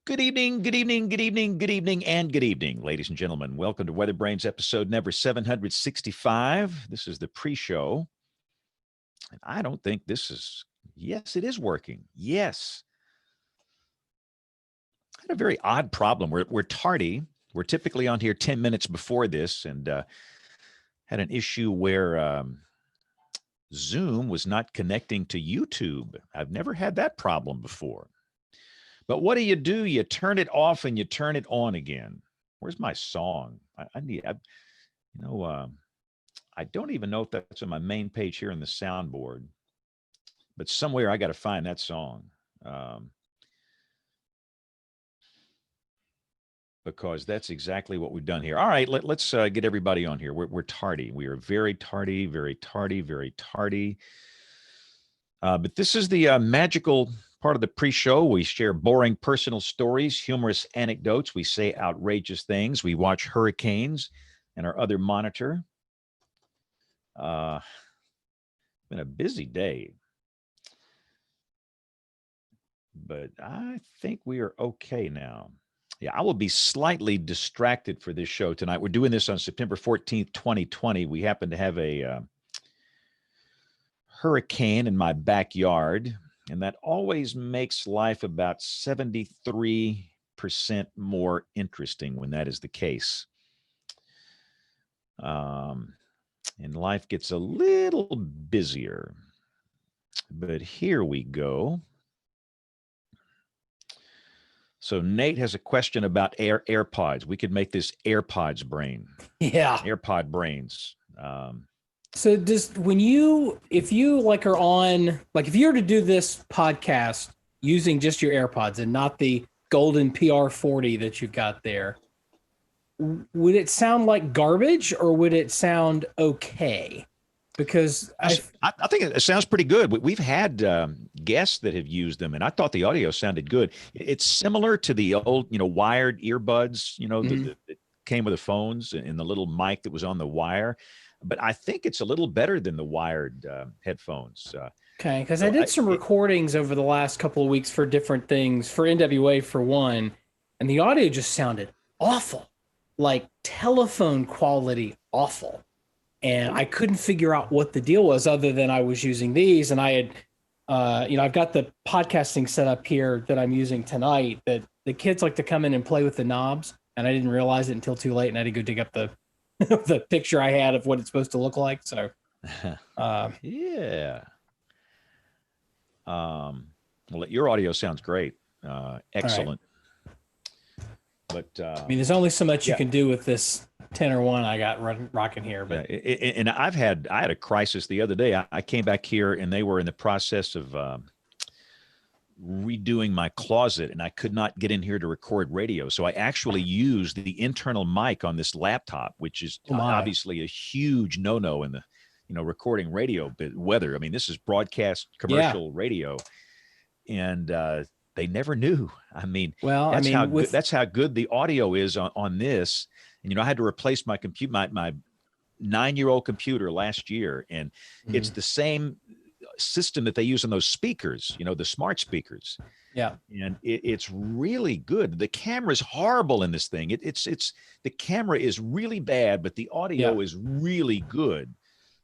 Good evening, good evening, good evening, good evening, and good evening, ladies and gentlemen. Welcome to WeatherBrains episode number 765. This is the pre-show. And I don't think this is, yes, it is working. Yes. I had a very odd problem. We're tardy. We're typically on here 10 minutes before this and had an issue where Zoom was not connecting to YouTube. I've never had that problem before. But what do? You turn it off and you turn it on again. Where's my song? I don't even know if that's on my main page here in the soundboard, but somewhere I got to find that song because that's exactly what we've done here. All right, let's get everybody on here. We're tardy. We are very tardy, very tardy, very tardy. But this is the magical part of the pre-show. We share boring personal stories, humorous anecdotes. We say outrageous things. We watch hurricanes and our other monitor. Been a busy day, but I think we are okay now. Yeah, I will be slightly distracted for this show tonight. We're doing this on September 14th, 2020. We happen to have a hurricane in my backyard, and that always makes life about 73% more interesting when that is the case. And life gets a little busier. But here we go. So Nate has a question about AirPods. We could make this AirPods brain. Yeah. AirPod brains. So if you if you were to do this podcast using just your AirPods and not the golden PR40 that you've got there, would it sound like garbage or would it sound okay? Because I think it sounds pretty good. We've had guests that have used them, and I thought the audio sounded good. It's similar to the old, wired earbuds, that came with the phones and the little mic that was on the wire. But I think it's a little better than the wired headphones. Okay, because I did some recordings over the last couple of weeks for different things, for NWA for one, and the audio just sounded awful, like telephone quality awful. And I couldn't figure out what the deal was other than I was using these. And I had, I've got the podcasting set up here that I'm using tonight that the kids like to come in and play with the knobs. And I didn't realize it until too late. And I had to go dig up the the picture I had of what it's supposed to look like. So, yeah. Well, your audio sounds great. Excellent. Right. But I mean, there's only so much you can do with this 10 or 1 I got rocking here. But and I had a crisis the other day. I came back here and they were in the process of redoing my closet, and I could not get in here to record radio. So I actually used the internal mic on this laptop, which is obviously a huge no-no in the recording radio weather. I mean, this is broadcast commercial radio, and they never knew. I mean, that's how good the audio is on this. And I had to replace my computer, my 9-year-old computer last year, and it's the same system that they use on those speakers, the smart speakers. Yeah. And it's really good. The camera's horrible in this thing. It's the camera is really bad, but the audio is really good.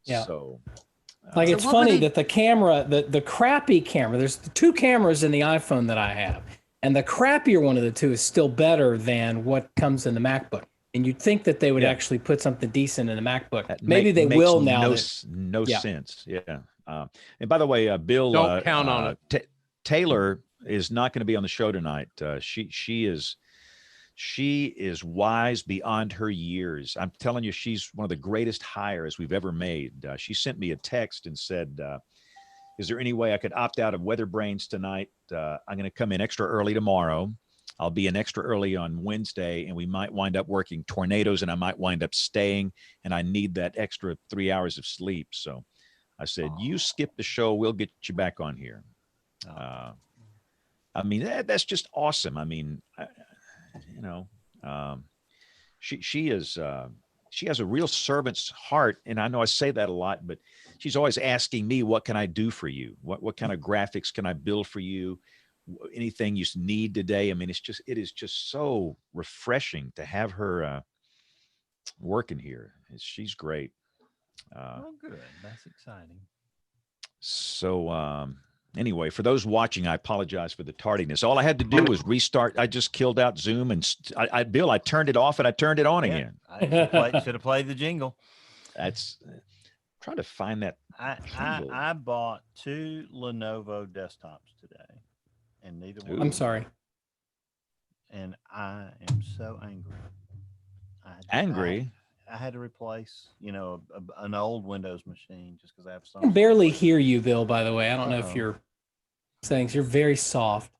Yeah. So it's funny that the camera, the crappy camera, there's 2 cameras in the iPhone that I have, and the crappier one of the 2 is still better than what comes in the MacBook. And you'd think that they would actually put something decent in the MacBook. Maybe they will now. No sense. Yeah. And by the way, Bill, don't count on it. Taylor is not going to be on the show tonight. She is wise beyond her years. I'm telling you, she's one of the greatest hires we've ever made. She sent me a text and said, is there any way I could opt out of WeatherBrains tonight? I'm going to come in extra early tomorrow. I'll be in extra early on Wednesday, and we might wind up working tornadoes, and I might wind up staying, and I need that extra 3 hours of sleep. So I said, you skip the show. We'll get you back on here. I mean, that's just awesome. I mean, she has a real servant's heart. And I know I say that a lot, but she's always asking me, what can I do for you? What kind of graphics can I build for you? anything you need today. I mean, it is just so refreshing to have her working here. She's great. Oh, good. That's exciting. So anyway, for those watching, I apologize for the tardiness. All I had to do was restart. I just killed out Zoom, and Bill, I turned it off and I turned it on again. I should have played the jingle. That's trying to find that. I bought 2 Lenovo desktops today, and neither one. I'm sorry. And I am so angry. Angry? I had to replace, an old Windows machine just because I have some. I can barely hear you, Bill, by the way. I don't know if you're saying you're very soft.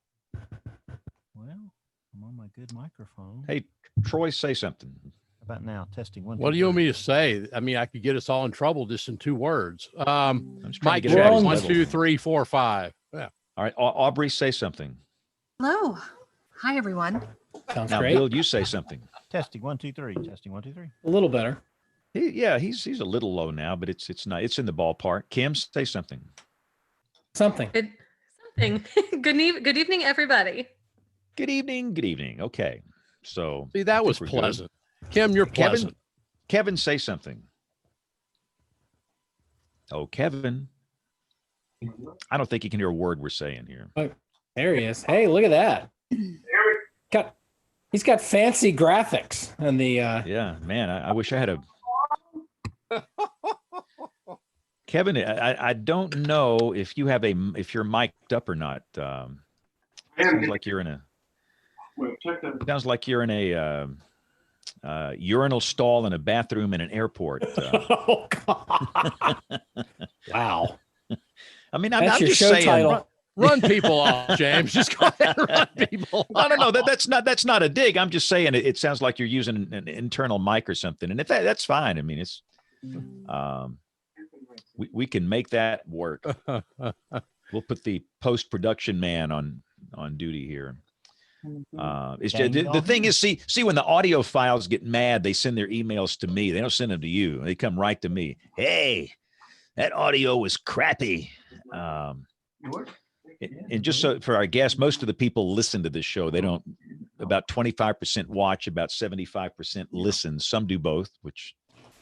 Well, I'm on my good microphone. Hey, Troy, say something. How about now? Testing 1, 2, What do you want 3. me to say? I mean, I could get us all in trouble just in 2 words. Mike, get it out of his 1, level. 2, 3, 4, 5. Yeah. All right, Aubrey, say something. Hello. Hi, everyone. Sounds Now, great. Bill, you say something. Testing 1, 2, 3. Testing 1, 2, 3. A little better. He's a little low now, but it's not. It's in the ballpark. Kim, say something. Something. Something. Good evening, everybody. Good evening. Good evening. Okay. So See, that was pleasant. Kim, you're pleasant. Kevin, say something. Oh, Kevin. I don't think you can hear a word we're saying here. Oh, there he is. Hey, look at that. He's got fancy graphics and the Yeah, man. I wish I had a Kevin, I don't know if you're mic'd up or not. Sounds like you're in a urinal stall in a bathroom in an airport. Oh God. Wow. I mean, That's I'm your just show saying. title. Run people off, James. Just go ahead and run people off. No. That's not a dig. I'm just saying it sounds like you're using an internal mic or something, and if that's fine. I mean, it's we can make that work. We'll put the post-production man on duty here. It's just, the thing is, see when the audio files get mad, they send their emails to me. They don't send them to you. They come right to me. Hey, that audio was crappy. And just so for our guests, most of the people listen to this show. They don't. About 25% watch, about 75% listen. Some do both, which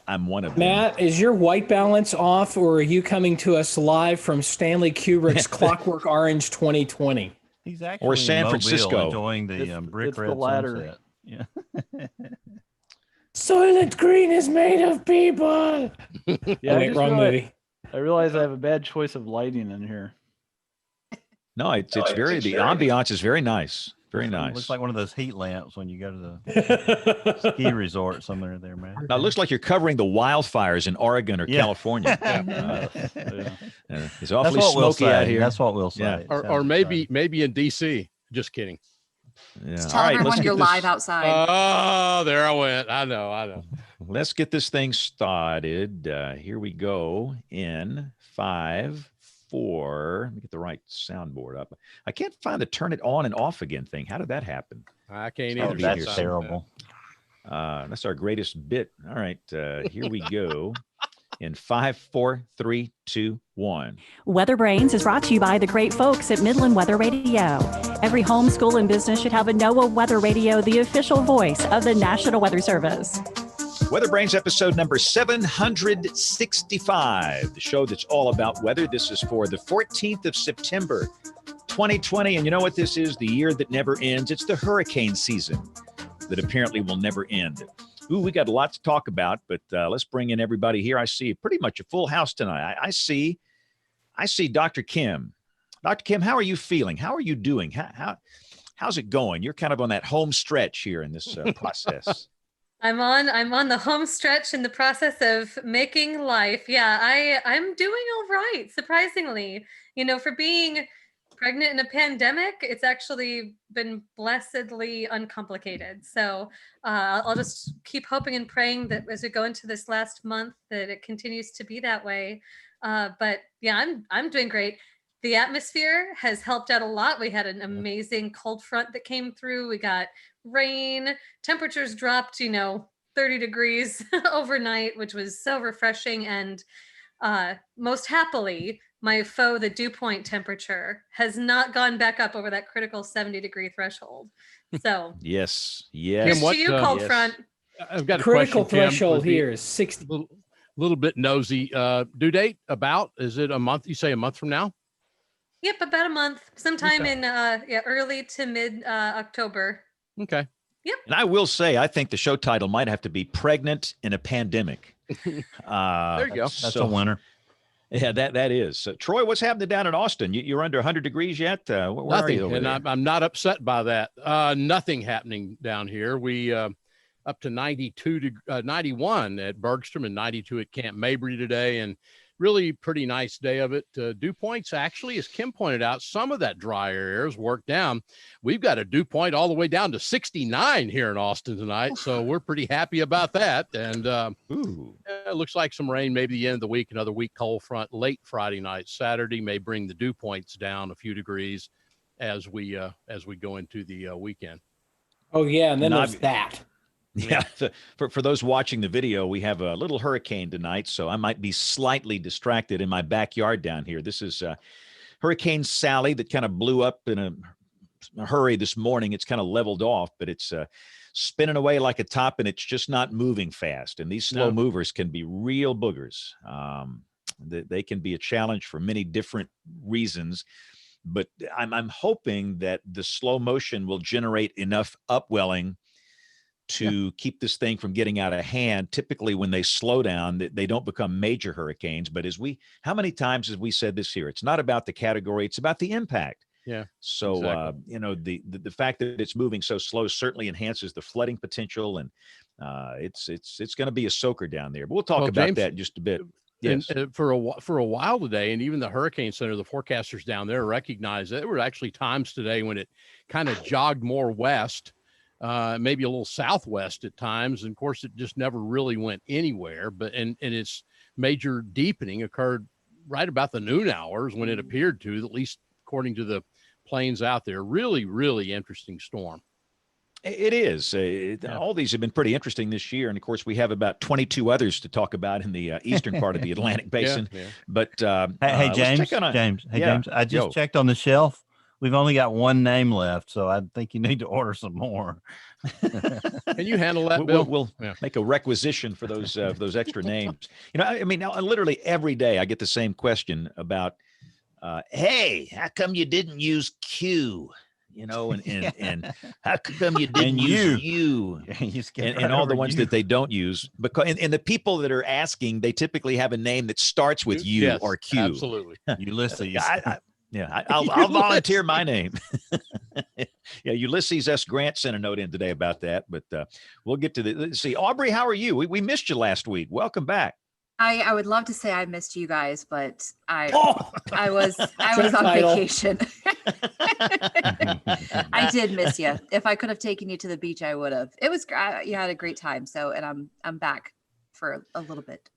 I'm one of them. Matt, is your white balance off, or are you coming to us live from Stanley Kubrick's Clockwork Orange 2020? He's actually Or San in Mobile Francisco, enjoying the brick red sunset. Yeah. Soylent Green is made of people. Yeah, wait, wrong movie. I realize I have a bad choice of lighting in here. No, it's very the ambiance is very nice. Very nice. Looks like one of those heat lamps when you go to the ski resort somewhere there, man. Now it looks like you're covering the wildfires in Oregon or California. It's awfully smoky out here. That's what we'll say. Yeah. Or maybe in DC. Just kidding. Yeah. Tell everyone you're live outside. Oh, there I went. I know. Let's get this thing started. Here we go in 5, 4. Let me get the right soundboard up. I can't find the turn it on and off again thing. How did that happen? I can't Oh, either. That's terrible. That's our greatest bit. All right, here we go. In 5, 4, 3, 2, 1. WeatherBrains is brought to you by the great folks at Midland Weather Radio. Every home, school, and business should have a NOAA Weather Radio, the official voice of the National Weather Service. WeatherBrains episode number 765, the show that's all about weather. This is for the 14th of September, 2020. And you know what this is? The year that never ends. It's the hurricane season that apparently will never end. Ooh, we got a lot to talk about, but let's bring in everybody here. I see pretty much a full house tonight. I see Dr. Kim. Dr. Kim, how are you feeling? How are you doing? How's it going? You're kind of on that home stretch here in this process. I'm on the home stretch in the process of making life. Yeah, I'm doing all right, surprisingly. For being pregnant in a pandemic, it's actually been blessedly uncomplicated. So I'll just keep hoping and praying that as we go into this last month that it continues to be that way. But yeah, I'm doing great. The atmosphere has helped out a lot. We had an amazing cold front that came through. We got rain, temperatures dropped, 30 degrees overnight, which was so refreshing. And most happily, the dew point temperature has not gone back up over that critical 70-degree threshold. So Yes. here's Kim, what, to you, cold yes. front. I've got a Critical question, Kim, threshold would be here is 60. little bit nosy. Due date about, is it a month? You say a month from now? Yep, about a month, sometime Okay. in early to mid October. Okay. And I will say, I think the show title might have to be "Pregnant in a Pandemic." There you go. That's a winner. Yeah, that is. Troy, what's happening down in Austin? You're under 100 degrees yet? Where are Nothing, you over and there? I'm not upset by that. Nothing happening down here. We up to 91 at Bergstrom and 92 at Camp Mabry today, and really pretty nice day of it. Dew points, actually, as Kim pointed out, some of that drier air is worked down. We've got a dew point all the way down to 69 here in Austin tonight, so we're pretty happy about that. And it looks like some rain maybe the end of the week, another weak cold front late Friday night. Saturday may bring the dew points down a few degrees as we go into the weekend. Oh yeah, and then there's that. Yeah, for those watching the video, we have a little hurricane tonight, so I might be slightly distracted in my backyard down here. This is Hurricane Sally that kind of blew up in a hurry this morning. It's kind of leveled off, but it's spinning away like a top, and it's just not moving fast. And these slow movers can be real boogers. They can be a challenge for many different reasons. But I'm hoping that the slow motion will generate enough upwelling to keep this thing from getting out of hand. Typically when they slow down, they don't become major hurricanes. But how many times have we said this here? It's not about the category, it's about the impact. Yeah. So, exactly. The fact that it's moving so slow certainly enhances the flooding potential. And it's going to be a soaker down there, but we'll talk about that in just a bit. Yes. And for a while today, and even the Hurricane Center, the forecasters down there recognize that there were actually times today when it kind of jogged more west, maybe a little southwest at times. And of course, it just never really went anywhere. But and its major deepening occurred right about the noon hours when it appeared to, at least according to the planes out there. Really, really interesting storm. It is. All these have been pretty interesting this year. And of course, we have about 22 others to talk about in the eastern part of the Atlantic Basin. Yeah. But hey, James, I just checked on the shelf. We've only got one name left, so I think you need to order some more. Can you handle that, Bill? We'll make a requisition for those extra names. I mean, now literally every day I get the same question about, hey, how come you didn't use Q? And how come you didn't use you? And all the ones that they don't use, because and the people that are asking, they typically have a name that starts with U or Q. Absolutely. Ulysses. I'll volunteer my name. Yeah, Ulysses S. Grant sent a note in today about that, but we'll get to let's see. Aubrey, how are you? We missed you last week. Welcome back. I would love to say I missed you guys, but I was on vacation. I did miss you. If I could have taken you to the beach, I would have. It was you had a great time. So, and I'm back for a little bit.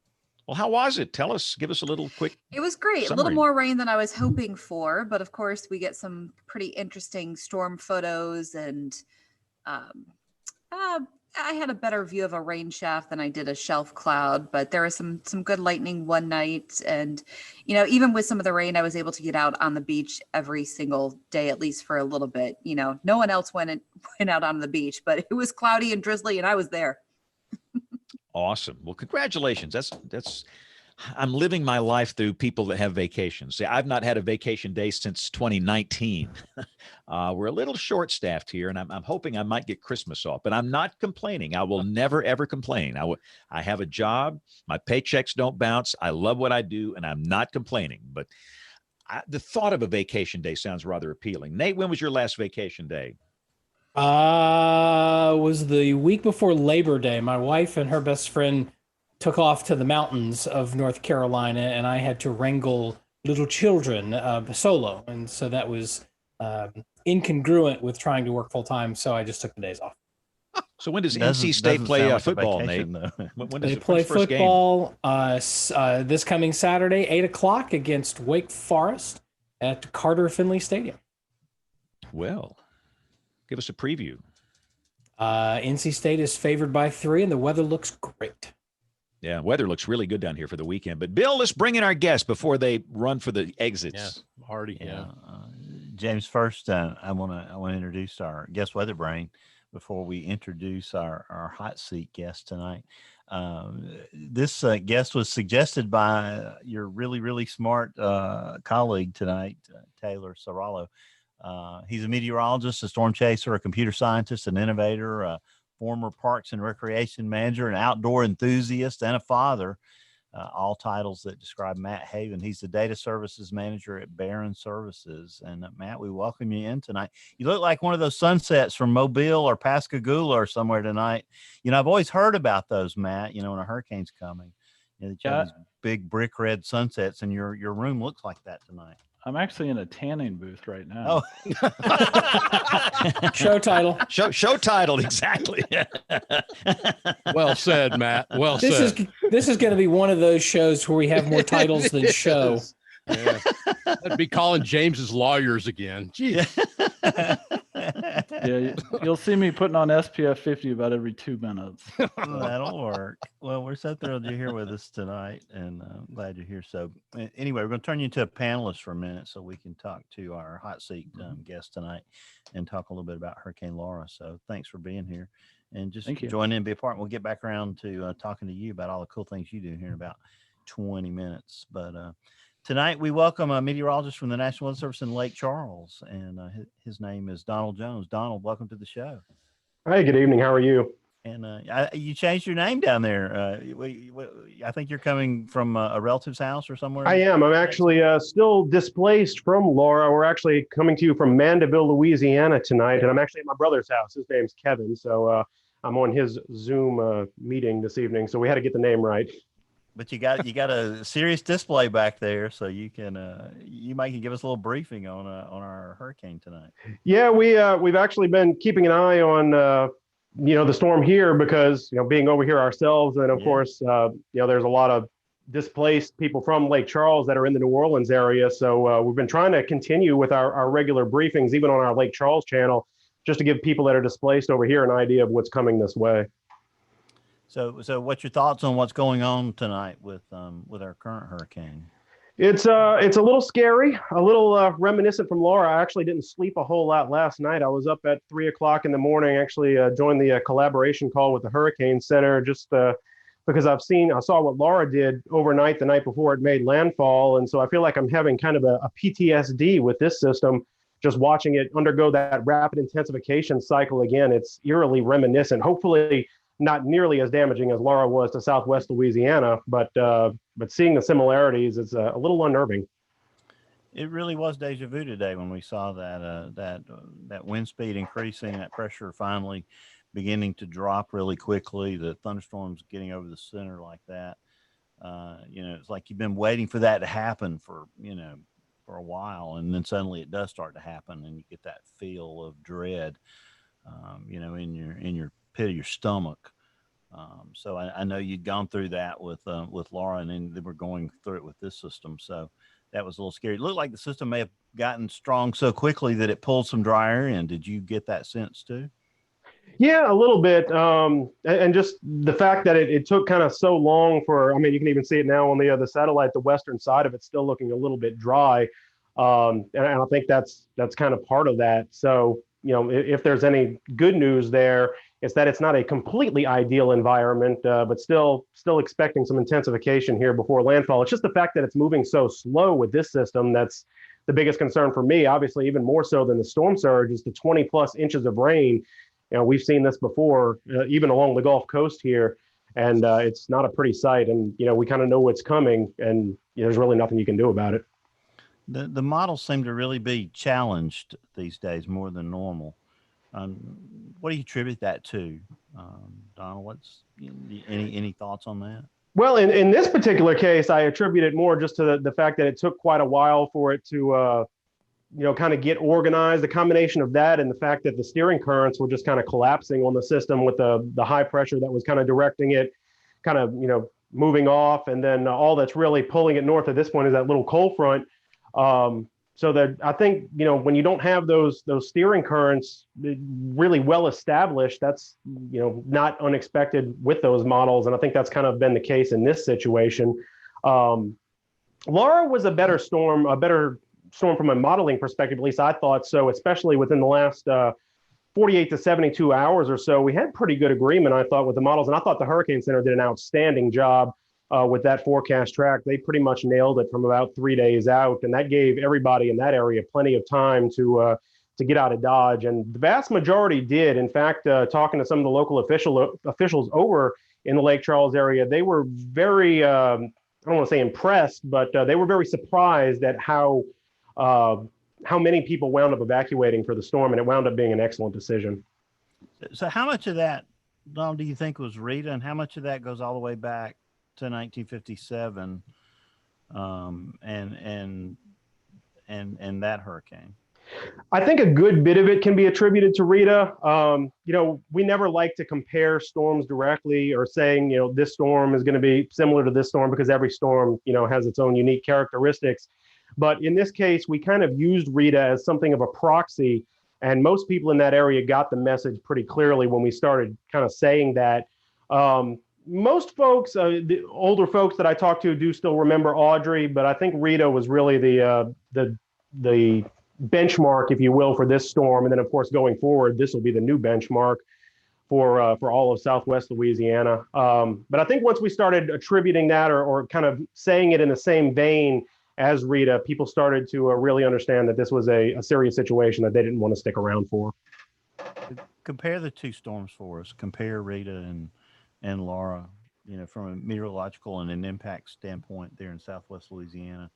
Well, how was it? Tell us. Give us a little quick. It was great. Summary. A little more rain than I was hoping for, but of course we get some pretty interesting storm photos, and I had a better view of a rain shaft than I did a shelf cloud, but there was some good lightning one night. And, even with some of the rain, I was able to get out on the beach every single day, at least for a little bit. No one else went out on the beach, but it was cloudy and drizzly and I was there. Awesome. Well, congratulations. I'm living my life through people that have vacations. See, I've not had a vacation day since 2019. We're a little short-staffed here, and I'm hoping I might get Christmas off, but I'm not complaining. I will never, ever complain. I have a job. My paychecks don't bounce. I love what I do, and I'm not complaining. But the thought of a vacation day sounds rather appealing. Nate, when was your last vacation day? Was the week before Labor Day. My wife and her best friend took off to the mountains of North Carolina, and I had to wrangle little children solo. And so that was incongruent with trying to work full time. So I just took the days off. So when does NC State play football, Nate? When they play football this coming Saturday, 8:00 against Wake Forest at Carter Finley Stadium. Well, give us a preview. NC State is favored by 3, and the weather looks great. Yeah, weather looks really good down here for the weekend. But Bill, let's bring in our guests before they run for the exits. Yeah, already. Yeah. James, first, I want to introduce our guest weather brain before we introduce our hot seat guest tonight. This guest was suggested by your really, really smart colleague tonight, Taylor Sarallo. He's a meteorologist, a storm chaser, a computer scientist, an innovator, a former parks and recreation manager, an outdoor enthusiast, and a father. All titles that describe Matt Haven. He's the data services manager at Barron Services. And Matt, we welcome you in tonight. You look like one of those sunsets from Mobile or Pascagoula or somewhere tonight. You know, I've always heard about those, Matt, when a hurricane's coming. You have these big brick red sunsets, and your room looks like that tonight. I'm actually in a tanning booth right now. Oh, Show title. Show title, exactly. Well said, Matt. Well said. This is going to be one of those shows where we have more titles than show. Yeah. I'd be calling James's lawyers again. Jeez. Yeah, you'll see me putting on SPF 50 about every 2 minutes. That'll work. Well, we're so thrilled you're here with us tonight, and I'm glad you're here. So anyway, we're going to turn you into a panelist for a minute so we can talk to our hot seat guest tonight and talk a little bit about Hurricane Laura. So thanks for being here, and just join in, be a part. We'll get back around to talking to you about all the cool things you do here in about 20 minutes. But tonight, we welcome a meteorologist from the National Weather Service in Lake Charles, and his name is Donald Jones. Donald, welcome to the show. Hi, good evening. How are you? And you changed your name down there. I think you're coming from a relative's house or somewhere. I am. I'm actually still displaced from Laura. We're actually coming to you from Mandeville, Louisiana tonight, and I'm actually at my brother's house. His name's Kevin, so I'm on his Zoom meeting this evening, so we had to get the name right. But you got a serious display back there, so you can you might can give us a little briefing on our hurricane tonight. Yeah, we've actually been keeping an eye on the storm here because being over here ourselves, and of course there's a lot of displaced people from Lake Charles that are in the New Orleans area. So we've been trying to continue with our regular briefings, even on our Lake Charles channel, just to give people that are displaced over here an idea of what's coming this way. So what's your thoughts on what's going on tonight with our current hurricane? It's a little scary, a little reminiscent from Laura. I actually didn't sleep a whole lot last night. I was up at 3 o'clock in the morning, actually joined the collaboration call with the Hurricane Center just because I saw what Laura did overnight the night before it made landfall. And so I feel like I'm having kind of a PTSD with this system, just watching it undergo that rapid intensification cycle again. It's eerily reminiscent. Hopefully not nearly as damaging as Laura was to Southwest Louisiana, but seeing the similarities is a little unnerving. It really was deja vu today when we saw that wind speed increasing, that pressure finally beginning to drop really quickly, the thunderstorms getting over the center like that. It's like you've been waiting for that to happen for a while, and then suddenly it does start to happen, and you get that feel of dread, in your pit of your stomach. So I know you'd gone through that with Laura, and then they were going through it with this system. So that was a little scary. It looked like the system may have gotten strong so quickly that it pulled some dry air in. Did you get that sense too? Yeah, a little bit. And just the fact that it took kind of so long you can even see it now on the satellite, the western side of it's still looking a little bit dry. And I think that's kind of part of that. So, if there's any good news there, it's that it's not a completely ideal environment, but still expecting some intensification here before landfall. It's just the fact that it's moving so slow with this system that's the biggest concern for me. Obviously, even more so than the storm surge is the 20 plus inches of rain. We've seen this before, even along the Gulf Coast here, and it's not a pretty sight. And we kind of know what's coming, and there's really nothing you can do about it. The models seem to really be challenged these days more than normal. What do you attribute that to, Donald? What's any thoughts on that? Well, in this particular case, I attribute it more just to the fact that it took quite a while for it to kind of get organized. The combination of that and the fact that the steering currents were just kind of collapsing on the system with the high pressure that was kind of directing it, kind of moving off, and then all that's really pulling it north at this point is that little cold front. so that I think, when you don't have those steering currents really well established, that's, not unexpected with those models. And I think that's kind of been the case in this situation. Laura was a better storm from a modeling perspective, at least I thought so, especially within the last 48 to 72 hours or so. We had pretty good agreement, I thought, with the models. And I thought the Hurricane Center did an outstanding job with that forecast track. They pretty much nailed it from about 3 days out. And that gave everybody in that area plenty of time to get out of Dodge. And the vast majority did. In fact, talking to some of the local officials over in the Lake Charles area, they were very, I don't want to say impressed, but they were very surprised at how many people wound up evacuating for the storm, and it wound up being an excellent decision. So how much of that, Dom, do you think was Rita, and how much of that goes all the way back to 1957 and that hurricane? I think a good bit of it can be attributed to Rita. We never like to compare storms directly or saying, this storm is going to be similar to this storm, because every storm, has its own unique characteristics. But in this case, we kind of used Rita as something of a proxy, and most people in that area got the message pretty clearly when we started kind of saying that. Most folks, the older folks that I talked to, do still remember Audrey, but I think Rita was really the benchmark, if you will, for this storm. And then, of course, going forward, this will be the new benchmark for all of Southwest Louisiana. But I think once we started attributing that or kind of saying it in the same vein as Rita, people started to really understand that this was a serious situation that they didn't want to stick around for. Compare the two storms for us. Compare Rita and Laura, from a meteorological and an impact standpoint there in Southwest Louisiana.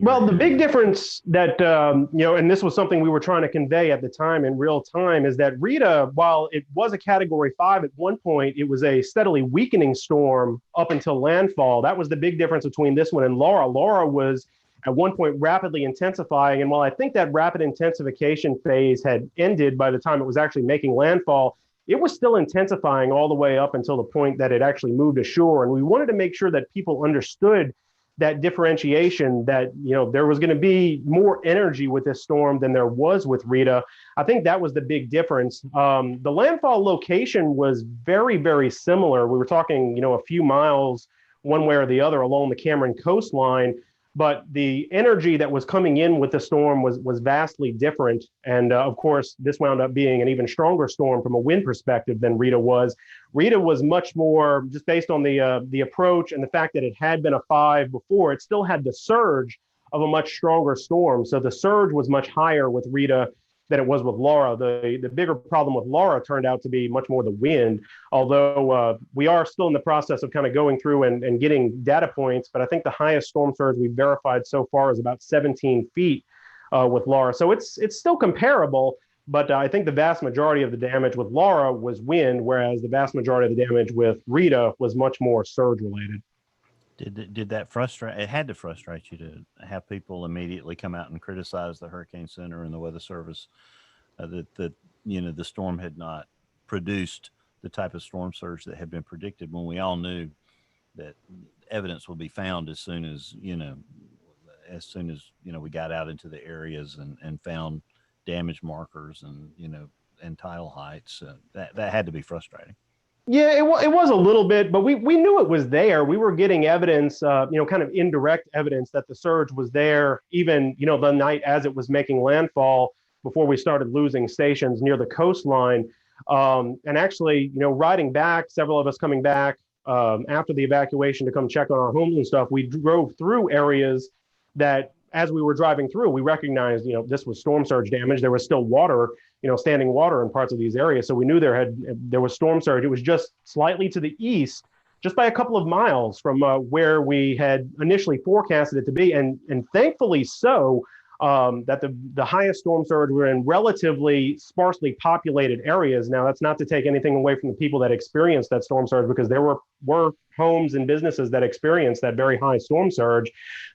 Well, the big difference that, and this was something we were trying to convey at the time in real time, is that Rita, while it was a Category 5 at one point, it was a steadily weakening storm up until landfall. That was the big difference between this one and Laura. Laura was at one point rapidly intensifying. And while I think that rapid intensification phase had ended by the time it was actually making landfall, it was still intensifying all the way up until the point that it actually moved ashore. And we wanted to make sure that people understood that differentiation, that there was going to be more energy with this storm than there was with Rita. I think that was the big difference. The landfall location was very, very similar. We were talking, a few miles one way or the other along the Cameron coastline, but the energy that was coming in with the storm was vastly different. And of course, this wound up being an even stronger storm from a wind perspective than Rita was. Rita was much more, just based on the approach and the fact that it had been a 5 before, it still had the surge of a much stronger storm. So the surge was much higher with Rita than it was with Laura. The bigger problem with Laura turned out to be much more the wind, although we are still in the process of kind of going through and getting data points. But I think the highest storm surge we've verified so far is about 17 feet with Laura. So it's still comparable, but I think the vast majority of the damage with Laura was wind, whereas the vast majority of the damage with Rita was much more surge related. Did that frustrate? It had to frustrate you to have people immediately come out and criticize the Hurricane Center and the Weather Service that the storm had not produced the type of storm surge that had been predicted, when we all knew that evidence would be found as soon as we got out into the areas and found damage markers and tidal heights. That had to be frustrating. Yeah, it was a little bit, but we knew it was there. We were getting evidence, kind of indirect evidence that the surge was there, even, the night as it was making landfall, before we started losing stations near the coastline. And actually, riding back, several of us coming back after the evacuation to come check on our homes and stuff, we drove through areas that, as we were driving through, we recognized, this was storm surge damage. There was still water, standing water in parts of these areas. So we knew there was storm surge. It was just slightly to the east, just by a couple of miles from where we had initially forecasted it to be. And thankfully so, that the highest storm surge were in relatively sparsely populated areas. Now, that's not to take anything away from the people that experienced that storm surge, because there were homes and businesses that experienced that very high storm surge,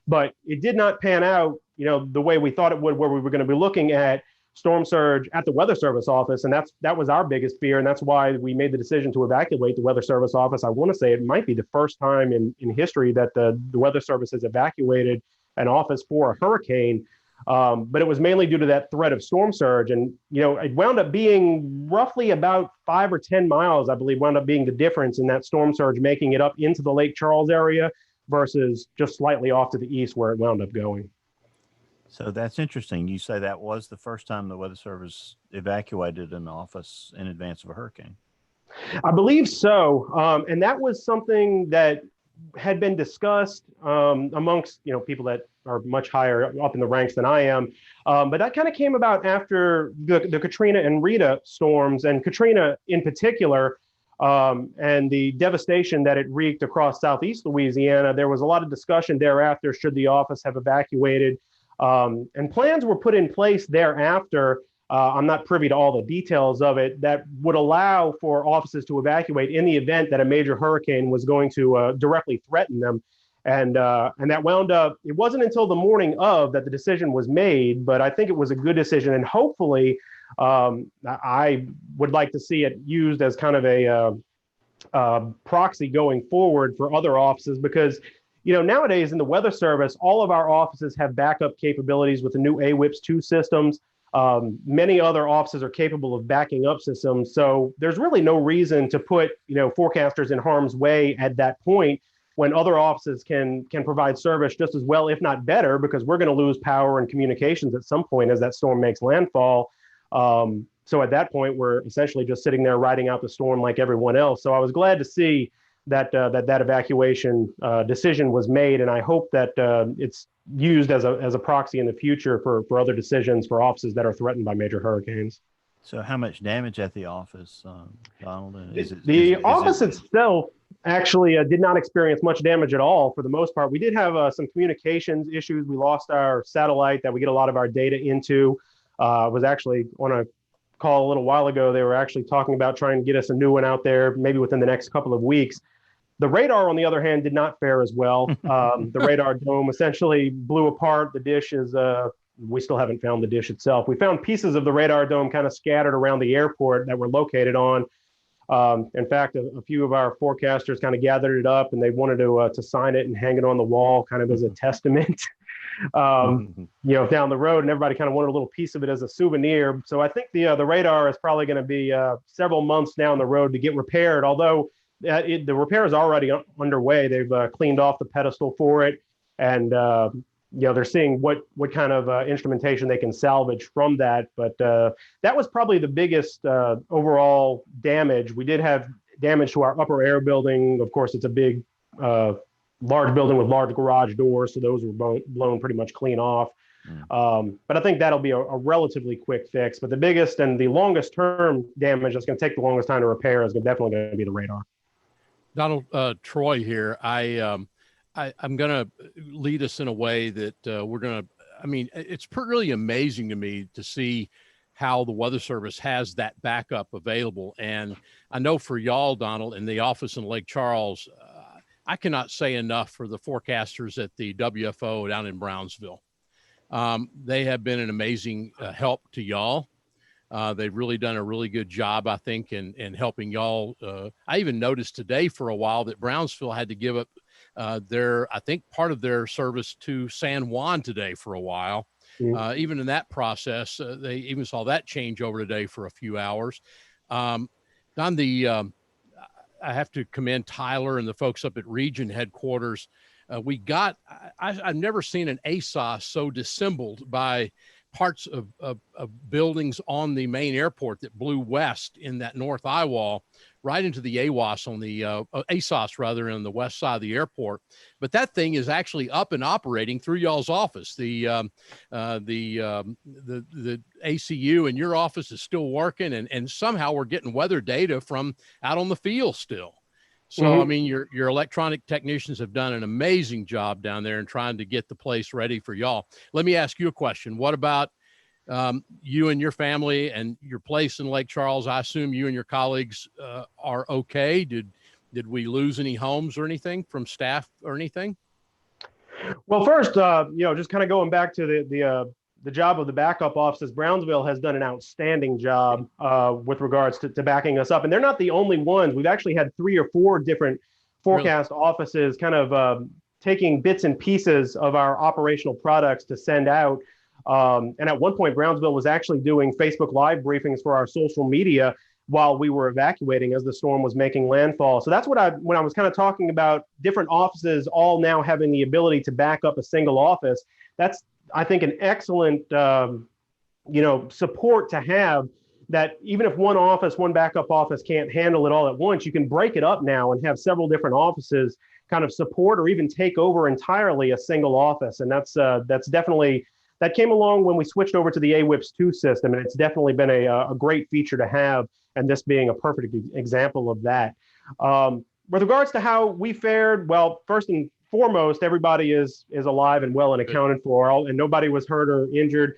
but it did not pan out, the way we thought it would, where we were going to be looking at storm surge at the Weather Service office. And that was our biggest fear. And that's why we made the decision to evacuate the Weather Service office. I want to say it might be the first time in history that the Weather Service has evacuated an office for a hurricane. But it was mainly due to that threat of storm surge. And, it wound up being roughly about 5 or 10 miles, I believe, wound up being the difference in that storm surge, making it up into the Lake Charles area versus just slightly off to the east where it wound up going. So that's interesting. You say that was the first time the Weather Service evacuated an office in advance of a hurricane. I believe so. And that was something that had been discussed amongst people that are much higher up in the ranks than I am. But that kind of came about after the Katrina and Rita storms, and Katrina in particular, and the devastation that it wreaked across southeast Louisiana. There was a lot of discussion thereafter, should the office have evacuated? And plans were put in place thereafter. I'm not privy to all the details of it, that would allow for offices to evacuate in the event that a major hurricane was going to directly threaten them. And that wound up, it wasn't until the morning of that the decision was made, but I think it was a good decision. And hopefully, I would like to see it used as kind of a proxy going forward for other offices, because nowadays in the Weather Service, all of our offices have backup capabilities with the new AWIPS 2 systems. Many other offices are capable of backing up systems. So there's really no reason to put, forecasters in harm's way at that point, when other offices can provide service just as well, if not better, because we're going to lose power and communications at some point as that storm makes landfall. So at that point, we're essentially just sitting there riding out the storm like everyone else. So I was glad to see that evacuation decision was made, and I hope that it's used as a proxy in the future for other decisions for offices that are threatened by major hurricanes. So how much damage at the office, Donald? The office itself actually did not experience much damage at all for the most part. We did have some communications issues. We lost our satellite that we get a lot of our data into. Was actually on a call a little while ago. They were actually talking about trying to get us a new one out there, maybe within the next couple of weeks. The radar, on the other hand, did not fare as well. The radar dome essentially blew apart. The dish is, we still haven't found the dish itself. We found pieces of the radar dome kind of scattered around the airport that we're located on. In fact, a few of our forecasters kind of gathered it up, and they wanted to sign it and hang it on the wall kind of as a testament, down the road, and everybody kind of wanted a little piece of it as a souvenir. So I think the radar is probably going to be several months down the road to get repaired, although the repair is already underway. They've cleaned off the pedestal for it, and they're seeing what kind of instrumentation they can salvage from that. But that was probably the biggest overall damage. We did have damage to our upper air building. Of course, it's a big, large building with large garage doors, so those were blown pretty much clean off. But I think that'll be a relatively quick fix. But the biggest and the longest term damage that's going to take the longest time to repair is definitely going to be the radar. Donald, Troy here. I'm going to lead us in a way that we're going to, it's really amazing to me to see how the Weather Service has that backup available. And I know for y'all, Donald, in the office in Lake Charles, I cannot say enough for the forecasters at the WFO down in Brownsville. They have been an amazing help to y'all. They've really done a really good job, I think, in helping y'all. I even noticed today for a while that Brownsville had to give up I think part of their service to San Juan today for a while. Even in that process, they even saw that change over today for a few hours. I have to commend Tyler and the folks up at Region Headquarters. I've never seen an ASOS so dissembled by parts of buildings on the main airport that blew west in that north eye wall right into the AWOS on the ASOS rather on the west side of the airport. But that thing is actually up and operating through y'all's office. The ACU in your office is still working, and somehow we're getting weather data from out on the field still. So, your electronic technicians have done an amazing job down there in trying to get the place ready for y'all. Let me ask you a question. What about you and your family and your place in Lake Charles? I assume you and your colleagues are okay. Did we lose any homes or anything from staff or anything? Well, first, just kind of going back to the job of the backup offices, Brownsville has done an outstanding job with regards to backing us up. And they're not the only ones. We've actually had 3 or 4 different forecast offices kind of taking bits and pieces of our operational products to send out. And at one point, Brownsville was actually doing Facebook Live briefings for our social media while we were evacuating as the storm was making landfall. So that's when I was kind of talking about different offices all now having the ability to back up a single office. That's, I think, an excellent support to have, that even if one backup office can't handle it all at once, you can break it up now and have several different offices kind of support or even take over entirely a single office. And that's definitely, that came along when we switched over to the AWIPS 2 system, and it's definitely been a great feature to have, and this being a perfect example of that. With regards to how we fared, well, first and foremost, everybody is alive and well and accounted for, and nobody was hurt or injured.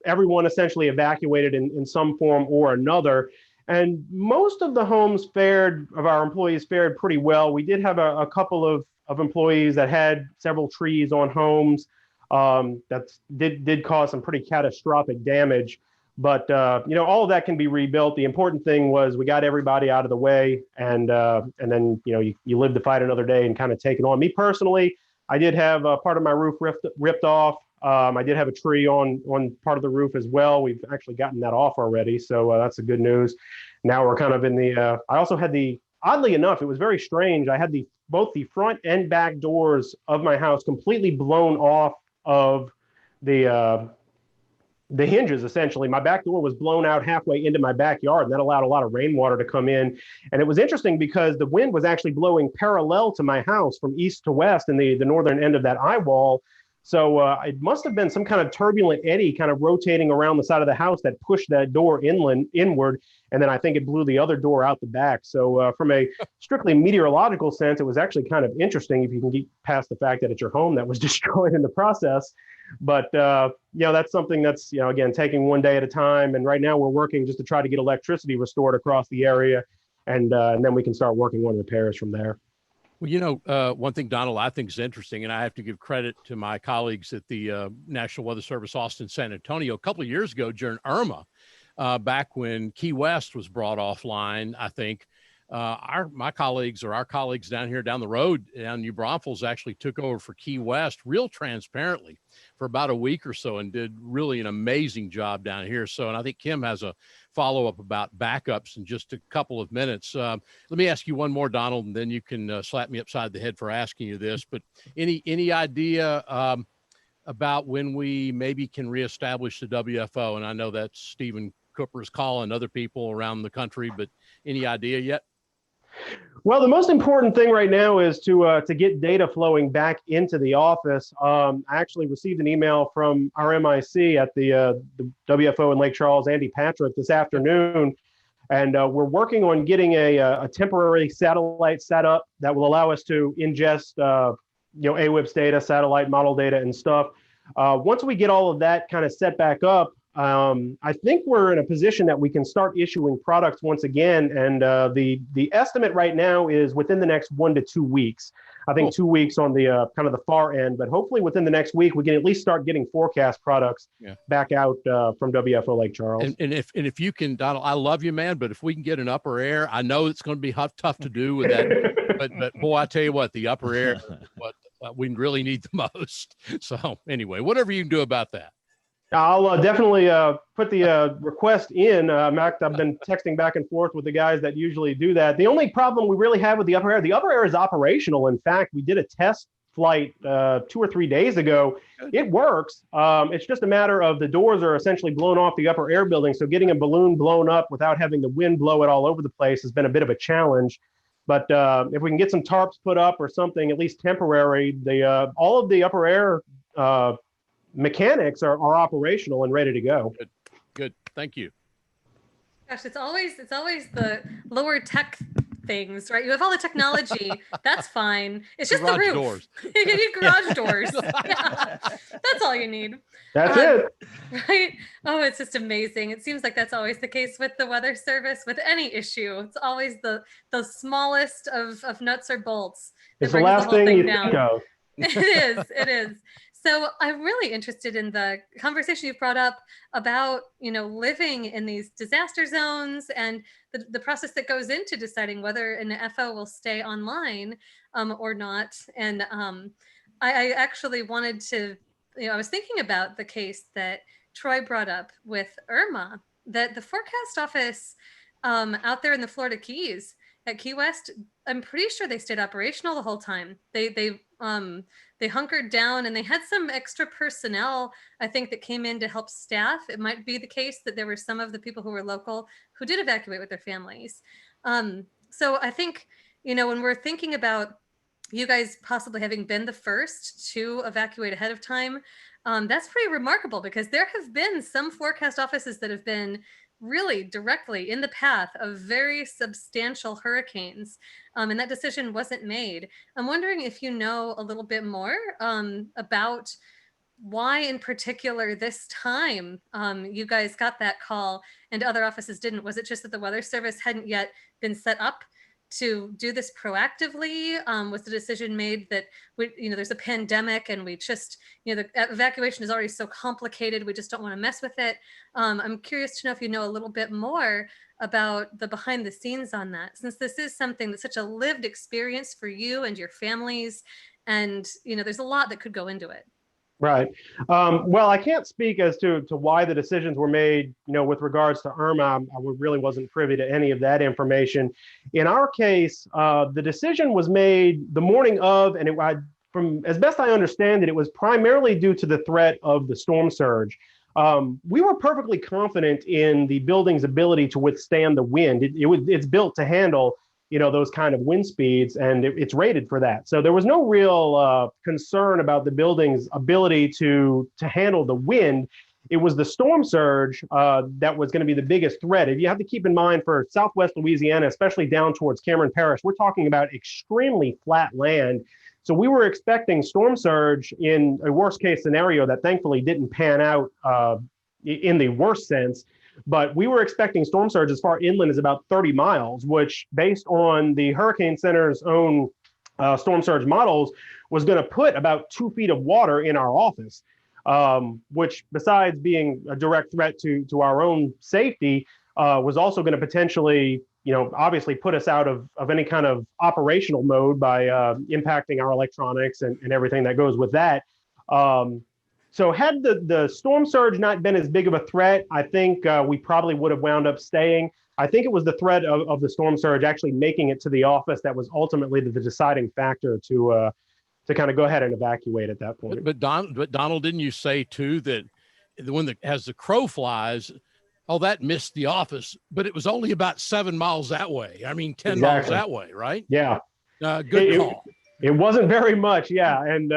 Everyone essentially evacuated in some form or another. And most of the homes of our employees fared pretty well. We did have a couple of employees that had several trees on homes that did cause some pretty catastrophic damage. But all of that can be rebuilt. The important thing was we got everybody out of the way, and then you live to fight another day and kind of take it on. Me personally, I did have part of my roof ripped off. I did have a tree on part of the roof as well. We've actually gotten that off already, so that's the good news. Now we're kind of in the. I also had oddly enough, it was very strange. I had both the front and back doors of my house completely blown off of the hinges. Essentially, my back door was blown out halfway into my backyard, and that allowed a lot of rainwater to come in. And it was interesting because the wind was actually blowing parallel to my house from east to west in the northern end of that eye wall. So it must have been some kind of turbulent eddy kind of rotating around the side of the house that pushed that door inward. And then I think it blew the other door out the back. So from a strictly meteorological sense, it was actually kind of interesting if you can get past the fact that it's your home that was destroyed in the process. But, that's something that's, again, taking one day at a time. And right now we're working just to try to get electricity restored across the area. And then we can start working on repairs from there. Well, one thing, Donald, I think is interesting, and I have to give credit to my colleagues at the National Weather Service, Austin, San Antonio, a couple of years ago during Irma, back when Key West was brought offline, I think, our colleagues down here down the road down New Braunfels actually took over for Key West real transparently for about a week or so and did really an amazing job down here. So, and I think Kim has a follow-up about backups in just a couple of minutes. Let me ask you one more, Donald, and then you can slap me upside the head for asking you this, but any idea about when we maybe can reestablish the WFO? And I know that's Stephen Cooper's call and other people around the country, but any idea yet? Well, the most important thing right now is to get data flowing back into the office. I actually received an email from our MIC at the WFO in Lake Charles, Andy Patrick, this afternoon, and we're working on getting a temporary satellite set up that will allow us to ingest AWIPS data, satellite model data, and stuff. Once we get all of that kind of set back up, I think we're in a position that we can start issuing products once again. And the estimate right now is within the next 1 to 2 weeks. I think 2 weeks on the kind of the far end, but hopefully within the next week, we can at least start getting forecast products back out from WFO Lake Charles. And if you can, Donald, I love you, man, but if we can get an upper air, I know it's going to be tough to do with that. but boy, I tell you what, the upper air, what we really need the most. So anyway, whatever you can do about that. I'll definitely put the request in. Mac, I've been texting back and forth with the guys that usually do that. The only problem we really have with the upper air is operational. In fact, we did a test flight 2 or 3 days ago. It works. It's just a matter of the doors are essentially blown off the upper air building. So getting a balloon blown up without having the wind blow it all over the place has been a bit of a challenge. But if we can get some tarps put up or something, at least temporary, all of the upper air mechanics are operational and ready to go. Good. Thank you. Gosh, it's always the lower tech things, right? You have all the technology. That's fine. It's just the roof. Doors. You need garage doors. Yeah. That's all you need. That's it. Right? Oh, it's just amazing. It seems like that's always the case with the weather service, with any issue. It's always the smallest of nuts or bolts. It's the last thing you think of. It is. So I'm really interested in the conversation you brought up about, living in these disaster zones and the process that goes into deciding whether an FO will stay online or not. And I actually wanted to I was thinking about the case that Troy brought up with Irma, that the forecast office out there in the Florida Keys at Key West, I'm pretty sure they stayed operational the whole time. They hunkered down, and they had some extra personnel, I think, that came in to help staff. It might be the case that there were some of the people who were local who did evacuate with their families. So I think, when we're thinking about you guys possibly having been the first to evacuate ahead of time, that's pretty remarkable, because there have been some forecast offices that have been really directly in the path of very substantial hurricanes, and that decision wasn't made. I'm wondering if you know a little bit more about why in particular this time you guys got that call and other offices didn't. Was it just that the Weather Service hadn't yet been set up to do this proactively? Was the decision made that there's a pandemic and we just, the evacuation is already so complicated, we just don't want to mess with it? I'm curious to know if you know a little bit more about the behind the scenes on that, since this is something that's such a lived experience for you and your families, and there's a lot that could go into it. Right. Well, I can't speak as to why the decisions were made, with regards to Irma. I really wasn't privy to any of that information. In our case, the decision was made the morning of, and from as best I understand it, it was primarily due to the threat of the storm surge. We were perfectly confident in the building's ability to withstand the wind. It's built to handle those kind of wind speeds, and it's rated for that. So there was no real concern about the building's ability to handle the wind. It was the storm surge that was going to be the biggest threat. If you have to keep in mind, for Southwest Louisiana, especially down towards Cameron Parish, we're talking about extremely flat land. So we were expecting storm surge in a worst case scenario that thankfully didn't pan out in the worst sense. But we were expecting storm surge as far inland as about 30 miles, which, based on the Hurricane Center's own storm surge models, was going to put about 2 feet of water in our office, which, besides being a direct threat to our own safety, was also going to potentially, obviously put us out of any kind of operational mode by impacting our electronics and everything that goes with that. So had the storm surge not been as big of a threat, I think we probably would have wound up staying. I think it was the threat of the storm surge actually making it to the office that was ultimately the deciding factor to kind of go ahead and evacuate at that point. But Donald, didn't you say too that as the crow flies, that missed the office, but it was only about 7 miles that way. I mean, 10 miles that way, right? Yeah. Good call. It wasn't very much, yeah, and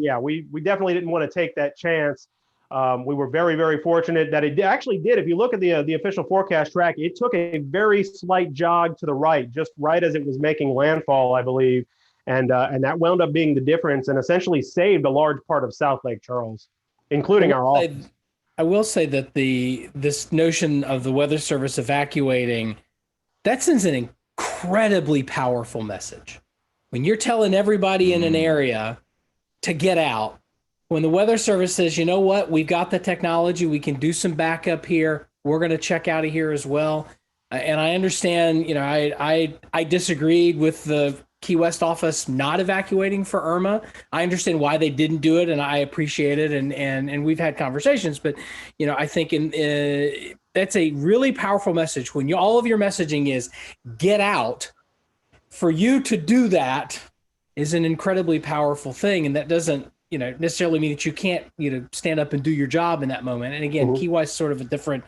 yeah, we definitely didn't want to take that chance. We were very, very fortunate that it actually did. If you look at the official forecast track, it took a very slight jog to the right, just right as it was making landfall, I believe, and that wound up being the difference and essentially saved a large part of South Lake Charles, including our office. I will say that this notion of the Weather Service evacuating, that sends an incredibly powerful message. When you're telling everybody in an area to get out, when the Weather Service says, you know what, we've got the technology, we can do some backup here, we're going to check out of here as well. And I understand, I disagreed with the Key West office not evacuating for Irma. I understand why they didn't do it, and I appreciate it, and we've had conversations. But I think that's a really powerful message when all of your messaging is get out. For you to do that is an incredibly powerful thing, and that doesn't necessarily mean that you can't stand up and do your job in that moment. And again, Key West is sort of a different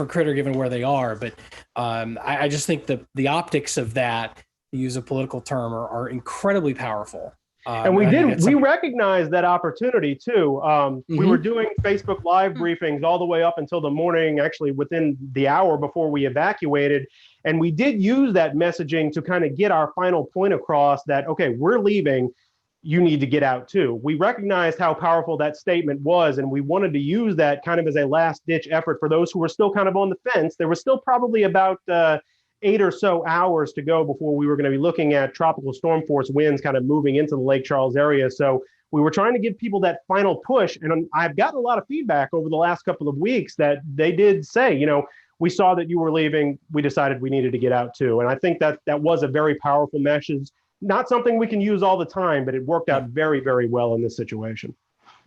critter given where they are. But I just think the optics of that, to use a political term, are incredibly powerful. And we recognized that opportunity too. We were doing Facebook Live briefings all the way up until the morning, actually within the hour before we evacuated. And we did use that messaging to kind of get our final point across that, okay, we're leaving, you need to get out too. We recognized how powerful that statement was, and we wanted to use that kind of as a last ditch effort for those who were still kind of on the fence. There was still probably about 8 or so hours to go before we were going to be looking at tropical storm force winds kind of moving into the Lake Charles area. So we were trying to give people that final push. And I've gotten a lot of feedback over the last couple of weeks that they did say, we saw that you were leaving, we decided we needed to get out too. And I think that was a very powerful message. Not something we can use all the time, but it worked out very, very well in this situation.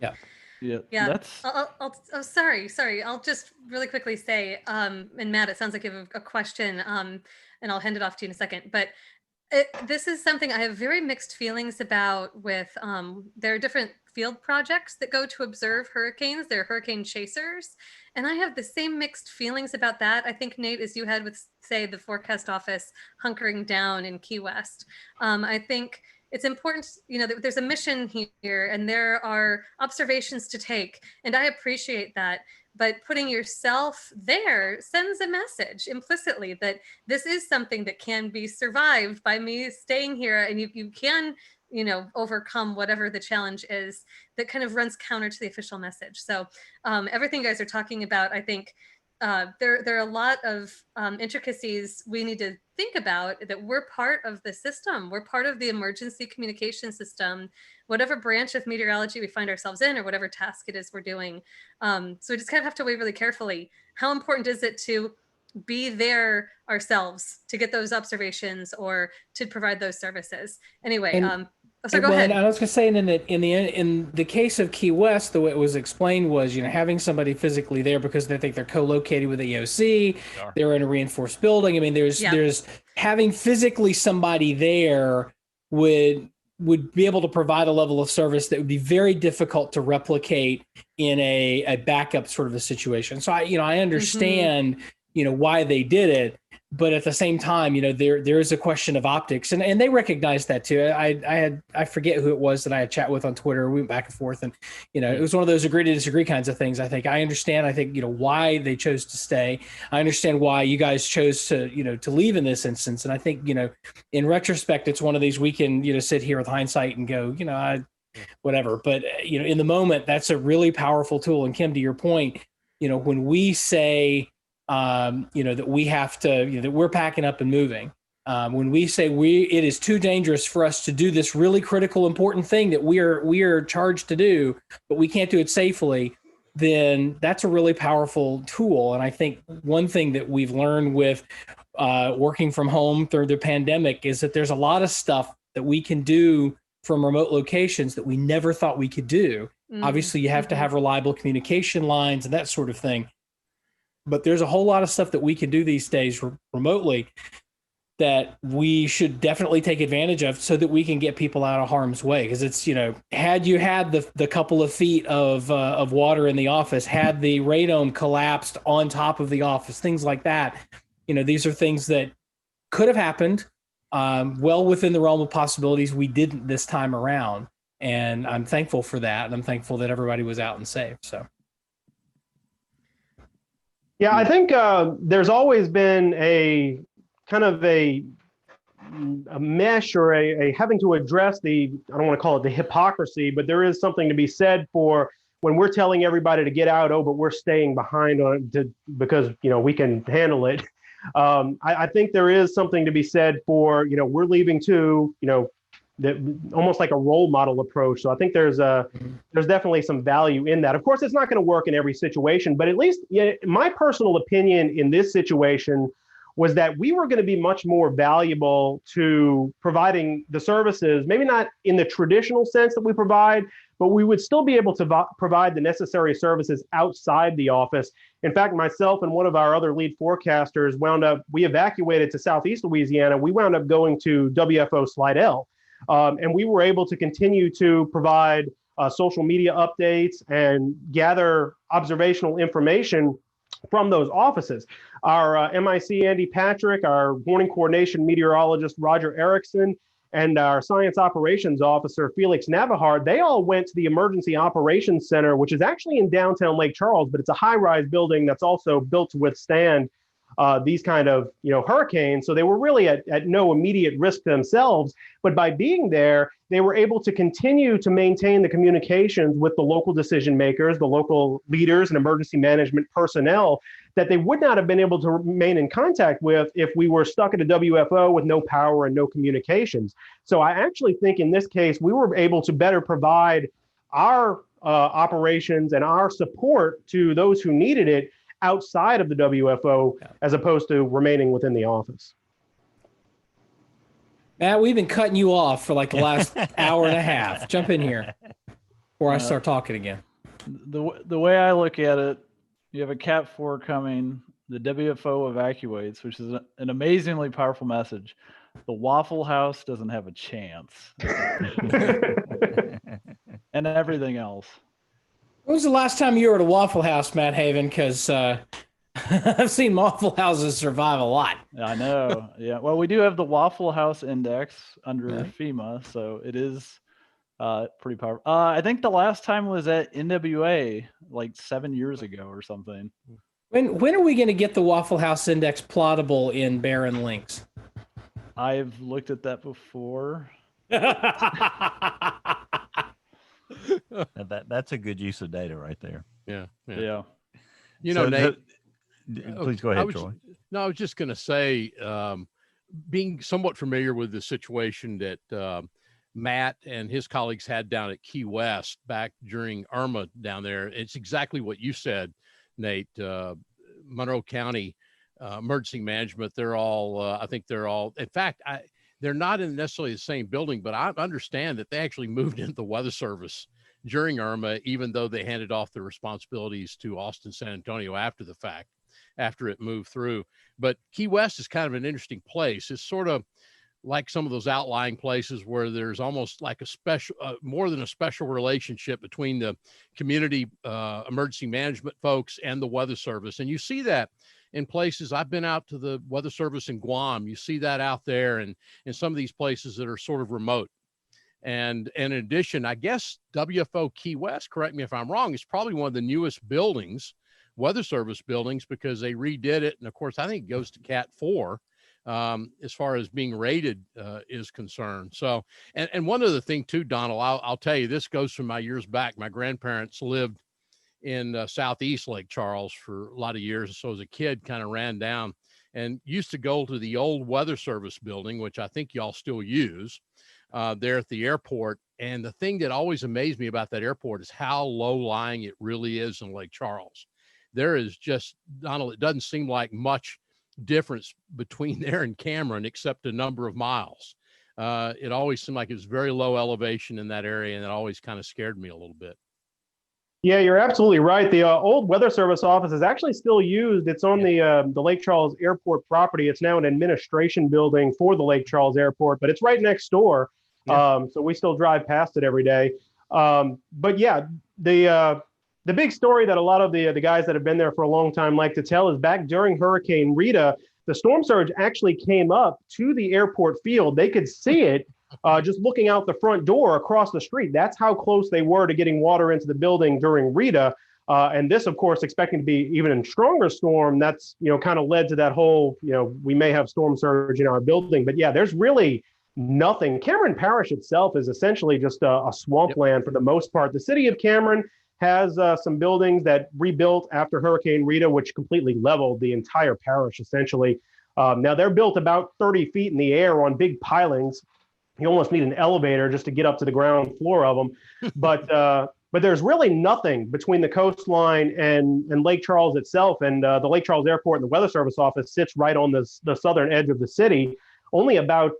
Yeah. Yeah, Yeah. that's Oh, sorry. I'll just really quickly say, and Matt, it sounds like you have a question, and I'll hand it off to you in a second. But this is something I have very mixed feelings about with, there are different field projects that go to observe hurricanes. They're hurricane chasers. And I have the same mixed feelings about that, I think, Nate, as you had with, say, the forecast office hunkering down in Key West. I think it's important, there's a mission here and there are observations to take. And I appreciate that. But putting yourself there sends a message implicitly that this is something that can be survived by me staying here, and you can, overcome whatever the challenge is. That kind of runs counter to the official message. So everything you guys are talking about, I think there are a lot of intricacies we need to think about, that we're part of the system. We're part of the emergency communication system, whatever branch of meteorology we find ourselves in, or whatever task it is we're doing. So we just kind of have to weigh really carefully, how important is it to be there ourselves to get those observations or to provide those services. Anyway, so go ahead. I was going to say, in the case of Key West, the way it was explained was, having somebody physically there because they think they're co-located with the EOC, they're in a reinforced building. I mean, there's having physically somebody there would be able to provide a level of service that would be very difficult to replicate in a backup sort of a situation. So I understand, why they did it, but at the same time, there is a question of optics, and they recognize that too. I forget who it was that I had chat with on Twitter. We went back and forth, and it was one of those agree to disagree kinds of things. I think I understand. I think why they chose to stay. I understand why you guys chose to to leave in this instance, and I think in retrospect, it's one of these we can sit here with hindsight and go whatever. But in the moment, that's a really powerful tool. And Kim, to your point, when we say that we have to, that we're packing up and moving. When we say it is too dangerous for us to do this really critical, important thing that we are charged to do, but we can't do it safely, then that's a really powerful tool. And I think one thing that we've learned with working from home through the pandemic is that there's a lot of stuff that we can do from remote locations that we never thought we could do. Obviously, you have to have reliable communication lines and that sort of thing. But there's a whole lot of stuff that we can do these days remotely that we should definitely take advantage of so that we can get people out of harm's way. Because it's, had you had the couple of feet of water in the office, had the radome collapsed on top of the office, things like that, these are things that could have happened well within the realm of possibilities. We didn't this time around. And I'm thankful for that. And I'm thankful that everybody was out and safe. So. Yeah, I think there's always been a kind of a mesh or a having to address I don't want to call it the hypocrisy, but there is something to be said for when we're telling everybody to get out, but we're staying behind on it because, we can handle it. I think there is something to be said for, we're leaving too, that almost like a role model approach. So I think there's definitely some value in that. Of course, it's not going to work in every situation, but at least my personal opinion in this situation was that we were going to be much more valuable to providing the services, maybe not in the traditional sense that we provide, but we would still be able to provide the necessary services outside the office. In fact, myself and one of our other lead forecasters we evacuated to Southeast Louisiana. We wound up going to WFO Slidell. And we were able to continue to provide social media updates and gather observational information from those offices. Our MIC Andy Patrick, our warning coordination meteorologist Roger Erickson, and our science operations officer Felix Navahard, they all went to the Emergency Operations Center, which is actually in downtown Lake Charles, but it's a high-rise building that's also built to withstand these kind of hurricanes. So they were really at no immediate risk themselves, but by being there, they were able to continue to maintain the communications with the local decision makers, the local leaders and emergency management personnel that they would not have been able to remain in contact with if we were stuck at a WFO with no power and no communications. So I actually think in this case, we were able to better provide our operations and our support to those who needed it outside of the WFO as opposed to remaining within the office. Matt, we've been cutting you off for like the last hour and a half. Jump in here before I start talking again. The way I look at it, you have a Cat 4 coming. The WFO evacuates, which is an amazingly powerful message. The Waffle House doesn't have a chance. And everything else. When was the last time you were at a Waffle House, Matt Haven? Because I've seen Waffle Houses survive a lot. I know. Yeah. Well, we do have the Waffle House Index under FEMA, so it is pretty powerful. I think the last time was at NWA like 7 years ago or something. When are we going to get the Waffle House Index plottable in barren links? I've looked at that before. That's a good use of data right there. Yeah. You know, so Nate. Please go ahead, Troy. No, I was just going to say, being somewhat familiar with the situation that Matt and his colleagues had down at Key West back during Irma down there. It's exactly what you said, Nate. Monroe County Emergency Management, they're all, I think they're all, in fact, they're not in necessarily the same building, but I understand that they actually moved into the Weather Service during Irma, even though they handed off the responsibilities to Austin, San Antonio after the fact, after it moved through. But Key West is kind of an interesting place. It's sort of like some of those outlying places where there's almost like a special, more than a special relationship between the community emergency management folks and the Weather Service. And you see that in places. I've been out to the Weather Service in Guam. You see that out there and in some of these places that are sort of remote. And in addition, I guess WFO Key West, correct me if I'm wrong, is probably one of the newest buildings, Weather Service buildings, because they redid it. And of course, I think it goes to Cat 4 as far as being rated is concerned. So, and one other thing too, Donald, I'll tell you, this goes from my years back. My grandparents lived in southeast Lake Charles for a lot of years. So as a kid, kind of ran down and used to go to the old Weather Service building, which I think y'all still use there at the airport. And the thing that always amazed me about that airport is how low lying it really is in Lake Charles. There is just, Donald, it doesn't seem like much difference between there and Cameron, except a number of miles. It always seemed like it was very low elevation in that area. And it always kind of scared me a little bit. Yeah, you're absolutely right. The old Weather Service office is actually still used. It's on the Lake Charles Airport property. It's now an administration building for the Lake Charles Airport, but it's right next door. Yeah. So we still drive past it every day. But yeah, the big story that a lot of the guys that have been there for a long time like to tell is back during Hurricane Rita, the storm surge actually came up to the airport field. They could see it. Just looking out the front door across the street. That's how close they were to getting water into the building during Rita. And this, of course, expecting to be even a stronger storm, that's, kind of led to that whole, we may have storm surge in our building. But yeah, there's really nothing. Cameron Parish itself is essentially just a swampland for the most part. The city of Cameron has some buildings that rebuilt after Hurricane Rita, which completely leveled the entire parish, essentially. Now, they're built about 30 feet in the air on big pilings. You almost need an elevator just to get up to the ground floor of them. But there's really nothing between the coastline and Lake Charles itself. And the Lake Charles Airport and the Weather Service office sits right on the southern edge of the city, only about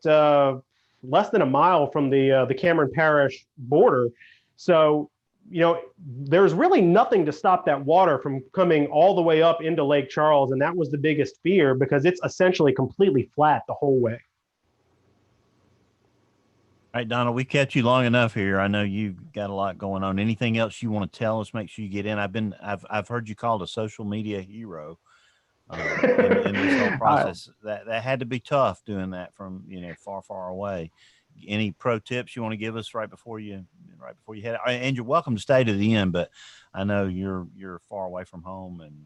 less than a mile from the Cameron Parish border. So, there's really nothing to stop that water from coming all the way up into Lake Charles. And that was the biggest fear because it's essentially completely flat the whole way. All right, Donald, we kept you long enough here. I know you've got a lot going on. Anything else you want to tell us? Make sure you get in. I've heard you called a social media hero in this whole process. That had to be tough doing that from far, far away. Any pro tips you want to give us right before you head out? And you're welcome to stay to the end, but I know you're far away from home and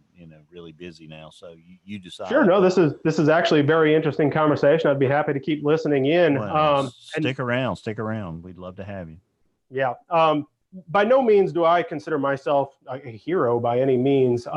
really busy now, so you decide. Sure. No, this is actually a very interesting conversation. I'd be happy to keep listening in. Well, stick around. We'd love to have you. Yeah. By no means do I consider myself a hero by any means.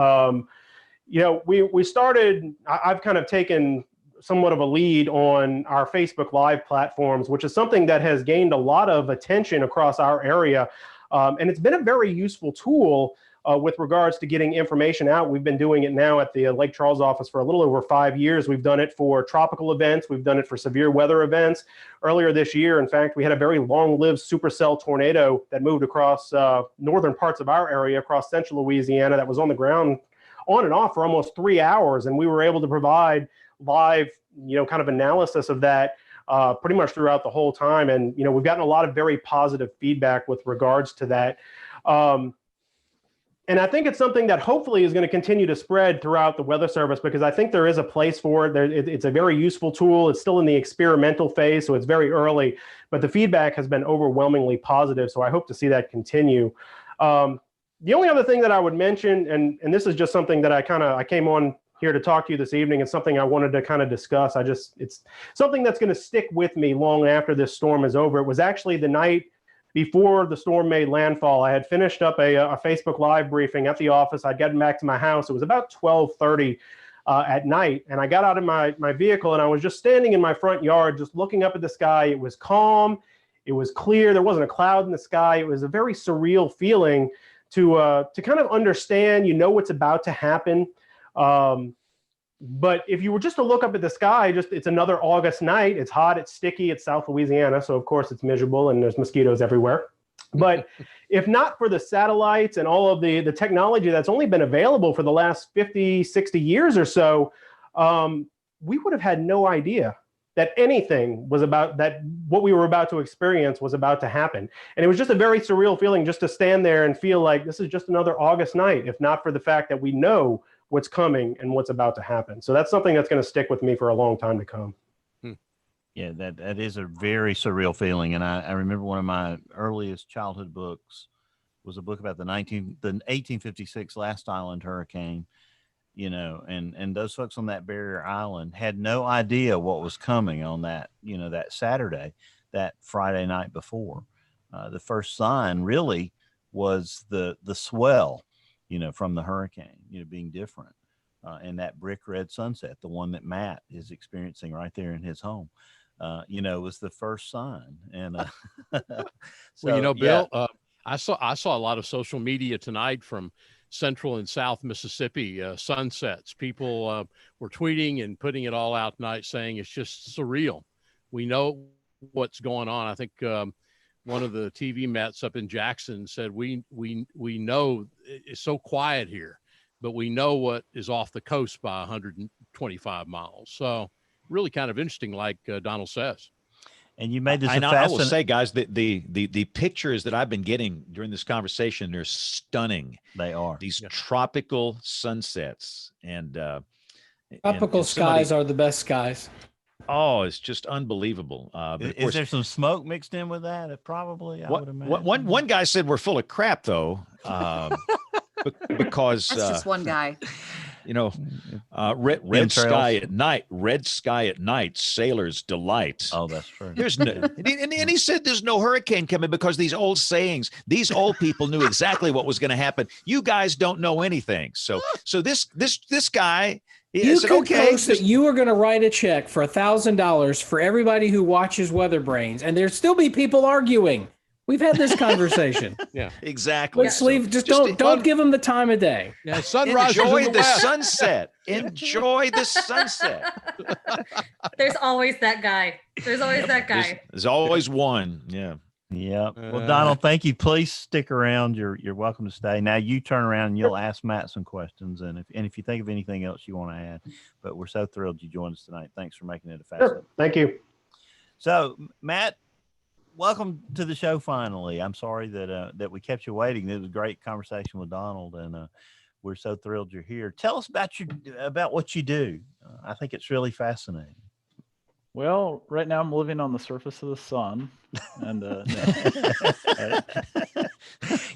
We started. I've kind of taken somewhat of a lead on our Facebook Live platforms, which is something that has gained a lot of attention across our area. And it's been a very useful tool with regards to getting information out. We've been doing it now at the Lake Charles office for a little over 5 years. We've done it for tropical events. We've done it for severe weather events. Earlier this year, in fact, we had a very long-lived supercell tornado that moved across northern parts of our area, across central Louisiana, that was on the ground on and off for almost 3 hours. And we were able to provide live, kind of analysis of that pretty much throughout the whole time. And, we've gotten a lot of very positive feedback with regards to that. And I think it's something that hopefully is going to continue to spread throughout the Weather Service, because I think there is a place for it. It's a very useful tool. It's still in the experimental phase, so it's very early, but the feedback has been overwhelmingly positive. So I hope to see that continue. The only other thing that I would mention, and this is just something that I came on here to talk to you this evening, and something I wanted to kind of discuss. It's something that's going to stick with me long after this storm is over. It was actually the night before the storm made landfall. I had finished up a Facebook Live briefing at the office. I'd gotten back to my house. It was about 12:30 at night, and I got out of my vehicle, and I was just standing in my front yard, just looking up at the sky. It was calm. It was clear. There wasn't a cloud in the sky. It was a very surreal feeling to kind of understand, what's about to happen. But if you were just to look up at the sky, it's another August night. It's hot, it's sticky, it's South Louisiana, so of course it's miserable and there's mosquitoes everywhere. But if not for the satellites and all of the technology that's only been available for the last 50, 60 years or so, we would have had no idea that anything was about that, what we were about to experience was about to happen. And it was just a very surreal feeling just to stand there and feel like this is just another August night, if not for the fact that we know what's coming and what's about to happen. So that's something that's going to stick with me for a long time to come. Yeah, that is a very surreal feeling. And I remember one of my earliest childhood books was a book about the 1856 Last Island hurricane, and those folks on that barrier island had no idea what was coming on that, that Saturday, that Friday night before. The first sign really was the swell, from the hurricane, being different. And that brick red sunset, the one that Matt is experiencing right there in his home, was the first sign. And so, Bill, yeah. I saw a lot of social media tonight from Central and South Mississippi sunsets. People were tweeting and putting it all out tonight, saying it's just surreal. We know what's going on. I think one of the TV Mets up in Jackson said, we know it's so quiet here, but we know what is off the coast by 125 miles. So really kind of interesting, like Donald says. And you made this. I will say, guys, the pictures that I've been getting during this conversation, they're stunning. They are. These tropical sunsets and tropical skies are the best skies. Oh, it's just unbelievable. Is there some smoke mixed in with that? Probably, I would imagine. One guy said we're full of crap, though, because that's just one guy. Red sky at night, sailor's delight. Oh, that's true. There's no, and he said there's no hurricane coming because these old sayings. These old people knew exactly what was going to happen. You guys don't know anything. So this guy. You could post that you are going to write a check for $1,000 for everybody who watches WeatherBrains, and there'd still be people arguing. We've had this conversation. Yeah, exactly. Let's leave. Just don't give them the time of day. Yeah, sunrise. Enjoy the sunset. Enjoy the sunset. There's always that guy. There's always that guy. There's always one. Yeah. Yeah. Well, Donald, thank you. Please stick around. You're welcome to stay. Now you turn around and you'll ask Matt some questions, and if you think of anything else you want to add. But we're so thrilled you joined us tonight. Thanks for making it a fast. Sure. Thank you. So, Matt, welcome to the show. Finally, I'm sorry that we kept you waiting. It was a great conversation with Donald, and we're so thrilled you're here. Tell us about what you do. I think it's really fascinating. Well, right now I'm living on the surface of the sun, and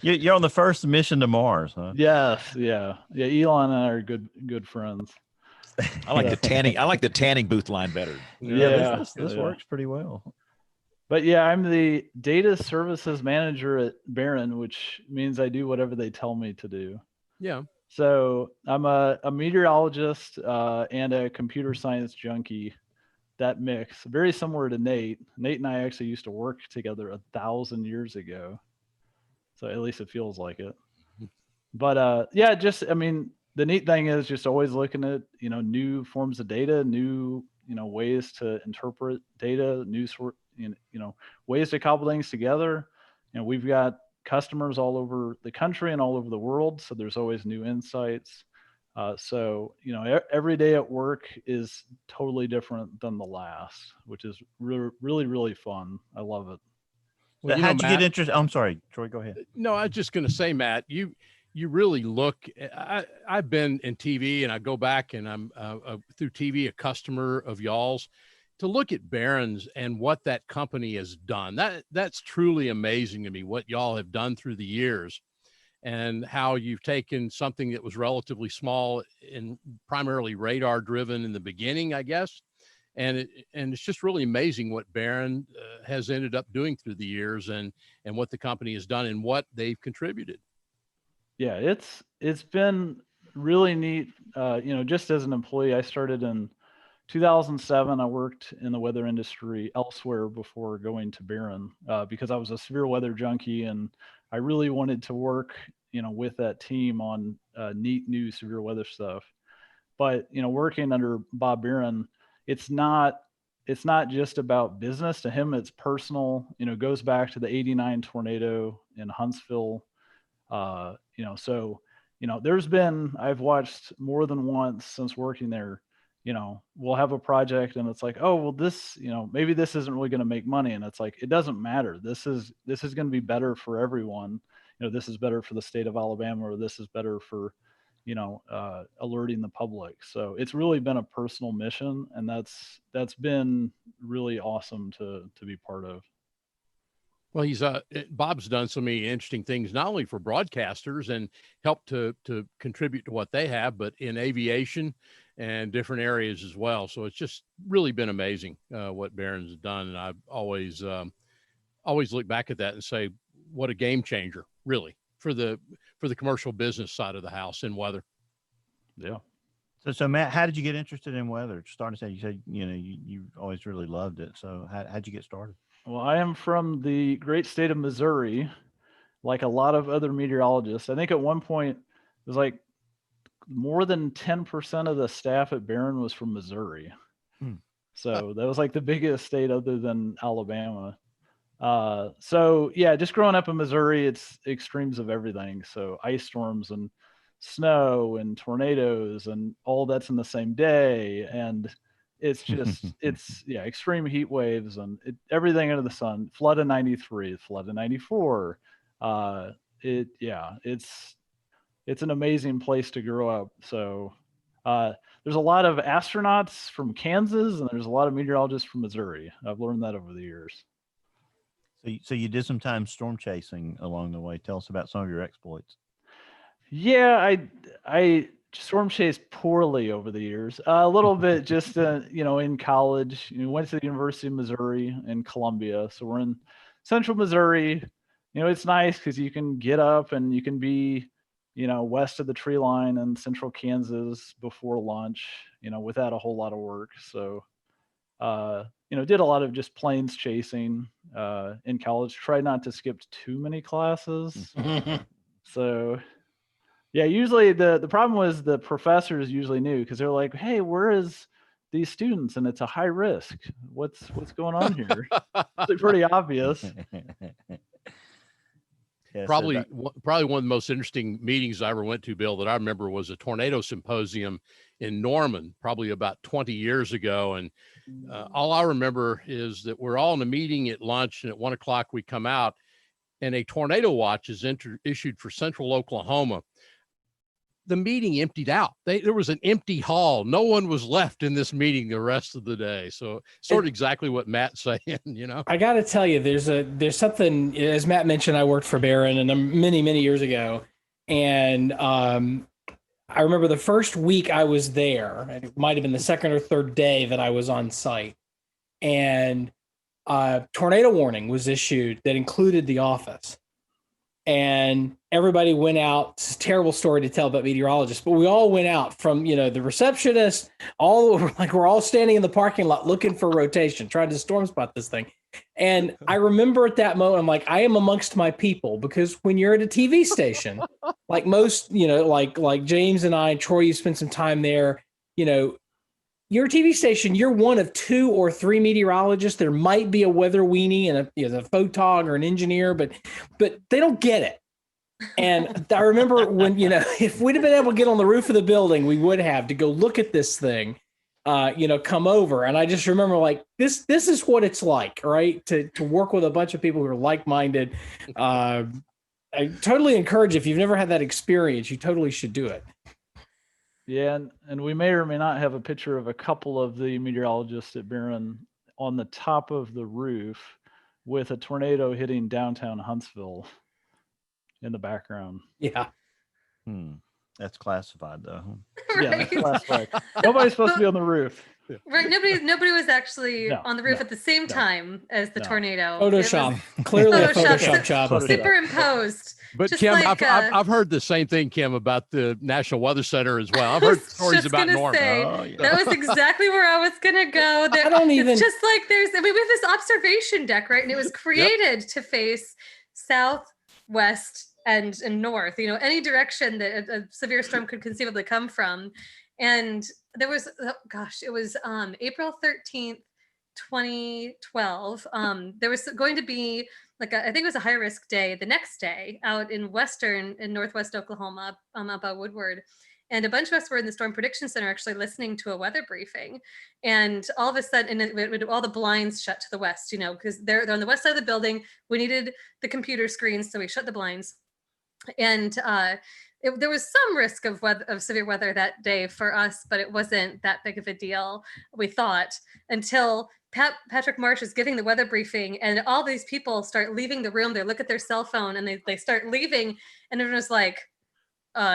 you're on the first mission to Mars, huh? Yes, yeah. Elon and I are good friends. I like the tanning. I like the tanning booth line better. Yeah, this works pretty well. But yeah, I'm the data services manager at Barron, which means I do whatever they tell me to do. Yeah. So I'm a meteorologist and a computer science junkie. That mix, very similar to Nate. Nate and I actually used to work together 1,000 years ago. So at least it feels like it. But yeah, just, I mean, the neat thing is just always looking at, new forms of data, new, ways to interpret data, new sort, ways to cobble things together. We've got customers all over the country and all over the world, so there's always new insights. So every day at work is totally different than the last, which is really, really, really fun. I love it. Well, how'd you get interested? I'm sorry, Troy, go ahead. No, I was just going to say, Matt, you really look. I've been in TV, and I go back, and I'm through TV a customer of y'all's. To look at Barron's and what that company has done, that's truly amazing to me. What y'all have done through the years, and how you've taken something that was relatively small and primarily radar driven in the beginning, I guess. And it's just really amazing what Barron has ended up doing through the years, and what the company has done and what they've contributed. Yeah, it's been really neat. Just as an employee, I started in 2007. I worked in the weather industry elsewhere before going to Barron because I was a severe weather junkie, and I really wanted to work, with that team on neat new severe weather stuff. But working under Bob Barron, it's not just about business. To him, it's personal. Goes back to the '89 tornado in Huntsville. So I've watched more than once since working there. We'll have a project and it's like, oh, well, this, maybe this isn't really going to make money. And it's like, it doesn't matter. This is going to be better for everyone. This is better for the state of Alabama, or this is better for, alerting the public. So it's really been a personal mission, and that's been really awesome to be part of. Well, Bob's done so many interesting things, not only for broadcasters and helped to contribute to what they have, but in aviation and different areas as well. So it's just really been amazing what Barron's done. And I've always look back at that and say, what a game changer, really, for the commercial business side of the house in weather. Yeah. So Matt, how did you get interested in weather? Starting to say, you said, you always really loved it. So how'd you get started? Well, I am from the great state of Missouri, like a lot of other meteorologists. I think at one point it was like more than 10% of the staff at Barron was from Missouri. So that was like the biggest state other than Alabama. So yeah, just growing up in Missouri, it's extremes of everything. So ice storms and snow and tornadoes and all that's in the same day. And it's just, extreme heat waves and everything under the sun. Flood in 93, flood in 94. It's an amazing place to grow up. So there's a lot of astronauts from Kansas, and there's a lot of meteorologists from Missouri. I've learned that over the years. So you did some time storm chasing along the way. Tell us about some of your exploits. Yeah, I storm chased poorly over the years. A little bit just, in college. Went to the University of Missouri in Columbia. So we're in central Missouri. It's nice because you can get up and you can be, west of the tree line in central Kansas before lunch, without a whole lot of work. So, did a lot of just planes chasing in college. Tried not to skip too many classes. So, yeah, usually the problem was the professors usually knew because they're like, hey, where is these students? And it's a high risk. What's going on here? It's pretty obvious. Yeah, probably one of the most interesting meetings I ever went to, Bill, that I remember was a tornado symposium in Norman, probably about 20 years ago. And all I remember is that we're all in a meeting at lunch, and at 1 o'clock we come out, and a tornado watch is issued for central Oklahoma. The meeting emptied out. There was an empty hall. No one was left in this meeting the rest of the day. So sort of exactly what Matt's saying, I got to tell you, there's something, as Matt mentioned, I worked for Barron and many, many years ago. And I remember the first week I was there, and it might've been the second or third day that I was on site, and tornado warning was issued that included the office. and everybody went out. It's a terrible story to tell about meteorologists, but we all went out from, the receptionist, we're all standing in the parking lot looking for rotation, trying to storm spot this thing. And I remember at that moment, I'm like, I am amongst my people, because when you're at a TV station, like most, like James and I and Troy, you spent some time there, your TV station, you're one of 2 or 3 meteorologists. There might be a weather weenie and a photog or an engineer, but they don't get it. And I remember when, if we'd have been able to get on the roof of the building, we would have to go look at this thing, come over. And I just remember, like, this is what it's like, right? To work with a bunch of people who are like-minded. I totally encourage, if you've never had that experience, you totally should do it. Yeah, and we may or may not have a picture of a couple of the meteorologists at Barron on the top of the roof with a tornado hitting downtown Huntsville in the background. Yeah. That's classified, though. Right. Yeah, that's classified. Nobody's supposed to be on the roof. Right. Nobody was actually on the roof at the same time as the tornado. Photoshop. Clearly a Photoshop job. Superimposed. But Just Kim, like, I've heard the same thing, Kim, about the National Weather Center as well. I've heard stories about Norman. That was exactly where I was gonna go. It's just like we have this observation deck, right? And it was created to face south, west, and north. Any direction that a severe storm could conceivably come from. And there was, it was April 13th, 2012. There was going to be I think it was a high risk day the next day out in northwest Oklahoma, up by Woodward. And a bunch of us were in the Storm Prediction Center actually listening to a weather briefing. And all of a sudden, all the blinds shut to the west, because they're on the west side of the building. We needed the computer screens, so we shut the blinds. And there was some risk of severe weather that day for us, but it wasn't that big of a deal, we thought, until Patrick Marsh is giving the weather briefing, and all these people start leaving the room. They look at their cell phone and they start leaving, and everyone's like,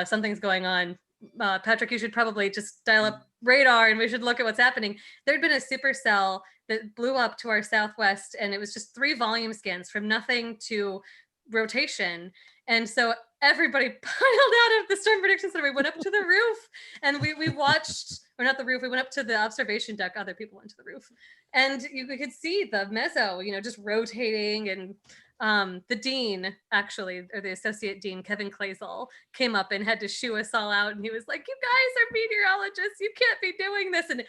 something's going on. Patrick, you should probably just dial up radar and we should look at what's happening. There'd been a supercell that blew up to our southwest, and it was just 3 volume scans from nothing to rotation. And so everybody piled out of the Storm Prediction Center. We went up to the roof and we watched, or not the roof, we went up to the observation deck. Other people went to the roof. And we could see the meso, just rotating. And the dean, actually, or the associate dean, Kevin Clazel, came up and had to shoo us all out. And he was like, "You guys are meteorologists. You can't be doing this." And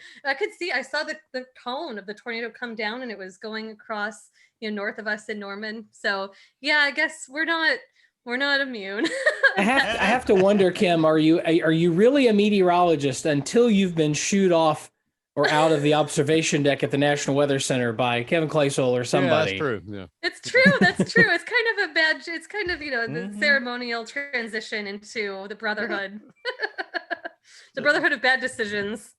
I saw the cone of the tornado come down, and it was going across, north of us in Norman. So yeah, I guess we're not immune. I have to wonder, Kim, are you really a meteorologist until you've been shooed off or out of the observation deck at the National Weather Center by Kevin Clazel or somebody? Yeah, that's true. Yeah. It's true. That's true. It's kind of a badge. It's kind of, the ceremonial transition into the brotherhood. The brotherhood of bad decisions.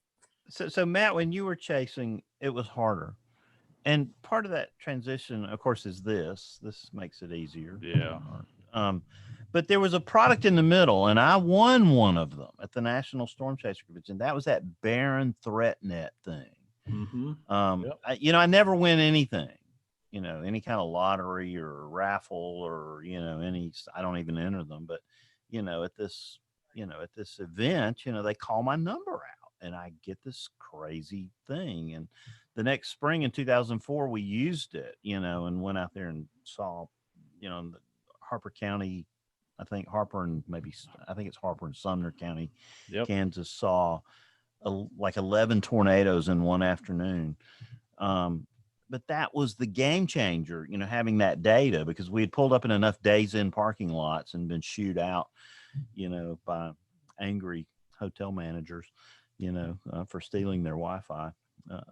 So Matt, when you were chasing, it was harder. And part of that transition, of course, is this. This makes it easier. Yeah. But there was a product in the middle, and I won one of them at the National Storm Chaser Convention. That was that Barron ThreatNet thing. Mm-hmm. I never win anything, any kind of lottery or raffle or, I don't even enter them. But, at this event, they call my number out and I get this crazy thing. And the next spring in 2004, we used it, and went out there and saw, in the Harper County, I think it's Harper and Sumner County, Kansas, saw like 11 tornadoes in one afternoon. But that was the game changer, having that data, because we had pulled up in enough days in parking lots and been shooed out, by angry hotel managers, for stealing their Wi-Fi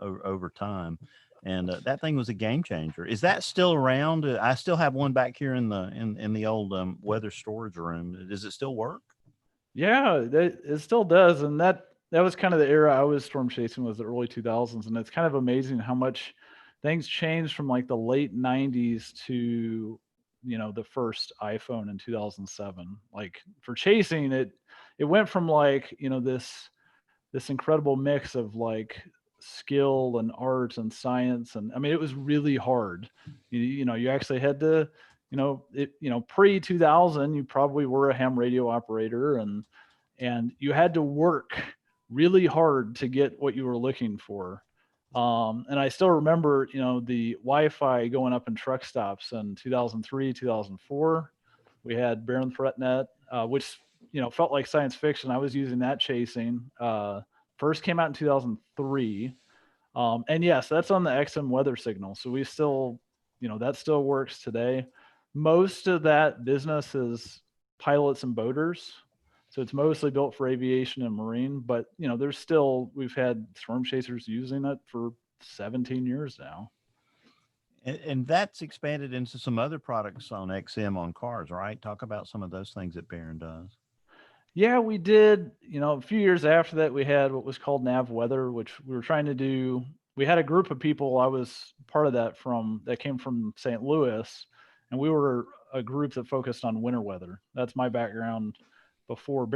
over time. And that thing was a game changer. Is that still around? I still have one back here in the old weather storage room. Does it still work? Yeah, it still does. And that was kind of the era I was storm chasing, was the early 2000s. And it's kind of amazing how much things changed from like the late 90s to, the first iPhone in 2007. Like for chasing it went from like, this incredible mix of like skill and art and science. And I mean, it was really hard. You actually had to pre 2000, you probably were a ham radio operator, and you had to work really hard to get what you were looking for. And I still remember, the Wi-Fi going up in truck stops in 2003, 2004. We had Baron ThreatNet, which, felt like science fiction. I was using that chasing. First came out in 2003. And yes, that's on the XM weather signal. So we still, that still works today. Most of that business is pilots and boaters. So it's mostly built for aviation and marine, but we've had storm chasers using it for 17 years now. And that's expanded into some other products on XM on cars, right? Talk about some of those things that Baron does. Yeah, we did. A few years after that, we had what was called Nav Weather, which we were trying to do. We had a group of people. I was part of that came from St. Louis, and we were a group that focused on winter weather. That's my background. Before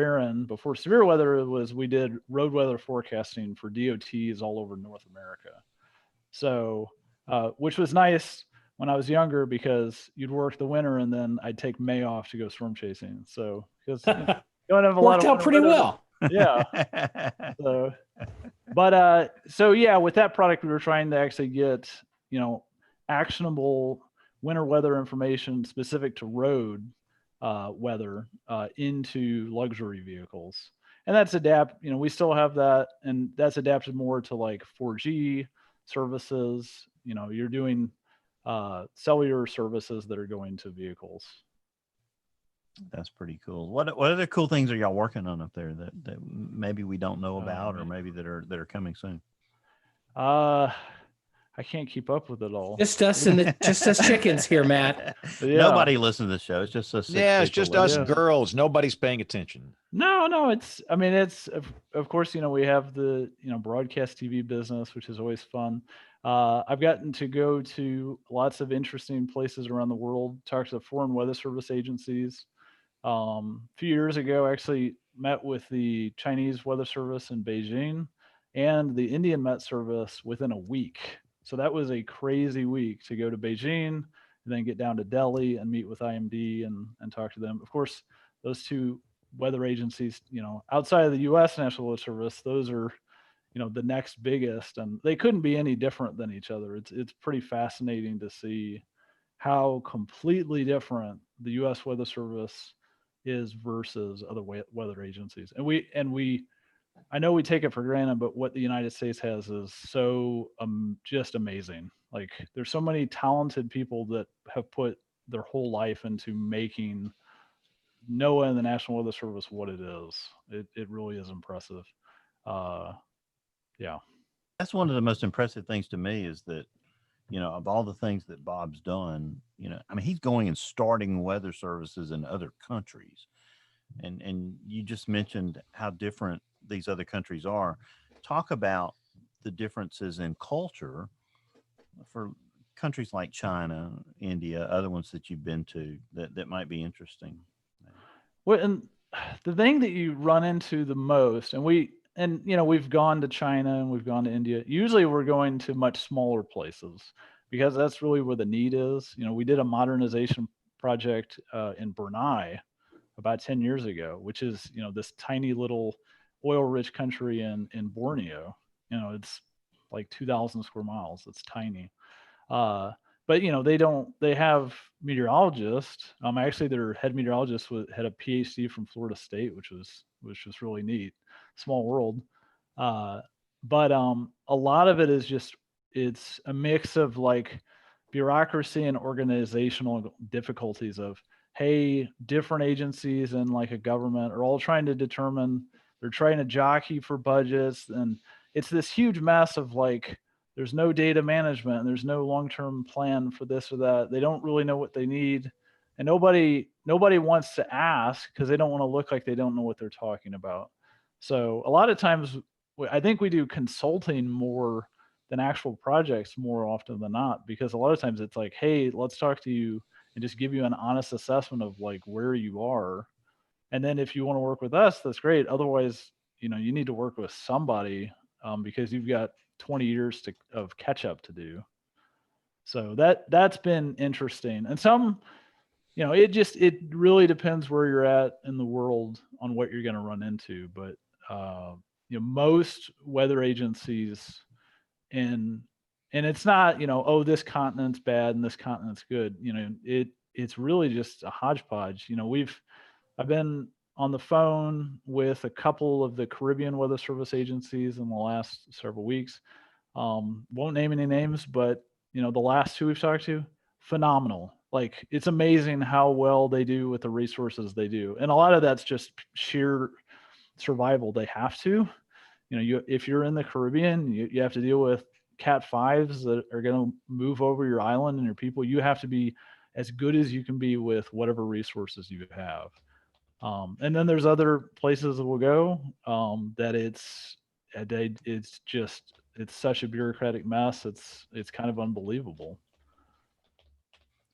severe weather, we did road weather forecasting for DOTs all over North America. So, which was nice when I was younger because you'd work the winter and then I'd take May off to go storm chasing. So, because you don't have a lot of worked out pretty well. Yeah. So yeah, with that product, we were trying to actually get, actionable winter weather information specific to road weather into luxury vehicles. And that's we still have that, and that's adapted more to like 4G services. You're doing cellular services that are going to vehicles. That's pretty cool. What other cool things are y'all working on up there that maybe we don't know about, or maybe that are coming soon? I can't keep up with it all. Just us chickens here, Matt. Yeah. Nobody listens to the show. It's just us. Yeah, it's just us girls. Nobody's paying attention. No, it's of course, we have the, broadcast TV business, which is always fun. I've gotten to go to lots of interesting places around the world, talk to the foreign weather service agencies. A few years ago, I actually met with the Chinese weather service in Beijing and the Indian Met Service within a week. So that was a crazy week to go to Beijing and then get down to Delhi and meet with IMD and talk to them. Of course, those two weather agencies, outside of the U.S. National Weather Service, those are, the next biggest, and they couldn't be any different than each other. It's pretty fascinating to see how completely different the U.S. Weather Service is versus other weather agencies. And I know we take it for granted, but what the United States has is so just amazing. Like, there's so many talented people that have put their whole life into making NOAA and the National Weather Service what it is. It really is impressive. Yeah. That's one of the most impressive things to me is that, of all the things that Bob's done, he's going and starting weather services in other countries. And you just mentioned how different these other countries are. Talk about the differences in culture for countries like China, India, other ones that you've been to that might be interesting. Well, and the thing that you run into the most, and we've gone to China and we've gone to India. Usually we're going to much smaller places because that's really where the need is. We did a modernization project in Brunei about 10 years ago, which is, this tiny little oil-rich country in Borneo. It's like 2,000 square miles. It's tiny. But they have meteorologists. Actually, their head meteorologist had a PhD from Florida State, which was really neat. Small world. But a lot of it is just, it's a mix of like bureaucracy and organizational difficulties of, hey, different agencies and like a government are all trying to determine, they're trying to jockey for budgets. And it's this huge mess of like, there's no data management and there's no long-term plan for this or that. They don't really know what they need. And nobody wants to ask because they don't want to look like they don't know what they're talking about. So a lot of times, I think we do consulting more than actual projects more often than not, because a lot of times it's like, hey, let's talk to you and just give you an honest assessment of like where you are. And then if you want to work with us, that's great. Otherwise, you need to work with somebody because you've got 20 years of catch up to do. So that's been interesting. And some it really depends where you're at in the world on what you're going to run into. But most weather agencies and it's not, oh, this continent's bad and this continent's good. It's really just a hodgepodge. I've been on the phone with a couple of the Caribbean Weather Service agencies in the last several weeks. Won't name any names, but the last two we've talked to, phenomenal. Like, it's amazing how well they do with the resources they do. And a lot of that's just sheer survival. They have to, if you're in the Caribbean, you have to deal with Cat 5s that are going to move over your island and your people. You have to be as good as you can be with whatever resources you have. And then there's other places that will go that it's such a bureaucratic mess. It's kind of unbelievable.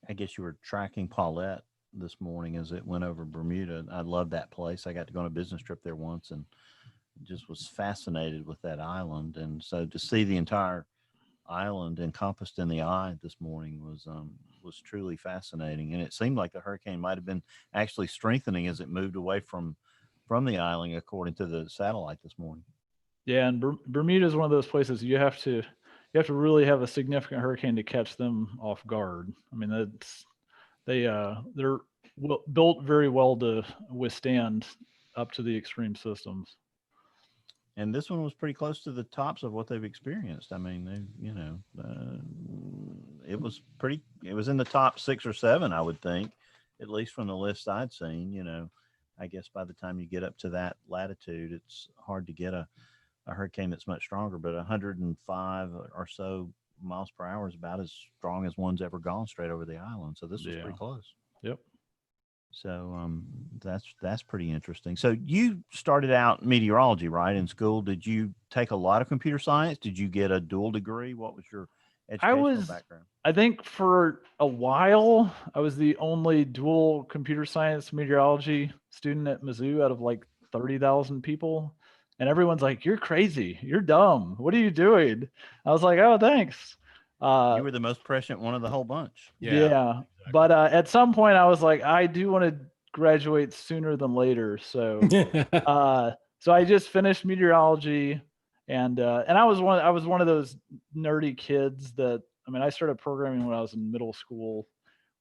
I guess you were tracking Paulette this morning as it went over Bermuda. I love that place. I got to go on a business trip there once and just was fascinated with that island. And so to see the entire island encompassed in the eye this morning was truly fascinating. And it seemed like the hurricane might have been actually strengthening as it moved away from the island, according to the satellite this morning. Yeah, and Bermuda is one of those places you have to really have a significant hurricane to catch them off guard. I mean, they're built very well to withstand up to the extreme systems. And this one was pretty close to the tops of what they've experienced. I mean, it was in the top 6 or 7, I would think, at least from the list I'd seen. I guess by the time you get up to that latitude, it's hard to get a hurricane that's much stronger, but 105 or so miles per hour is about as strong as one's ever gone straight over the island. So this was pretty close. Yep. So that's pretty interesting. So you started out meteorology, right, in school? Did you take a lot of computer science? Did you get a dual degree? What was your educational background? I think for a while, I was the only dual computer science meteorology student at Mizzou out of like 30,000 people. And everyone's like, "You're crazy. You're dumb. What are you doing?" I was like, "Oh, thanks." You were the most prescient one of the whole bunch. Yeah. Exactly. But at some point I was like, I do want to graduate sooner than later. So, so I just finished meteorology and I was one of those nerdy kids that, I started programming when I was in middle school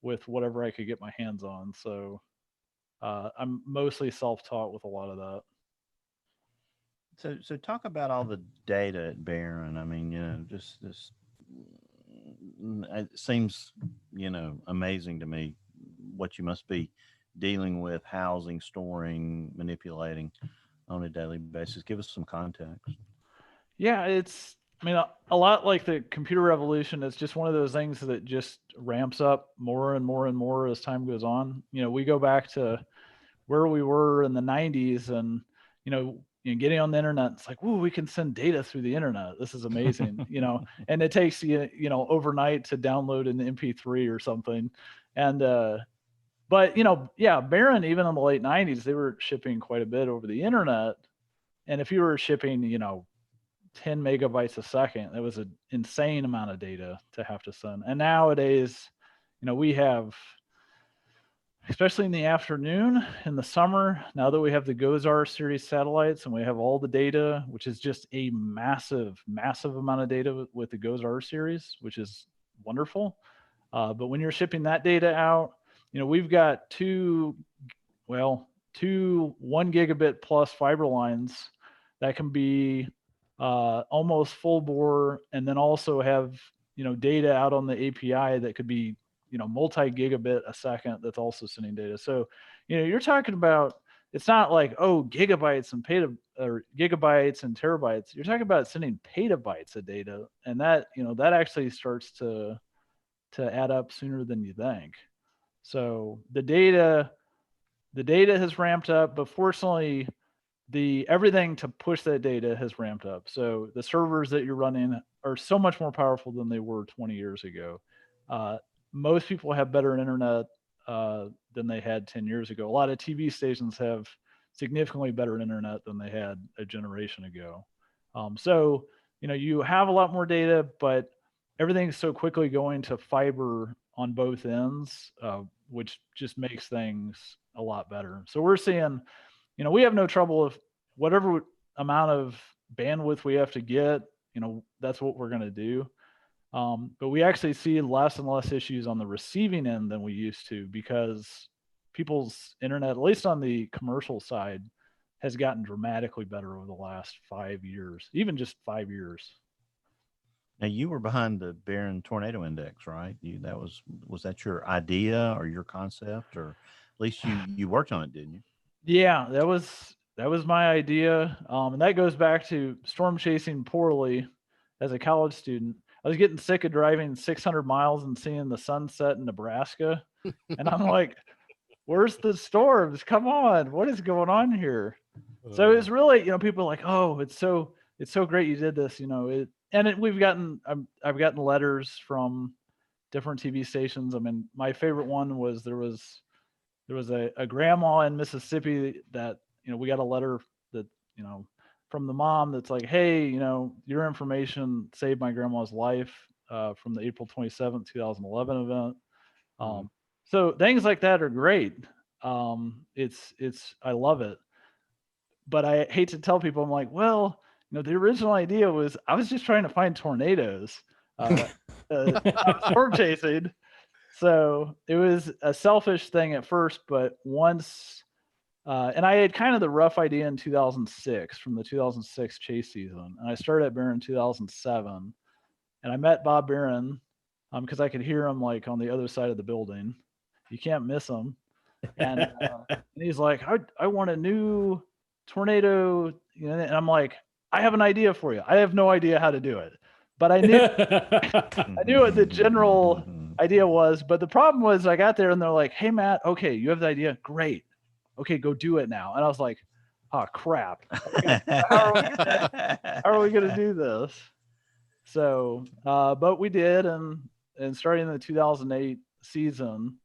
with whatever I could get my hands on. So, I'm mostly self-taught with a lot of that. So talk about all the data at Barron. Just this. It seems, amazing to me what you must be dealing with, housing, storing, manipulating on a daily basis. Give us some context. Yeah, it's, a lot like the computer revolution. It's just one of those things that just ramps up more and more and more as time goes on. We go back to where we were in the 90s and, getting on the internet, it's like, we can send data through the internet. This is amazing, and it takes you, overnight to download an MP3 or something. And, but, Barron, even in the late 90s, they were shipping quite a bit over the internet. And if you were shipping, 10 megabytes a second, that was an insane amount of data to have to send. And nowadays, we have, especially in the afternoon, in the summer, now that we have the GOES-R series satellites and we have all the data, which is just a massive, massive amount of data with the GOES-R series, which is wonderful. But when you're shipping that data out, we've got two 1 gigabit plus fiber lines that can be almost full bore, and then also have, data out on the API that could be, multi-gigabit a second that's also sending data. So, you're talking about, it's not like, gigabytes and gigabytes and terabytes. You're talking about sending petabytes of data. And that, that actually starts to add up sooner than you think. So the data has ramped up, but fortunately everything to push that data has ramped up. So the servers that you're running are so much more powerful than they were 20 years ago. Most people have better internet than they had 10 years ago. A lot of TV stations have significantly better internet than they had a generation ago. So, you have a lot more data, but everything's so quickly going to fiber on both ends. which just makes things a lot better. So we're seeing, we have no trouble if whatever amount of bandwidth we have to get, that's what we're going to do. But we actually see less and less issues on the receiving end than we used to, because people's internet, at least on the commercial side, has gotten dramatically better over the last 5 years, even just 5 years. Now, you were behind the Barron Tornado Index, right? Was that your idea or your concept, or at least you worked on it, didn't you? Yeah, that was my idea, and that goes back to storm chasing poorly as a college student. I was getting sick of driving 600 miles and seeing the sunset in Nebraska, and I'm like, "Where's the storms? Come on, what is going on here?" So it's really, people are like, "Oh, it's so great you did this," we've gotten, I've gotten letters from different TV stations. I mean, my favorite one was there was a grandma in Mississippi that, we got a letter that, from the mom that's like, "Hey, your information saved my grandma's life," from the April 27th, 2011 event. So things like that are great. I love it. But I hate to tell people, I'm like, well, the original idea was I was just trying to find tornadoes, storm chasing. So it was a selfish thing at first, but once, and I had kind of the rough idea in 2006 from the 2006 chase season. And I started at Barron in 2007, and I met Bob Barron because I could hear him like on the other side of the building. You can't miss him. And he's like, I want a new tornado, and I'm like, I have an idea for you. I have no idea how to do it, but I knew what the general idea was. But the problem was, I got there and they're like, "Hey, Matt, okay, you have the idea, great. Okay, go do it now." And I was like, "Oh crap! How are we gonna do this?" So, but we did, and starting in the 2008 season,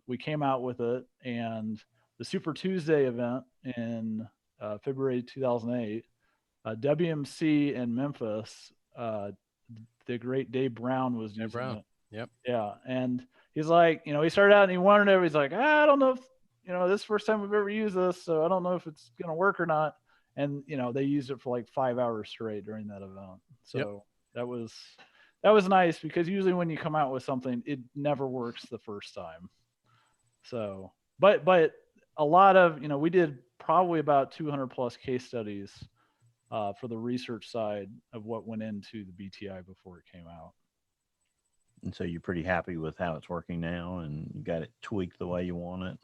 we came out with it, and the Super Tuesday event in February 2008, WMC in Memphis, the great Dave Brown was using it. Yep. Yeah, and he's like, he started out and he wanted it. He's like, I don't know if, this is the first time we've ever used this, so I don't know if it's gonna work or not. And they used it for like 5 hours straight during that event. So that was nice, because usually when you come out with something, it never works the first time. So, but a lot of, we did probably about 200 plus case studies for the research side of what went into the BTI before it came out. And so you're pretty happy with how it's working now, and you got it tweaked the way you want it.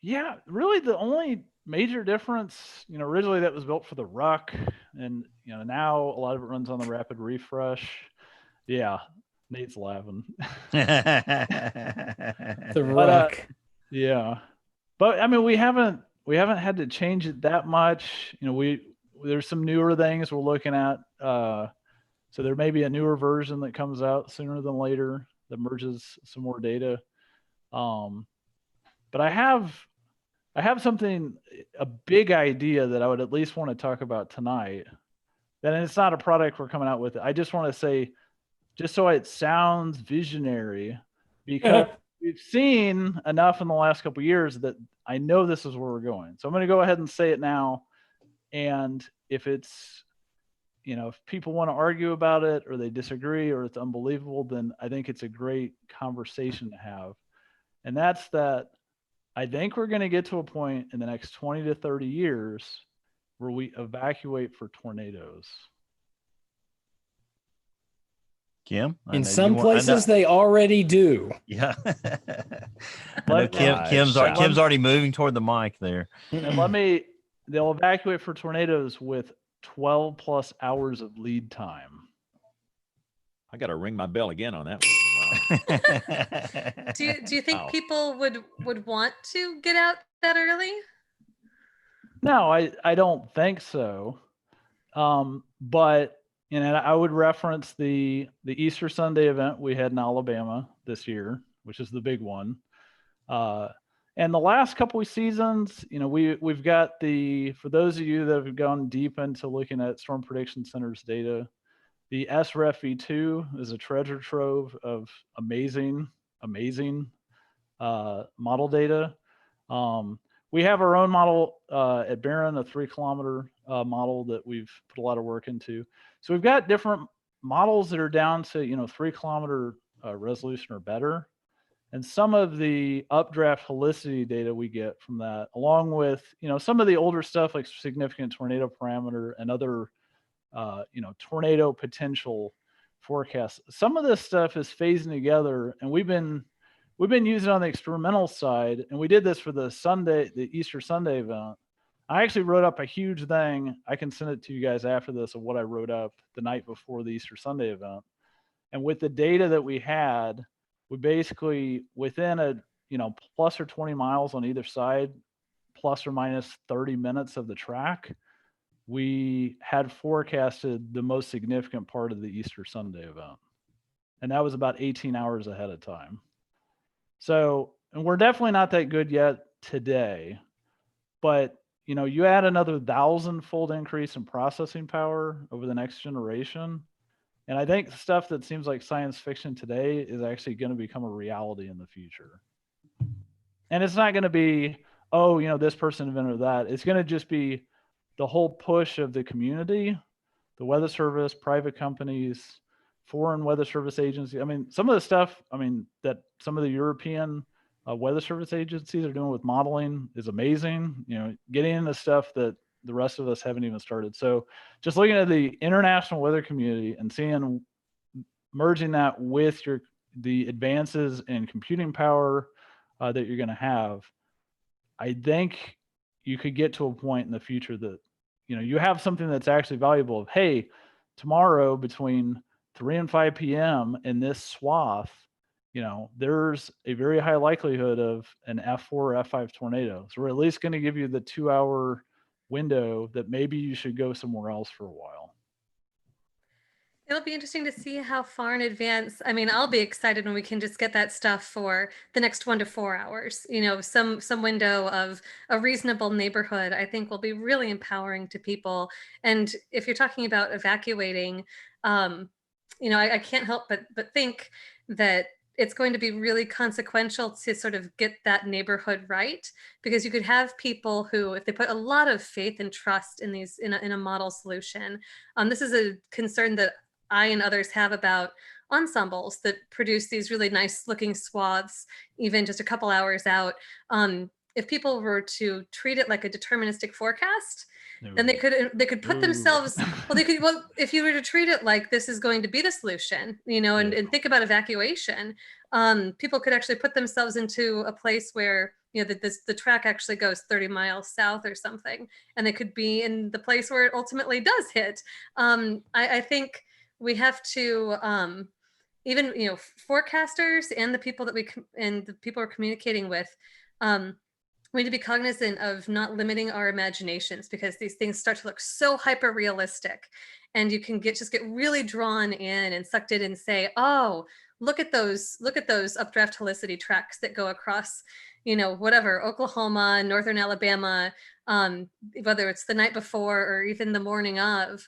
Yeah, really the only major difference, originally that was built for the ruck, and now a lot of it runs on the rapid refresh. Yeah, Nate's laughing. The ruck. Yeah, but I mean, we haven't had to change it that much. There's some newer things we're looking at. So there may be a newer version that comes out sooner than later that merges some more data. But I have something, a big idea that I would at least want to talk about tonight. And it's not a product we're coming out with. I just want to say, just so it sounds visionary, because we've seen enough in the last couple of years that I know this is where we're going. So I'm going to go ahead and say it now. And if it's, if people want to argue about it, or they disagree, or it's unbelievable, then I think it's a great conversation to have. And that's that I think we're going to get to a point in the next 20 to 30 years where we evacuate for tornadoes. Kim? In some places, they already do. Yeah. Kim's already moving toward the mic there. And they'll evacuate for tornadoes with 12 plus hours of lead time. I got to ring my bell again on that one. Wow. Do you think people would want to get out that early? No, I don't think so. But I would reference the Easter Sunday event we had in Alabama this year, which is the big one. And the last couple of seasons, we've got for those of you that have gone deep into looking at Storm Prediction Center's data, the SREF V2 is a treasure trove of amazing model data. We have our own model at Barron, a 3-kilometer model that we've put a lot of work into. So we've got different models that are down to 3-kilometer resolution or better. And some of the updraft helicity data we get from that, along with some of the older stuff like significant tornado parameter and other tornado potential forecasts. Some of this stuff is phasing together, and we've been using it on the experimental side, and we did this for the Easter Sunday event. I actually wrote up a huge thing. I can send it to you guys after this of what I wrote up the night before the Easter Sunday event. And with the data that we had, we basically, within a plus or 20 miles on either side, plus or minus 30 minutes of the track, we had forecasted the most significant part of the Easter Sunday event. And that was about 18 hours ahead of time. So, and we're definitely not that good yet today, but you add another 1,000-fold increase in processing power over the next generation. And I think stuff that seems like science fiction today is actually going to become a reality in the future. And it's not going to be, this person invented that. It's going to just be the whole push of the community, the Weather Service, private companies, foreign weather service agencies. I mean, some of the stuff, that some of the European weather service agencies are doing with modeling is amazing. Getting into stuff that the rest of us haven't even started. So just looking at the international weather community and seeing, merging that with the advances in computing power that you're going to have, I think you could get to a point in the future that, you have something that's actually valuable of, hey, tomorrow between 3 and 5 p.m. in this swath, there's a very high likelihood of an F4 or F5 tornado. So we're at least going to give you the 2-hour window that maybe you should go somewhere else for a while. It'll be interesting to see how far in advance. I'll be excited when we can just get that stuff for the next 1 to 4 hours. Some window of a reasonable neighborhood, I think will be really empowering to people. And if you're talking about evacuating, I can't help but think that it's going to be really consequential to sort of get that neighborhood right, because you could have people who, if they put a lot of faith and trust in a model solution, this is a concern that I and others have about ensembles that produce these really nice looking swaths, even just a couple hours out. If people were to treat it like a deterministic forecast, then they could put themselves, if you were to treat it like this is going to be the solution, and think about evacuation, people could actually put themselves into a place where, the track actually goes 30 miles south or something, and they could be in the place where it ultimately does hit. I think we have to, even, forecasters and the people that we're communicating with, we need to be cognizant of not limiting our imaginations, because these things start to look so hyper realistic, and you can just get really drawn in and sucked in and say, oh, look at those updraft helicity tracks that go across, whatever, Oklahoma, northern Alabama, whether it's the night before or even the morning of,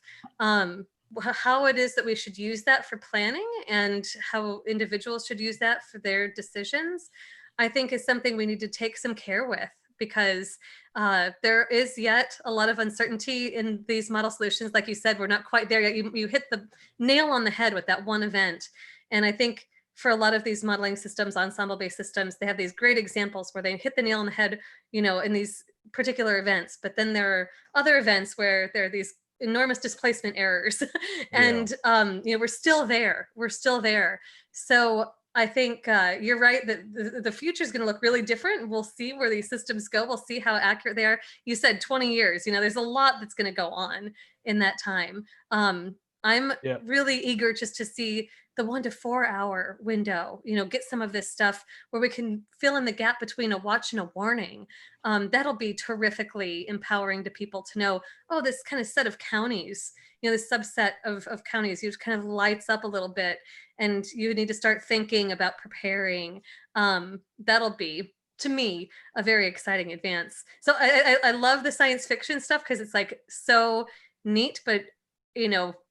how it is that we should use that for planning and how individuals should use that for their decisions, I think is something we need to take some care with, because there is yet a lot of uncertainty in these model solutions. Like you said, we're not quite there yet. You hit the nail on the head with that one event. And I think for a lot of these modeling systems, ensemble-based systems, they have these great examples where they hit the nail on the head, in these particular events. But then there are other events where there are these enormous displacement errors. And, we're still there. So I think you're right that the future is going to look really different. We'll see where these systems go. We'll see how accurate they are. You said 20 years, there's a lot that's going to go on in that time. I'm really eager just to see the 1 to 4 hour window, get some of this stuff where we can fill in the gap between a watch and a warning. That'll be terrifically empowering to people to know, oh, this kind of set of counties, this subset of counties, you just kind of lights up a little bit, and you need to start thinking about preparing. That'll be, to me, a very exciting advance. So I love the science fiction stuff, because it's like so neat, but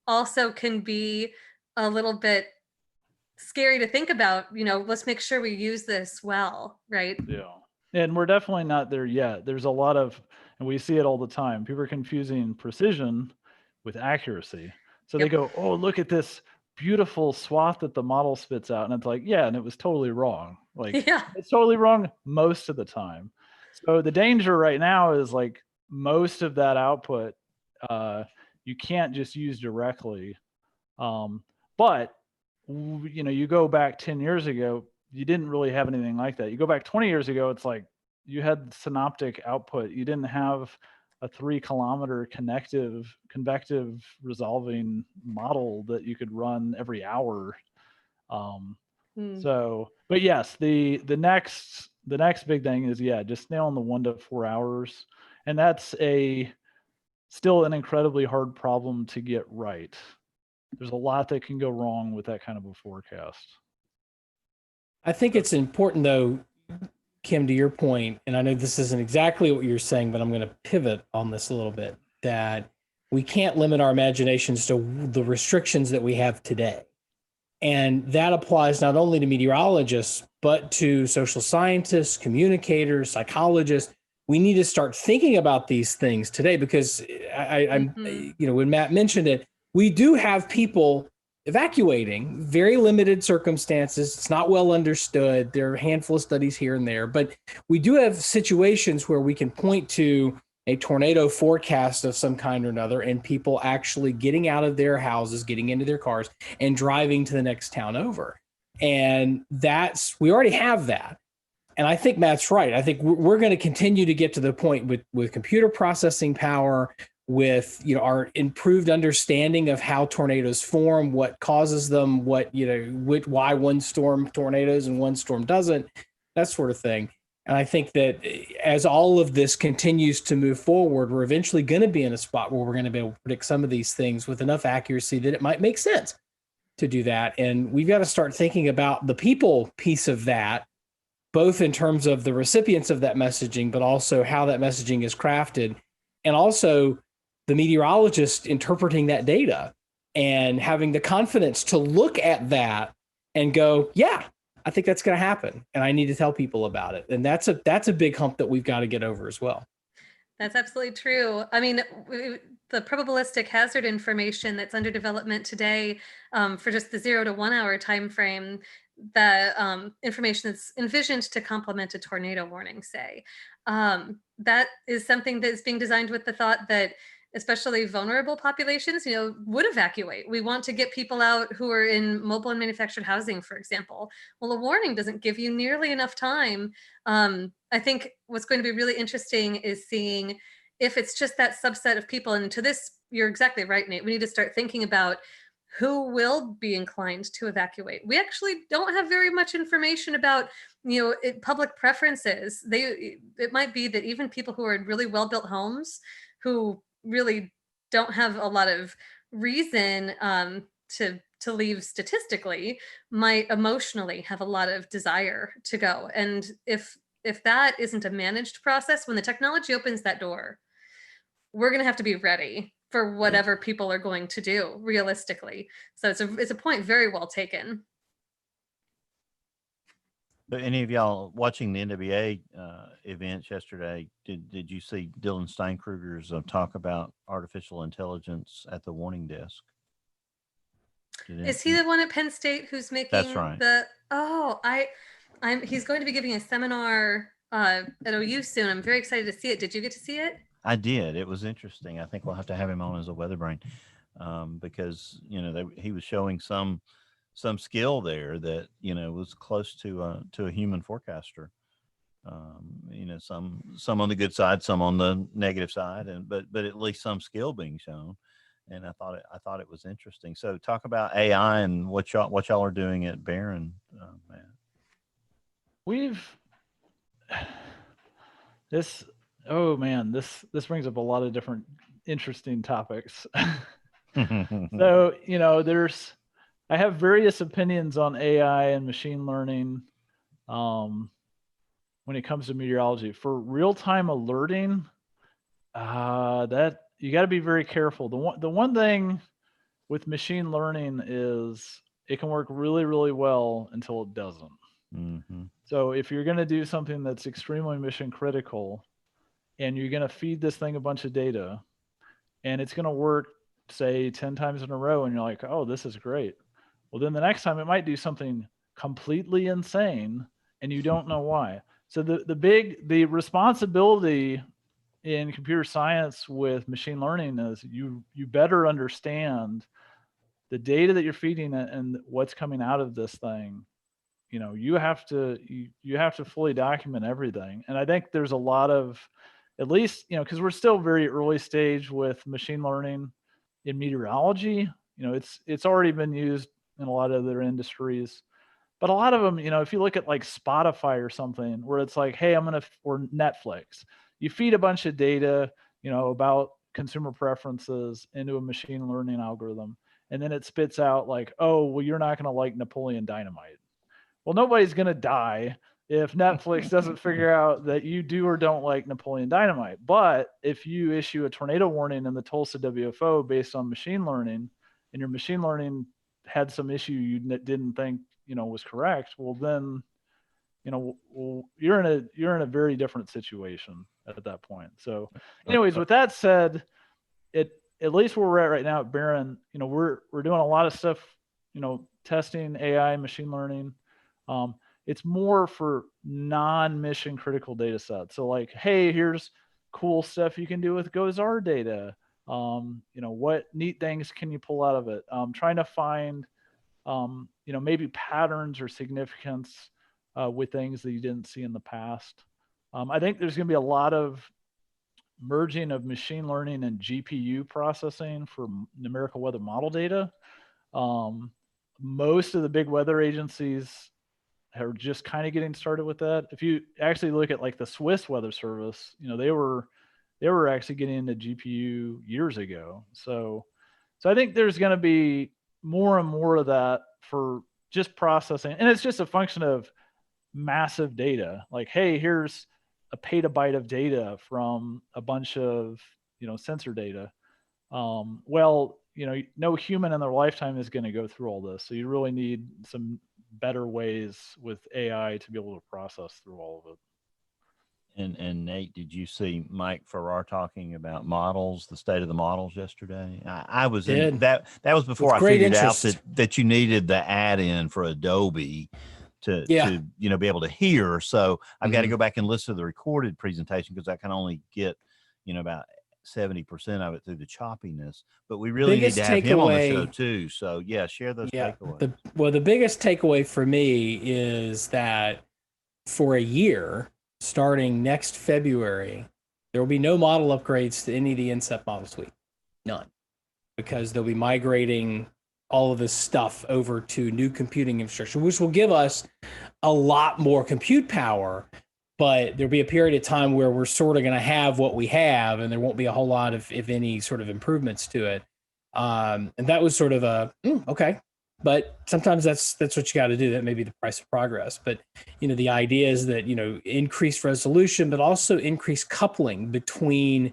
also can be a little bit scary to think about. Let's make sure we use this well, right? Yeah. And we're definitely not there yet. There's a lot of, and we see it all the time, people are confusing precision with accuracy. So they Yep. go, oh, look at this beautiful swath that the model spits out. And it's like, yeah, and it was totally wrong. Like, Yeah. it's totally wrong most of the time. So the danger right now is like most of that output, you can't just use directly. But you go back 10 years ago, you didn't really have anything like that. You go back 20 years ago, it's like you had synoptic output. You didn't have a 3-kilometer convective resolving model that you could run every hour. So, but yes, the next big thing is, just stay on the 1 to 4 hours. And that's still an incredibly hard problem to get right. There's a lot that can go wrong with that kind of a forecast. I think it's important, though, Kim, to your point, and I know this isn't exactly what you're saying, but I'm going to pivot on this a little bit, that we can't limit our imaginations to the restrictions that we have today. And that applies not only to meteorologists, but to social scientists, communicators, psychologists. We need to start thinking about these things today, because when Matt mentioned it, we do have people evacuating, very limited circumstances. It's not well understood. There are a handful of studies here and there, but we do have situations where we can point to a tornado forecast of some kind or another, and people actually getting out of their houses, getting into their cars, and driving to the next town over. And we already have that. And I think Matt's right. I think we're going to continue to get to the point with computer processing power, with our improved understanding of how tornadoes form, what causes them, why one storm tornadoes and one storm doesn't, that sort of thing. And I think that as all of this continues to move forward, we're eventually going to be in a spot where we're going to be able to predict some of these things with enough accuracy that it might make sense to do that. And we've got to start thinking about the people piece of that, both in terms of the recipients of that messaging, but also how that messaging is crafted, and also the meteorologist interpreting that data and having the confidence to look at that and go, yeah, I think that's going to happen, and I need to tell people about it. And that's a big hump that we've got to get over as well. That's absolutely true. I mean, the probabilistic hazard information that's under development today, for just the 0 to 1 hour time frame, the information that's envisioned to complement a tornado warning, say, that is something that's being designed with the thought that especially vulnerable populations, would evacuate. We want to get people out who are in mobile and manufactured housing, for example. Well, a warning doesn't give you nearly enough time. I think what's going to be really interesting is seeing if it's just that subset of people. And to this, you're exactly right, Nate. We need to start thinking about who will be inclined to evacuate. We actually don't have very much information about, public preferences. It might be that even people who are in really well-built homes, who really don't have a lot of reason to leave statistically, might emotionally have a lot of desire to go. And if that isn't a managed process, when the technology opens that door, we're going to have to be ready for whatever people are going to do realistically. So it's a point very well taken. But any of y'all watching the NWA events yesterday, did you see Dylan Steinkruger's talk about artificial intelligence at the warning desk? Is he the one at Penn State who's making That's right. He's going to be giving a seminar at OU soon. I'm very excited to see it. Did you get to see it? I did. It was interesting. I think we'll have to have him on as a weather brain because he was showing some skill there that was close to a human forecaster. Some on the good side, some on the negative side, but at least some skill being shown. And I thought it was interesting. So talk about AI and what y'all are doing at Barron, Matt. This brings up a lot of different interesting topics. So, I have various opinions on AI and machine learning when it comes to meteorology. For real-time alerting, that you got to be very careful. The one thing with machine learning is it can work really, really well until it doesn't. So if you're going to do something that's extremely mission critical and you're going to feed this thing a bunch of data and it's going to work, say 10 times in a row, and you're like, oh, this is great. Well, then the next time it might do something completely insane and you don't know why. So the responsibility in computer science with machine learning is you better understand the data that you're feeding it and what's coming out of this thing. You have to fully document everything. And I think there's a lot of, at least, because we're still very early stage with machine learning in meteorology. It's already been used in a lot of other industries, but a lot of them, if you look at like Spotify or something, where it's like, hey, or Netflix, you feed a bunch of data, about consumer preferences into a machine learning algorithm, and then it spits out like, oh, well, you're not going to like Napoleon Dynamite. Well, nobody's going to die if Netflix doesn't figure out that you do or don't like Napoleon Dynamite. But if you issue a tornado warning in the Tulsa WFO based on machine learning, and your machine learning had some issue you didn't think, was correct, well, then, you're in a very different situation at that point. So anyways, with that said, at least where we're at right now at Barron, we're doing a lot of stuff, testing AI, machine learning. It's more for non-mission critical data sets. So like, hey, here's cool stuff you can do with GOES-R data. What neat things can you pull out of it? Trying to find, maybe patterns or significance with things that you didn't see in the past. I think there's going to be a lot of merging of machine learning and GPU processing for numerical weather model data. Most of the big weather agencies are just kind of getting started with that. If you actually look at like the Swiss Weather Service, they were actually getting into GPU years ago. So I think there's going to be more and more of that for just processing, and it's just a function of massive data. Like, hey, here's a petabyte of data from a bunch of sensor data. No human in their lifetime is going to go through all this, so you really need some better ways with AI to be able to process through all of it. And Nate, did you see Mike Farrar talking about models, the state of the models yesterday? I was in that. That was before I figured out that you needed the add-in for Adobe to be able to hear. So I've got to go back and listen to the recorded presentation because I can only get about 70% of it through the choppiness. But we really need to have him on the show too. So yeah, share those takeaways. The biggest takeaway for me is that for a year, starting next February, there will be no model upgrades to any of the INSEP model suite. None. Because they'll be migrating all of this stuff over to new computing infrastructure, which will give us a lot more compute power. But there'll be a period of time where we're sort of going to have what we have, and there won't be a whole lot of, if any, sort of improvements to it. And that was sort of okay. But sometimes that's what you got to do. That may be the price of progress. But, the idea is that, increased resolution, but also increased coupling between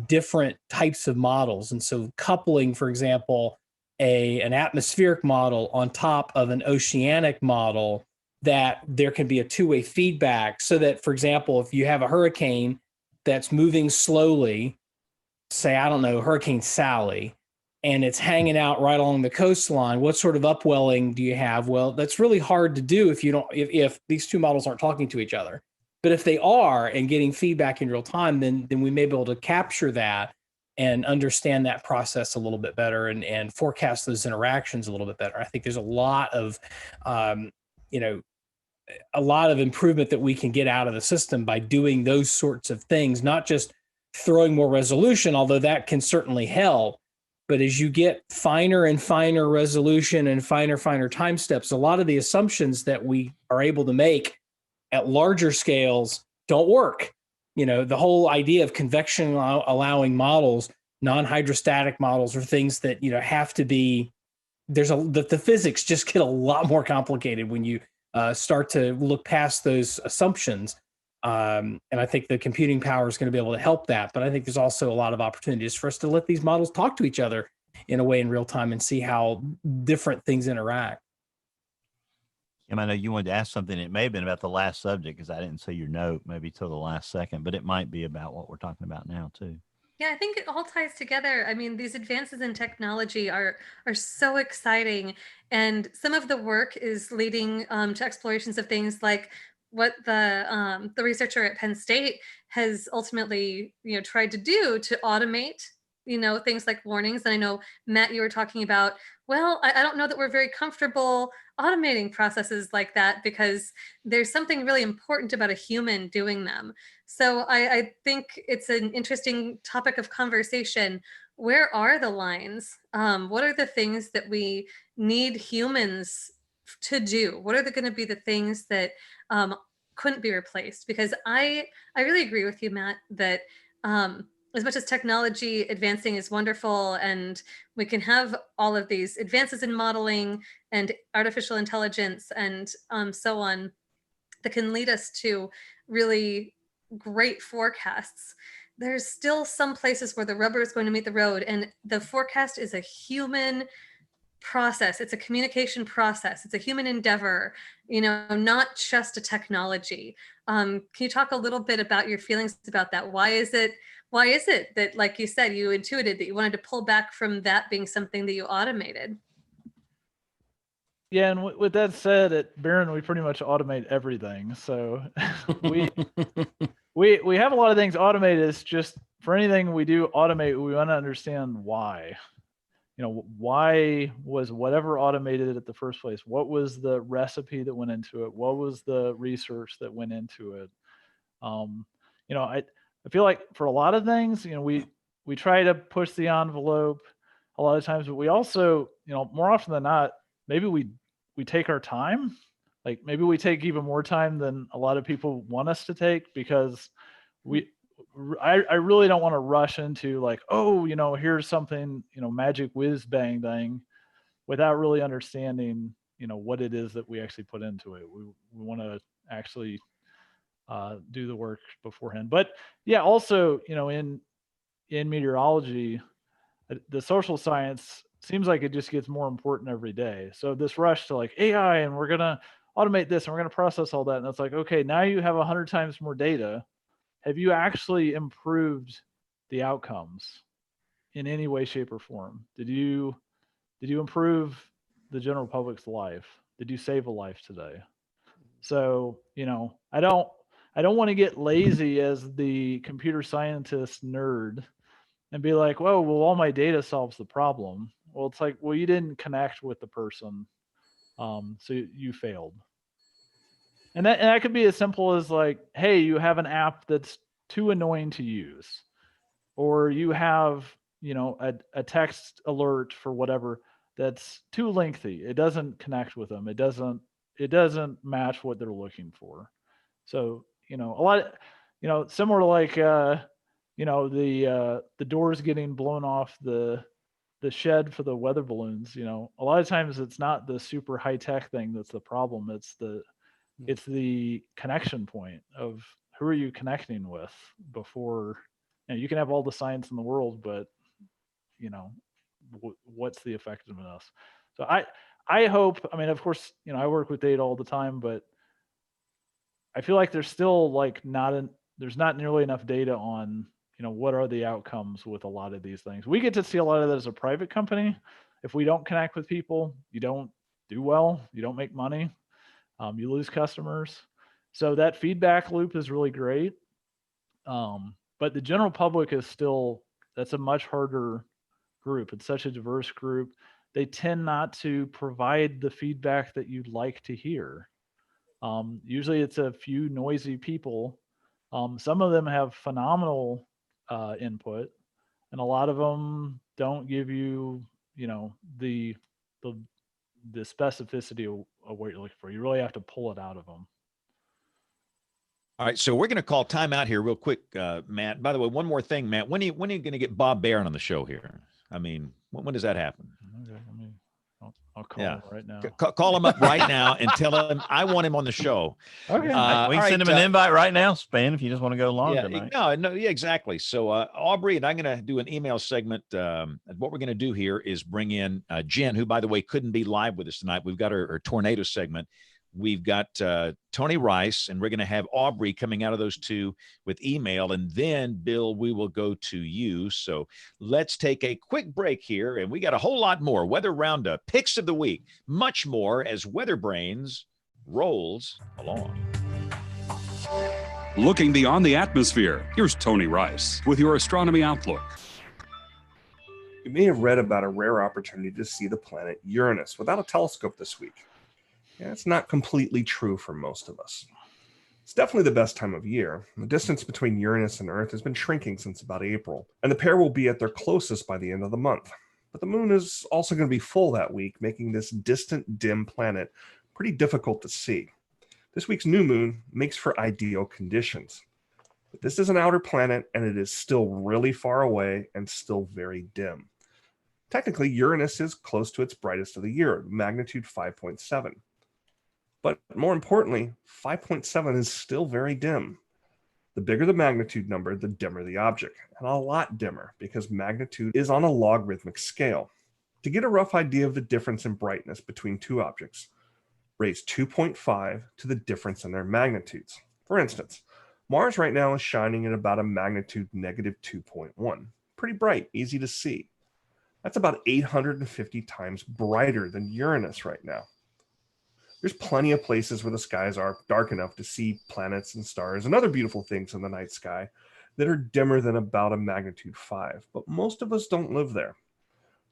different types of models. And so coupling, for example, an atmospheric model on top of an oceanic model, that there can be a two-way feedback so that, for example, if you have a hurricane that's moving slowly, say, I don't know, Hurricane Sally, and it's hanging out right along the coastline, what sort of upwelling do you have? Well, that's really hard to do if these two models aren't talking to each other. But if they are and getting feedback in real time, then we may be able to capture that and understand that process a little bit better and forecast those interactions a little bit better. I think there's a lot of improvement that we can get out of the system by doing those sorts of things, not just throwing more resolution, although that can certainly help. But as you get finer and finer resolution and finer time steps, a lot of the assumptions that we are able to make at larger scales don't work. The whole idea of convection allowing models, non-hydrostatic models, are things that, have to be, the physics just get a lot more complicated when you start to look past those assumptions. And I think the computing power is going to be able to help that. But I think there's also a lot of opportunities for us to let these models talk to each other in a way in real time and see how different things interact. I know you wanted to ask something. It may have been about the last subject because I didn't see your note maybe till the last second, but it might be about what we're talking about now too. Yeah, I think it all ties together. I mean, these advances in technology are so exciting, and some of the work is leading to explorations of things like what the researcher at Penn State has ultimately tried to do to automate things like warnings. And I know, Matt, you were talking about, well, I don't know that we're very comfortable automating processes like that because there's something really important about a human doing them. So I think it's an interesting topic of conversation. Where are the lines? What are the things that we need humans to do? What are going to be the things that couldn't be replaced? Because I really agree with you, Matt, that as much as technology advancing is wonderful and we can have all of these advances in modeling and artificial intelligence and so on that can lead us to really great forecasts, there's still some places where the rubber is going to meet the road, and the forecast is a human process. It's a communication process. It's a human endeavor, not just a technology. Can you talk a little bit about your feelings about that? Why is it that, like you said, you intuited that you wanted to pull back from that being something that you automated? Yeah, and with that said, at Barron, we pretty much automate everything. So we have a lot of things automated. It's just for anything we do automate, we want to understand why. Why was whatever automated at the first place? What was the recipe that went into it? What was the research that went into it? I feel like for a lot of things, we try to push the envelope a lot of times, but we also, more often than not, maybe we take our time. Like maybe we take even more time than a lot of people want us to take because I really don't want to rush into like, oh, here's something, magic whiz bang thing without really understanding, what it is that we actually put into it. We want to actually do the work beforehand. But yeah, also, in meteorology, the social science seems like it just gets more important every day. So this rush to like AI and we're going to automate this and we're going to process all that. And it's like, okay, now you have 100 times more data. Have you actually improved the outcomes in any way, shape, or form? Did you improve the general public's life? Did you save a life today? So, I don't want to get lazy as the computer scientist nerd and be like, well, all my data solves the problem. Well, it's like, well, you didn't connect with the person. So you failed. And that could be as simple as like, hey, you have an app that's too annoying to use, or you have, a text alert for whatever that's too lengthy. It doesn't connect with them. It doesn't match what they're looking for. So, a lot, similar to like, the doors getting blown off the shed for the weather balloons. A lot of times it's not the super high tech thing that's the problem. It's the connection point of who are you connecting with before. You can have all the science in the world, but what's the effectiveness? So I hope. I mean, of course, I work with data all the time, but I feel like there's still like there's not nearly enough data on what are the outcomes with a lot of these things. We get to see a lot of that as a private company. If we don't connect with people, you don't do well, you don't make money, you lose customers. So that feedback loop is really great. But the general public is still, that's a much harder group. It's such a diverse group. They tend not to provide the feedback that you'd like to hear. Usually it's a few noisy people. Some of them have phenomenal input, and a lot of them don't give you, the specificity of what you're looking for. You really have to pull it out of them. All right, so we're going to call time out here real quick, Matt. By the way, one more thing, Matt. When are you going to get Bob Barron on the show here? I mean, when does that happen? Okay, I'll call him right now. Call him up right now and tell him I want him on the show. Okay. We can send him an invite right now, Span, if you just want to go along tonight. No, yeah, exactly. So Aubrey and I'm going to do an email segment. What we're going to do here is bring in Jen, who, by the way, couldn't be live with us tonight. We've got her tornado segment. We've got Tony Rice, and we're going to have Aubrey coming out of those two with email. And then, Bill, we will go to you. So let's take a quick break here. And we got a whole lot more Weather Roundup, picks of the week, much more as WeatherBrains rolls along. Looking beyond the atmosphere, here's Tony Rice with your Astronomy Outlook. You may have read about a rare opportunity to see the planet Uranus without a telescope this week. Yeah, it's not completely true for most of us. It's definitely the best time of year. The distance between Uranus and Earth has been shrinking since about April, and the pair will be at their closest by the end of the month. But the moon is also going to be full that week, making this distant, dim planet pretty difficult to see. This week's new moon makes for ideal conditions. But this is an outer planet, and it is still really far away and still very dim. Technically, Uranus is close to its brightest of the year, magnitude 5.7. But more importantly, 5.7 is still very dim. The bigger the magnitude number, the dimmer the object, and a lot dimmer because magnitude is on a logarithmic scale. To get a rough idea of the difference in brightness between two objects, raise 2.5 to the difference in their magnitudes. For instance, Mars right now is shining at about a magnitude negative 2.1. Pretty bright, easy to see. That's about 850 times brighter than Uranus right now. There's plenty of places where the skies are dark enough to see planets and stars and other beautiful things in the night sky that are dimmer than about a magnitude 5, but most of us don't live there.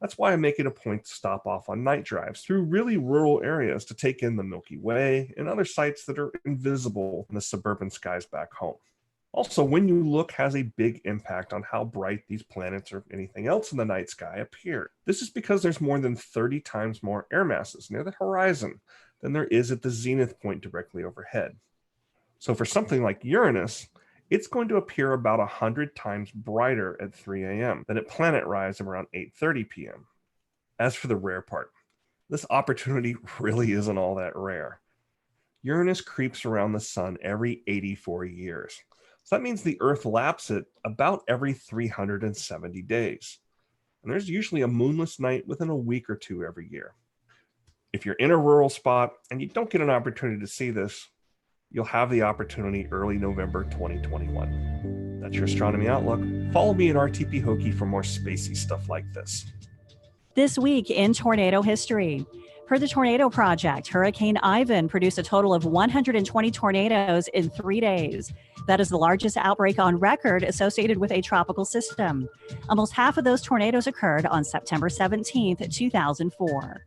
That's why I make it a point to stop off on night drives through really rural areas to take in the Milky Way and other sights that are invisible in the suburban skies back home. Also, when you look has a big impact on how bright these planets or anything else in the night sky appear. This is because there's more than 30 times more air masses near the horizon than there is at the zenith point directly overhead. So for something like Uranus, it's going to appear about 100 times brighter at 3 a.m. than at planet rise around 8:30 p.m. As for the rare part, this opportunity really isn't all that rare. Uranus creeps around the sun every 84 years. So that means the Earth laps it about every 370 days. And there's usually a moonless night within a week or two every year. If you're in a rural spot and you don't get an opportunity to see this, you'll have the opportunity early November 2021. That's your Astronomy Outlook. Follow me at RTP Hokie for more spacey stuff like this. This week in tornado history. Per the Tornado Project, Hurricane Ivan produced a total of 120 tornadoes in 3 days. That is the largest outbreak on record associated with a tropical system. Almost half of those tornadoes occurred on September 17th, 2004.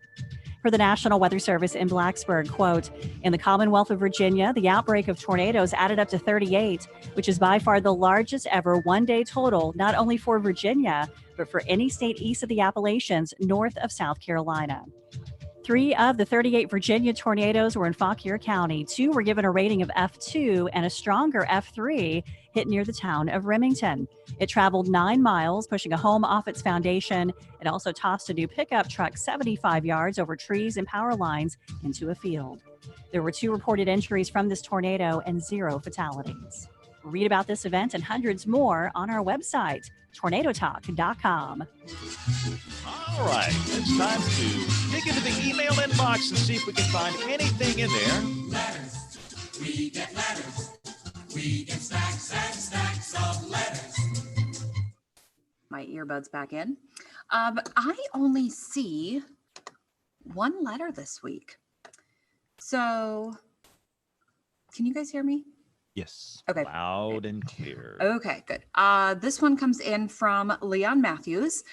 For the National Weather Service in Blacksburg, quote, in the Commonwealth of Virginia, the outbreak of tornadoes added up to 38, which is by far the largest ever one-day total, not only for Virginia, but for any state east of the Appalachians, north of South Carolina. 3 of the 38 Virginia tornadoes were in Fauquier County. 2 were given a rating of F2, and a stronger F3 hit near the town of Remington. It traveled 9 miles, pushing a home off its foundation. It also tossed a new pickup truck 75 yards over trees and power lines into a field. There were 2 reported injuries from this tornado and 0 fatalities. Read about this event and hundreds more on our website, tornadotalk.com. All right, it's time to dig into the email inbox and see if we can find anything in there. Letters. We get letters. We get stacks and stacks of letters. My earbuds back in. I only see 1 letter this week. So, can you guys hear me? Yes. Okay. Loud and clear. Okay, good. This one comes in from Leon Matthews.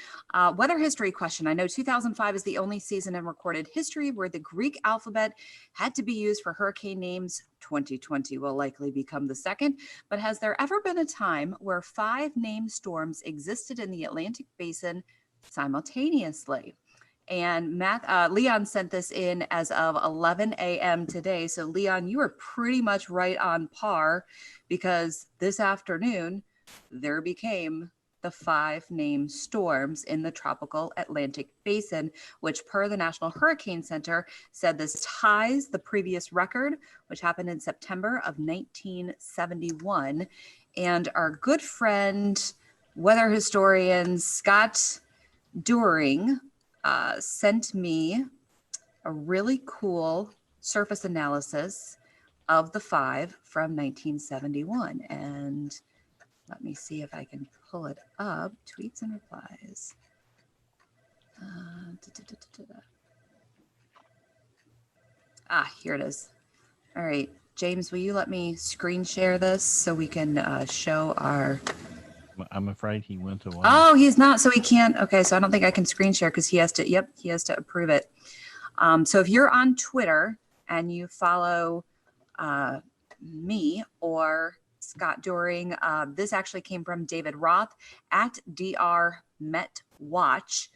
Weather history question. I know 2005 is the only season in recorded history where the Greek alphabet had to be used for hurricane names. 2020 will likely become the second. But has there ever been a time where 5 named storms existed in the Atlantic basin simultaneously? And Leon sent this in as of 11 a.m. today. So Leon, you are pretty much right on par, because this afternoon there became the 5 named storms in the tropical Atlantic basin, which per the National Hurricane Center said this ties the previous record, which happened in September of 1971. And our good friend, weather historian Scott During, sent me a really cool surface analysis of the 5 from 1971. And let me see if I can pull it up. Tweets and replies. Here it is. All right, James, will you let me screen share this so we can show our... I'm afraid he went away. Oh, he's not, so he can't. Okay, so I don't think I can screen share because he has to, he has to approve it. So if you're on Twitter and you follow me or Scott Doring, this actually came from David Roth at DR Met Watch,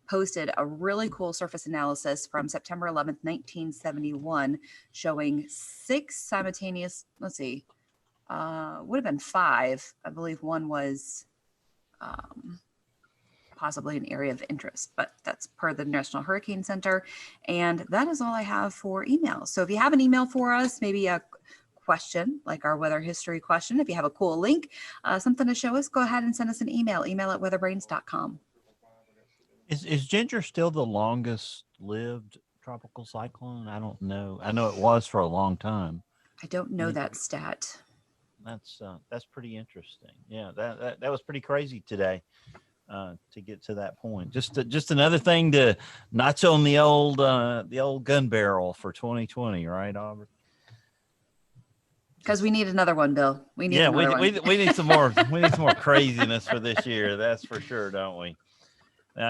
posted a really cool surface analysis from September 11th, 1971, showing 6 simultaneous, let's see, would have been 5. I believe one was possibly an area of interest, but that's per the National Hurricane Center. And that is all I have for email. So if you have an email for us, maybe a question, like our weather history question, if you have a cool link, something to show us, go ahead and send us an email at weatherbrains.com. Is Ginger still the longest lived tropical cyclone? I don't know. I know it was for a long time. I don't know that stat. That's pretty interesting. Yeah, that was pretty crazy today to get to that point. Just another thing to notch on the old gun barrel for 2020, right, Aubrey? Because we need another one, Bill. We need another one. we need some more. We need some more craziness for this year. That's for sure, don't we?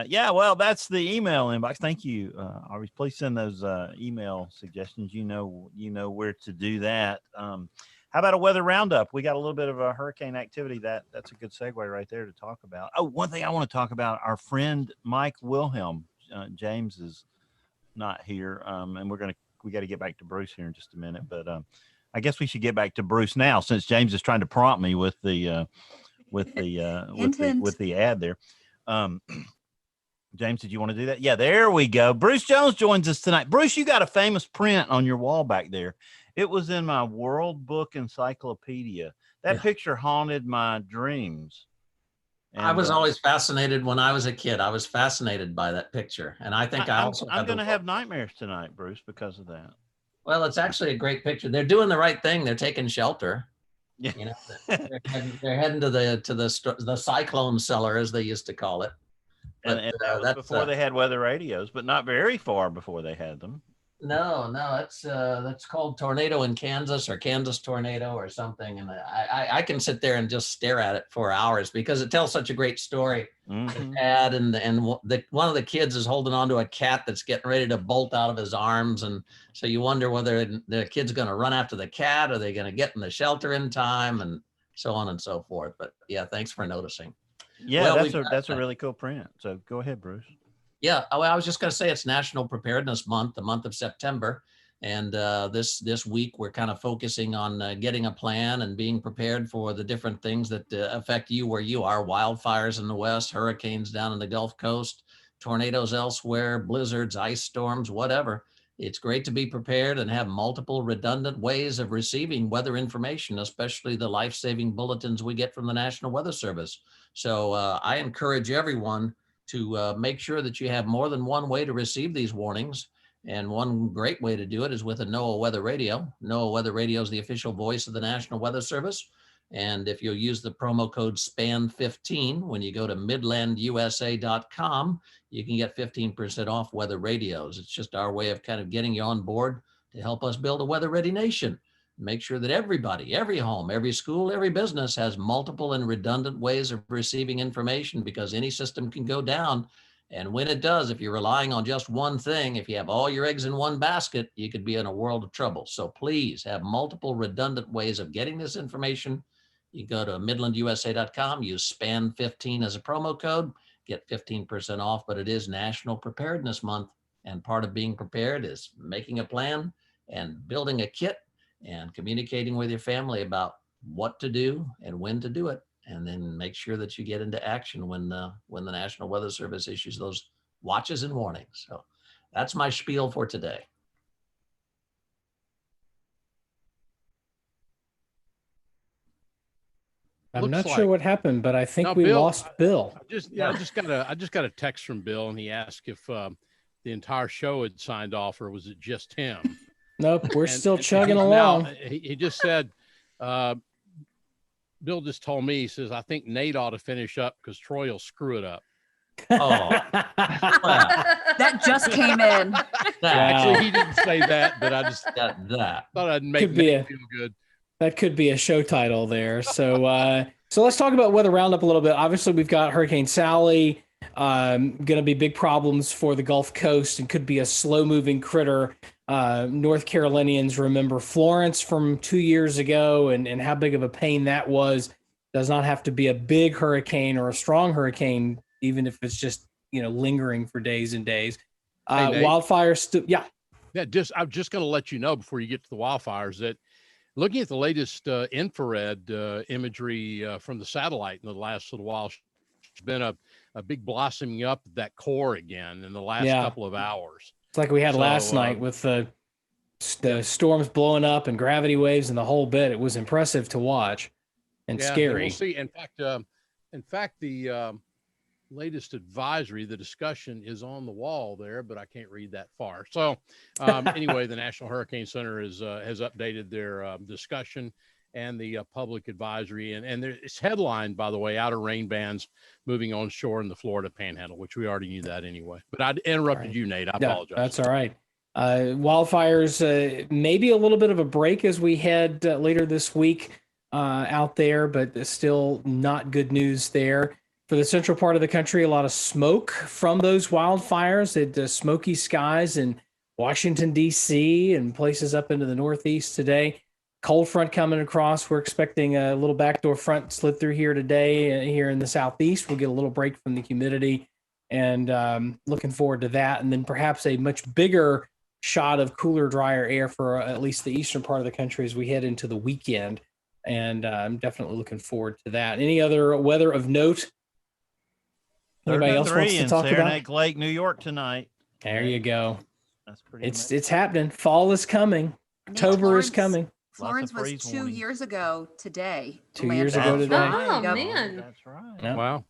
Yeah, well, that's the email inbox. Thank you, Aubrey. Please send those email suggestions. You know where to do that. How about a weather roundup? We got a little bit of a hurricane activity. That's a good segue right there to talk about. Oh, one thing I want to talk about, our friend Mike Wilhelm. James is not here, and we got to get back to Bruce here in just a minute. But I guess we should get back to Bruce now, since James is trying to prompt me with the ad there. James, did you want to do that? Yeah, there we go. Bruce Jones joins us tonight. Bruce, you got a famous print on your wall back there. It was in my World Book Encyclopedia. That picture haunted my dreams. And, I was always fascinated when I was a kid. I was fascinated by that picture. And I think I'm going to have nightmares tonight, Bruce, because of that. Well, it's actually a great picture. They're doing the right thing. They're taking shelter. Yeah. You know, they're heading to the cyclone cellar, as they used to call it. But, and that was before they had weather radios, but not very far before they had them. No, that's called Tornado in Kansas, or Kansas Tornado or something. And I can sit there and just stare at it for hours because it tells such a great story. Mm-hmm. And one of the kids is holding on to a cat that's getting ready to bolt out of his arms. And so you wonder whether the kid's going to run after the cat, or are they going to get in the shelter in time, and so on and so forth. But yeah, thanks for noticing. Yeah, well, that's a really cool print. So go ahead, Bruce. Yeah, well, I was just going to say it's National Preparedness Month, the month of September. And this week, we're kind of focusing on getting a plan and being prepared for the different things that affect you where you are. Wildfires in the West, hurricanes down in the Gulf Coast, tornadoes elsewhere, blizzards, ice storms, whatever. It's great to be prepared and have multiple redundant ways of receiving weather information, especially the life-saving bulletins we get from the National Weather Service. So I encourage everyone to make sure that you have more than one way to receive these warnings. And one great way to do it is with a NOAA Weather Radio. NOAA Weather Radio is the official voice of the National Weather Service. And if you'll use the promo code SPAN15 when you go to midlandusa.com, you can get 15% off weather radios. It's just our way of kind of getting you on board to help us build a weather-ready nation. Make sure that everybody, every home, every school, every business has multiple and redundant ways of receiving information, because any system can go down. And when it does, if you're relying on just one thing, if you have all your eggs in one basket, you could be in a world of trouble. So please have multiple redundant ways of getting this information. You go to midlandusa.com, use SPAN15 as a promo code, get 15% off, but it is National Preparedness Month. And part of being prepared is making a plan and building a kit and communicating with your family about what to do and when to do it. And then make sure that you get into action when the National Weather Service issues those watches and warnings. So that's my spiel for today. I'm not sure what happened, but I think we lost Bill. I just got a text from Bill, and he asked if the entire show had signed off, or was it just him? Nope, we're still chugging he's along. Now, he just said, Bill just told me, he says, I think Nate ought to finish up because Troy will screw it up. Oh, That just came in. Actually, he didn't say that, but I just that thought I'd make Nate feel good. That could be a show title there. So, so let's talk about weather roundup a little bit. Obviously, we've got Hurricane Sally, going to be big problems for the Gulf Coast and could be a slow-moving critter. North Carolinians remember Florence from 2 years ago and how big of a pain that was. Does not have to be a big hurricane or a strong hurricane, even if it's just lingering for days and days. Wildfires, yeah. I'm just going to let you know before you get to the wildfires that looking at the latest infrared imagery from the satellite in the last little while, there's been a big blossoming up of that core again in the last couple of hours. It's like we had last night with the storms blowing up and gravity waves and the whole bit. It was impressive to watch and scary. We'll see. In fact, the latest advisory, the discussion is on the wall there, but I can't read that far. So anyway, the National Hurricane Center has updated their discussion and the public advisory. And it's headlined, by the way, outer rain bands moving onshore in the Florida Panhandle, which we already knew that anyway. But I interrupted you, Nate. I apologize. That's all right. Wildfires, maybe a little bit of a break as we head later this week out there, but still not good news there. For the central part of the country, a lot of smoke from those wildfires. It smoky skies in Washington, D.C. and places up into the Northeast today. Cold front coming across. We're expecting a little backdoor front slid through here today. Here in the Southeast, we'll get a little break from the humidity and looking forward to that. And then perhaps a much bigger shot of cooler, drier air for at least the eastern part of the country as we head into the weekend. And I'm definitely looking forward to that. Any other weather of note? Anybody else wants to talk about? Saranac Lake, New York tonight. There you go. That's pretty. It's happening. Fall is coming. October is coming. Florence was 2 years ago today. 2 years ago today. Oh, man. That's right. Yep. Wow.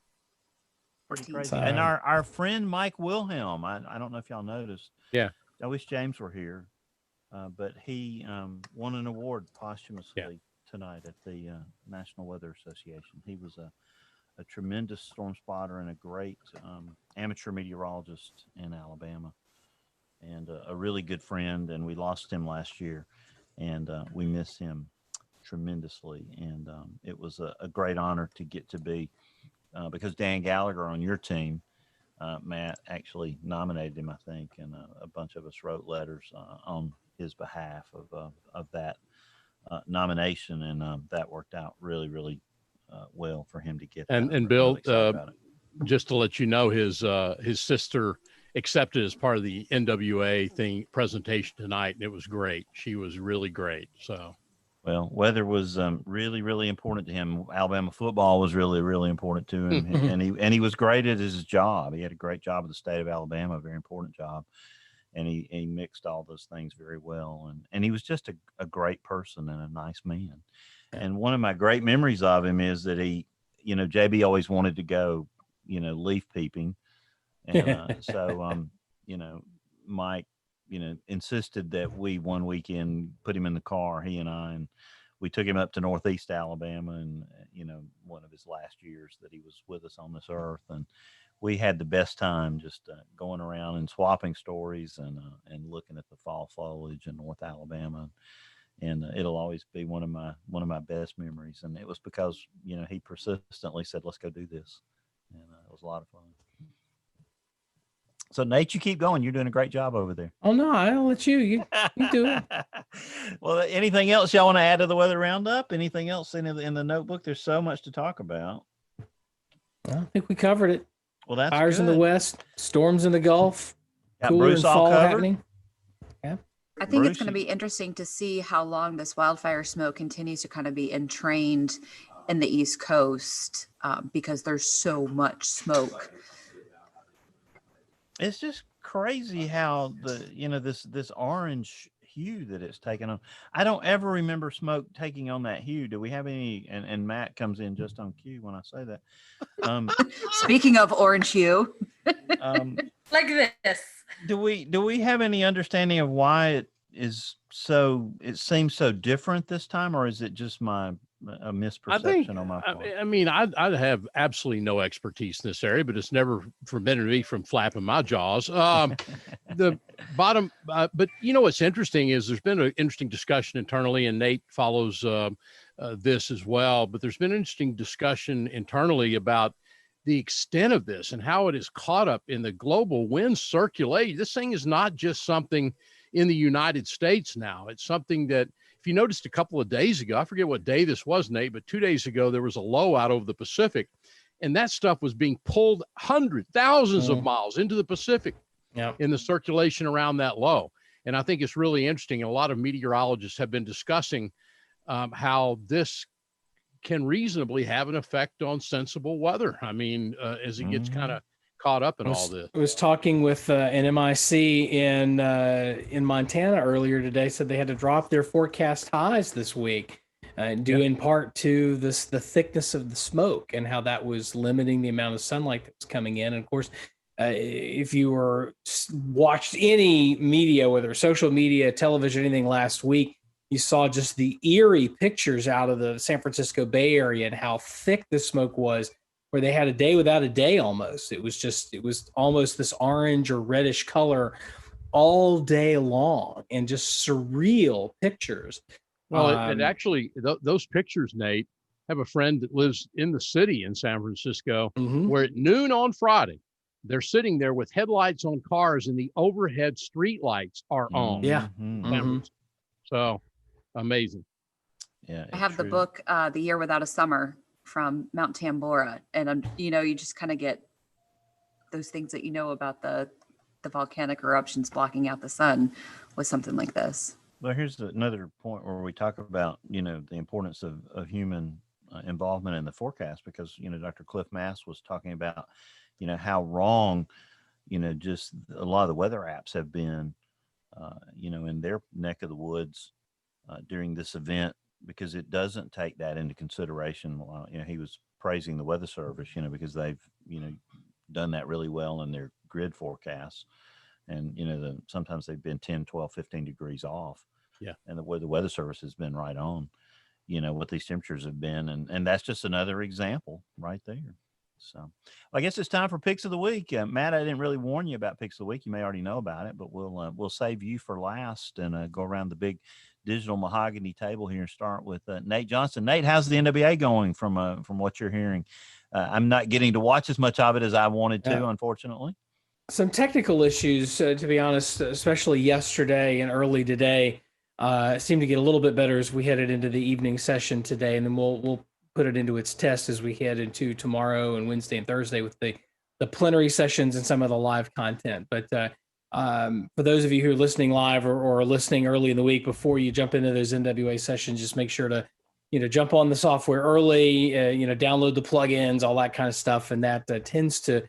Pretty crazy. And our friend Mike Wilhelm, I don't know if y'all noticed. Yeah. I wish James were here, but he won an award posthumously tonight at the National Weather Association. He was a tremendous storm spotter and a great amateur meteorologist in Alabama, and a really good friend. And we lost him last year, and we miss him tremendously. And it was a great honor to get to be, because Dan Gallagher on your team, Matt, actually nominated him, I think, and a bunch of us wrote letters on his behalf of that nomination, and that worked out really, really well for him to get that. And Bill, just to let you know, his sister accepted as part of the NWA presentation tonight, and it was great. She was really great. So, well, weather was really, really important to him. Alabama football was really, really important to him, and he was great at his job. He had a great job at the state of Alabama, a very important job, and he mixed all those things very well. And he was just a great person and a nice man. And one of my great memories of him is that he, JB always wanted to go, leaf peeping. And so, Mike, insisted that we one weekend put him in the car, he and I, and we took him up to Northeast Alabama, and, one of his last years that he was with us on this earth. And we had the best time just going around and swapping stories and looking at the fall foliage in North Alabama. And it'll always be one of my best memories. And it was because, he persistently said, let's go do this. And it was a lot of fun. So Nate, you keep going. You're doing a great job over there. Oh no, I'll let you do it. Well, anything else y'all want to add to the weather roundup? Anything else in the notebook? There's so much to talk about. I think we covered it. Well, that's fires good. in the west, storms in the Gulf, cooler Bruce and fall covered. happening. Yeah. I think it's going to be interesting to see how long this wildfire smoke continues to kind of be entrained in the East Coast, because there's so much smoke. It's just crazy how this orange hue that it's taken on. I don't ever remember smoke taking on that hue. Do we have any? And Matt comes in just on cue when I say that. Speaking of orange hue, like this. Do we have any understanding of why it seems so different this time, or is it just a misperception on my part? I mean, I have absolutely no expertise in this area, but it's never prevented me from flapping my jaws. The bottom, but you know what's interesting is there's been an interesting discussion internally, and Nate follows this as well. But there's been an interesting discussion internally about the extent of this and how it is caught up in the global wind circulation. This thing is not just something in the United States now. It's something that, if you noticed a couple of days ago, I forget what day this was, Nate, but 2 days ago, there was a low out over the Pacific, and that stuff was being pulled thousands of miles into the Pacific in the circulation around that low. And I think it's really interesting. And a lot of meteorologists have been discussing how this can reasonably have an effect on sensible weather. I mean, as it gets kind of caught up in all this. I was talking with an MIC in Montana earlier today. Said they had to drop their forecast highs this week, due in part to the thickness of the smoke and how that was limiting the amount of sunlight that was coming in. And of course, if you watched any media, whether social media, television, anything last week, you saw just the eerie pictures out of the San Francisco Bay Area and how thick the smoke was, where they had a day without a day almost. It was almost this orange or reddish color all day long, and just surreal pictures. Well, it actually, those pictures, Nate, have a friend that lives in the city in San Francisco, where at noon on Friday, they're sitting there with headlights on cars and the overhead street lights are on. Yeah. So amazing. I have the book, The Year Without a Summer, from Mount Tambora, and you just kind of get those things that about the volcanic eruptions blocking out the sun with something like this. Well, here's another point where we talk about the importance of human involvement in the forecast, because Dr. Cliff Mass was talking about how wrong just a lot of the weather apps have been in their neck of the woods during this event, because it doesn't take that into consideration. He was praising the Weather Service, because they've, done that really well in their grid forecasts. And, sometimes they've been 10, 12, 15 degrees off. Yeah. And the Weather Service has been right on, what these temperatures have been. And that's just another example right there. So I guess it's time for Picks of the Week. Matt, I didn't really warn you about Picks of the Week. You may already know about it, but we'll save you for last and go around the big digital mahogany table here and start with Nate Johnson. Nate, how's the NWA going from what you're hearing? I'm not getting to watch as much of it as I wanted to, unfortunately. Some technical issues, to be honest, especially yesterday and early today, seemed to get a little bit better as we headed into the evening session today, and then we'll put it into its test as we head into tomorrow and Wednesday and Thursday with the plenary sessions and some of the live content. But for those of you who are listening live or listening early in the week, before you jump into those NWA sessions, just make sure to jump on the software early, download the plugins, all that kind of stuff, and that tends to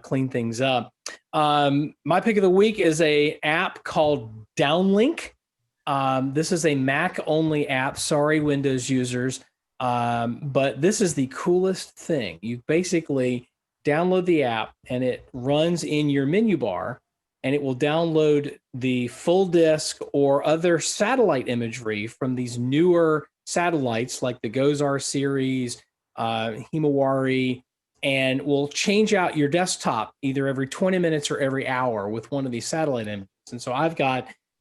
clean things up. My pick of the week is a app called Downlink. This is a Mac only app. Sorry, Windows users. But this is the coolest thing. You basically download the app and it runs in your menu bar, and it will download the full disk or other satellite imagery from these newer satellites like the Gozar series, Himawari, and will change out your desktop either every 20 minutes or every hour with one of these satellite images. And so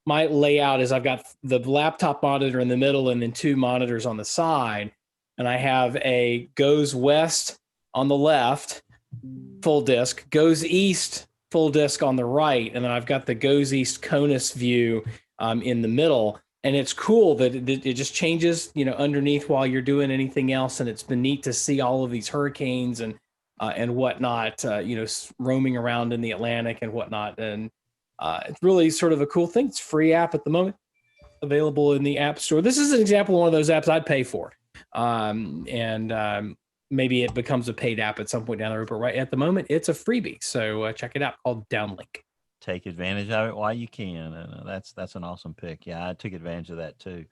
my layout is I've got the laptop monitor in the middle and then two monitors on the side. And I have a goes west on the left, full disk, goes east, full disk on the right. And then I've got the goes east CONUS view in the middle. And it's cool that it just changes, underneath while you're doing anything else. And it's been neat to see all of these hurricanes and whatnot, roaming around in the Atlantic and whatnot. And it's really sort of a cool thing. It's a free app at the moment, available in the App Store. This is an example of one of those apps I'd pay for. Maybe it becomes a paid app at some point down the road, but right at the moment it's a freebie. So check it out, called Downlink. Take advantage of it while you can. And that's an awesome pick. Yeah, I took advantage of that too,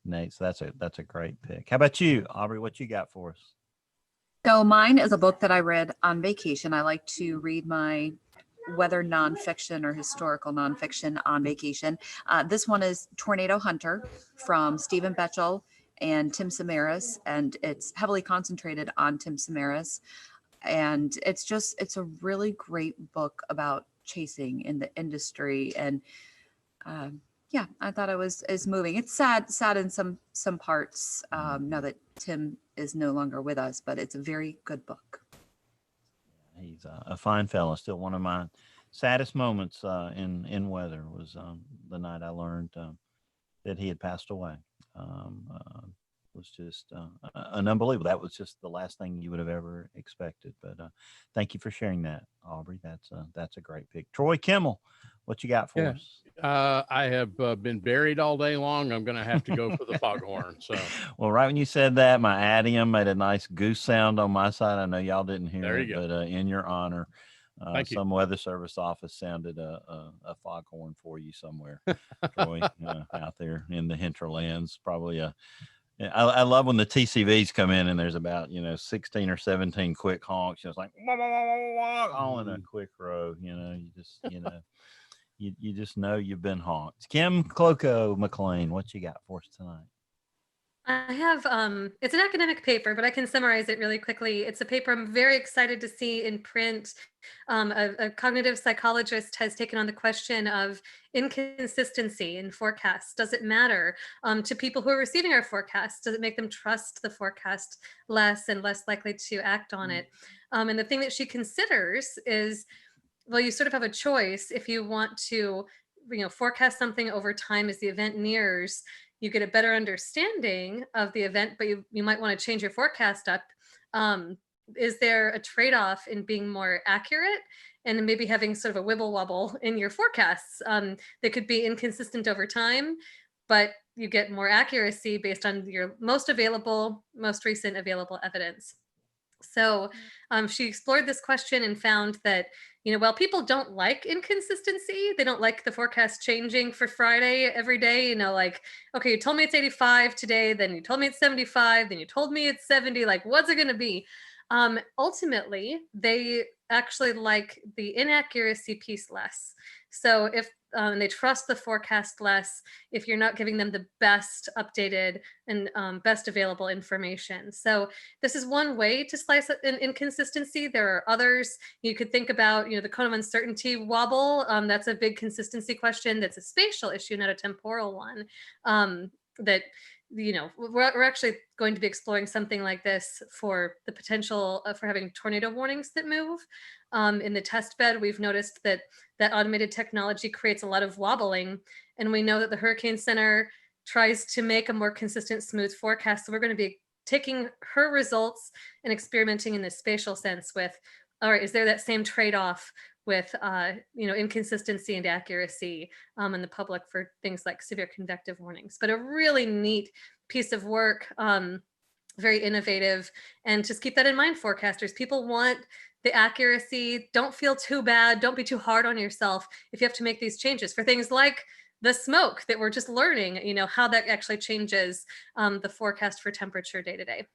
Nate. So that's a great pick. How about you, Aubrey? What you got for us? So mine is a book that I read on vacation. I like to read my weather nonfiction or historical nonfiction on vacation. This one is Tornado Hunter from Stephen Betchel and Tim Samaras, and it's heavily concentrated on Tim Samaras. And it's a really great book about chasing in the industry. And yeah, I thought it was moving. It's sad in some parts now that Tim is no longer with us, but it's a very good book. He's a fine fellow. Still one of my saddest moments in weather was the night I learned that he had passed away. Was just an unbelievable. That was just the last thing you would have ever expected. But thank you for sharing that, Aubrey. That's a great pick. Troy Kimmel, what you got for us? I have been buried all day long. I'm going to have to go for the foghorn. So, well, right when you said that, my adium made a nice goose sound on my side. I know y'all didn't hear there it, you go. But in your honor, Thank you. some Weather Service office sounded a foghorn for you somewhere, Troy, out there in the hinterlands. Probably I love when the TCVs come in and there's about 16 or 17 quick honks, just like wah, wah, wah, wah, wah, all in a quick row. You just know you've been honked. Kim Cloco McLean, what you got for us tonight? I have, it's an academic paper, but I can summarize it really quickly. It's a paper I'm very excited to see in print. A cognitive psychologist has taken on the question of inconsistency in forecasts. Does it matter to people who are receiving our forecasts? Does it make them trust the forecast less and less likely to act on it? And the thing that she considers is, well, you sort of have a choice if you want to, forecast something over time as the event nears. You get a better understanding of the event, but you might want to change your forecast up. Is there a trade-off in being more accurate and maybe having sort of a wibble wobble in your forecasts that could be inconsistent over time, but you get more accuracy based on your most recent available evidence? So she explored this question and found that, while people don't like inconsistency, they don't like the forecast changing for Friday every day, like, okay, you told me it's 85 today, then you told me it's 75, then you told me it's 70, like, what's it going to be? Ultimately, they actually like the inaccuracy piece less. So if they trust the forecast less if you're not giving them the best updated and best available information. So this is one way to slice an inconsistency. There are others. You could think about, the cone of uncertainty wobble. That's a big consistency question. That's a spatial issue, not a temporal one. We're actually going to be exploring something like this for the potential for having tornado warnings that move. In the test bed, we've noticed that automated technology creates a lot of wobbling, and we know that the Hurricane Center tries to make a more consistent, smooth forecast. So we're going to be taking her results and experimenting in this spatial sense with, all right, is there that same trade-off with inconsistency and accuracy in the public for things like severe convective warnings? But a really neat piece of work, very innovative. And just keep that in mind, forecasters. People want the accuracy. Don't feel too bad. Don't be too hard on yourself if you have to make these changes for things like the smoke that we're just learning, how that actually changes the forecast for temperature day to day.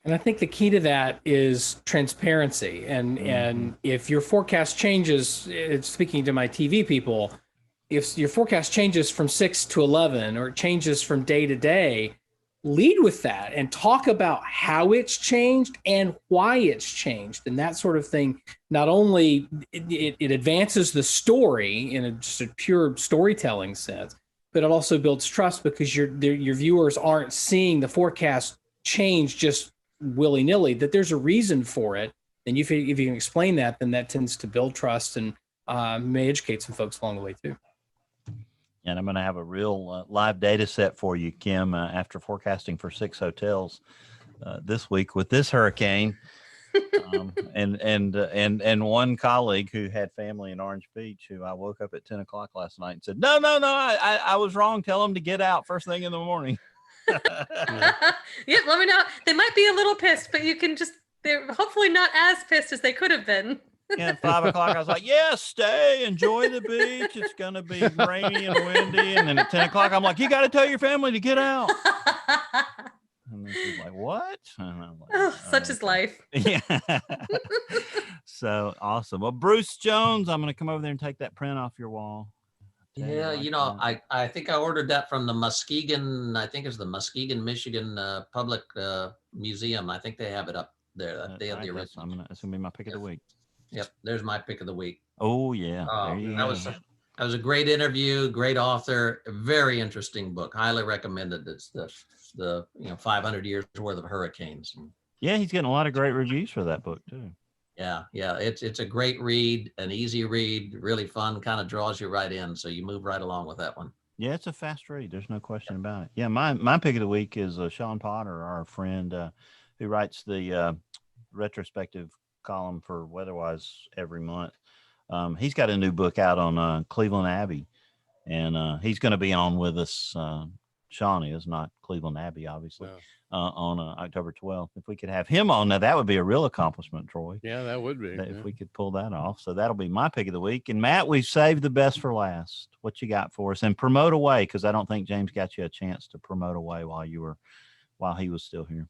And I think the key to that is transparency. And if your forecast changes, speaking to my TV people, if your forecast changes from 6 to 11 or it changes from day to day, lead with that and talk about how it's changed and why it's changed. And that sort of thing, not only it advances the story in just a pure storytelling sense, but it also builds trust because your viewers aren't seeing the forecast change just willy-nilly, that there's a reason for it. And if you can explain that, then that tends to build trust and may educate some folks along the way too. And I'm going to have a real live data set for you, Kim, after forecasting for 6 hotels this week with this hurricane. And one colleague who had family in Orange Beach, who I woke up at 10 o'clock last night and said, no, I was wrong. Tell them to get out first thing in the morning. Yeah, let me know. They might be a little pissed, but they're hopefully not as pissed as they could have been. Yeah, at 5 o'clock, I was like, stay, enjoy the beach. It's going to be rainy and windy. And then at 10 o'clock, I'm like, you got to tell your family to get out. And then she's like, what? And I'm like, Oh, such is okay. life. Yeah. So awesome. Well, Bruce Jones, I'm going to come over there and take that print off your wall. Yeah, I think I ordered that from the Muskegon. I think it's the Muskegon, Michigan Public Museum. I think they have it up there. They have the original. That's gonna be my pick of the week. Yep, there's my pick of the week. Oh yeah, there you go. That was a great interview, great author, very interesting book. Highly recommended. It's the 500 years worth of hurricanes. Yeah, he's getting a lot of great reviews for that book too. Yeah, it's a great read, an easy read, really fun, kind of draws you right in, so you move right along with that one. Yeah, it's a fast read. There's no question about it. Yeah, my pick of the week is Sean Potter, our friend who writes the retrospective column for Weatherwise every month. He's got a new book out on Cleveland Abbey, and he's going to be on with us. Sean is, not Cleveland Abbey, obviously, on October 12th. If we could have him on, now that would be a real accomplishment, Troy. Yeah, that would be. If we could pull that off. So that'll be my pick of the week. And Matt, we've saved the best for last. What you got for us? And promote away, because I don't think James got you a chance to promote away while he was still here.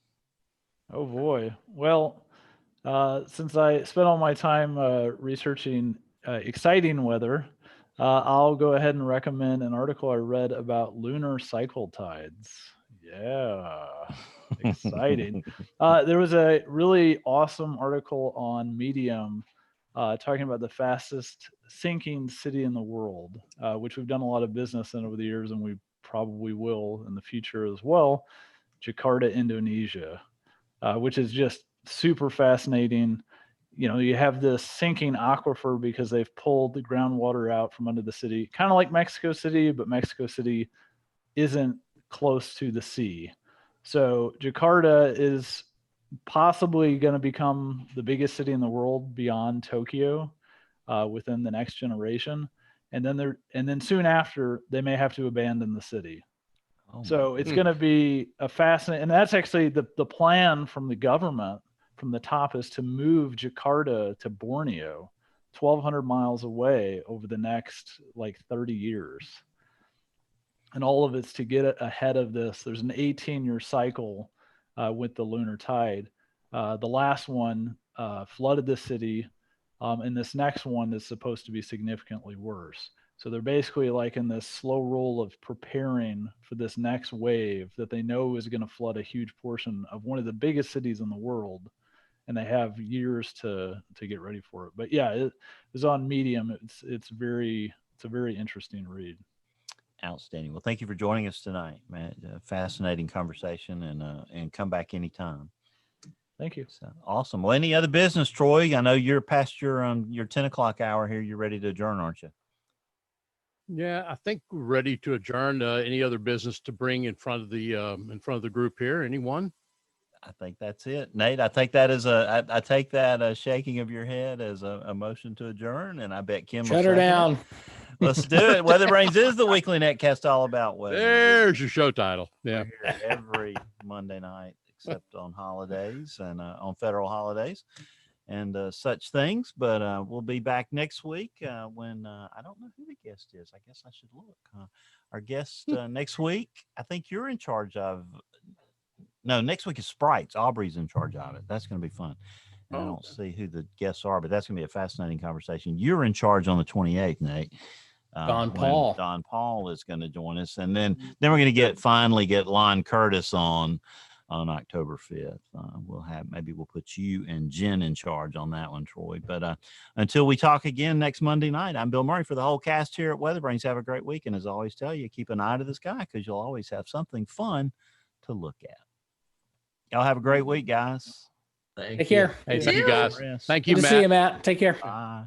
Oh boy. Well, since I spent all my time researching exciting weather, I'll go ahead and recommend an article I read about lunar cycle tides. Yeah, exciting. There was a really awesome article on Medium talking about the fastest sinking city in the world, which we've done a lot of business in over the years, and we probably will in the future as well. Jakarta, Indonesia, which is just super fascinating. You have this sinking aquifer because they've pulled the groundwater out from under the city, kind of like Mexico City, but Mexico City isn't close to the sea. So Jakarta is possibly going to become the biggest city in the world beyond Tokyo within the next generation. And then soon after, they may have to abandon the city. So it's going to be a fascinating, and that's actually the plan from the government from the top is to move Jakarta to Borneo, 1,200 miles away over the next 30 years. And all of it's to get ahead of this. There's an 18-year cycle with the lunar tide. The last one flooded the city, and this next one is supposed to be significantly worse. So they're basically in this slow roll of preparing for this next wave that they know is going to flood a huge portion of one of the biggest cities in the world. And they have years to get ready for it. But yeah, it is on Medium. It's a very interesting read. Outstanding. Well, thank you for joining us tonight, Matt. Fascinating conversation, and come back anytime. Thank you. So, awesome. Well, any other business, Troy? I know you're past your 10 o'clock hour here. You're ready to adjourn, aren't you? Yeah, I think we're ready to adjourn. Any other business to bring in front of the group here? Anyone? I think that's it, Nate. I take that as I take that shaking of your head as a motion to adjourn, and I bet Kim will shut her down. Let's do it. WeatherBrains is the weekly netcast all about weather. There's your show title. Yeah, every Monday night except on holidays and on federal holidays and such things. But we'll be back next week when I don't know who the guest is. I guess I should look. Our guest next week, I think you're in charge of. No, next week is Sprites. Aubrey's in charge of it. That's going to be fun. And I don't see who the guests are, but that's going to be a fascinating conversation. You're in charge on the 28th, Nate. Don Paul. Don Paul is going to join us. And then we're going to finally get Lon Curtis on October 5th. Maybe we'll put you and Jen in charge on that one, Troy. But until we talk again next Monday night, I'm Bill Murray for the whole cast here at WeatherBrains. Have a great week. And as I always tell you, keep an eye to the sky because you'll always have something fun to look at. Y'all have a great week, guys. Take care. Hey, thank you, guys. Thank you, Good Matt. to see you, Matt. Take care. Bye.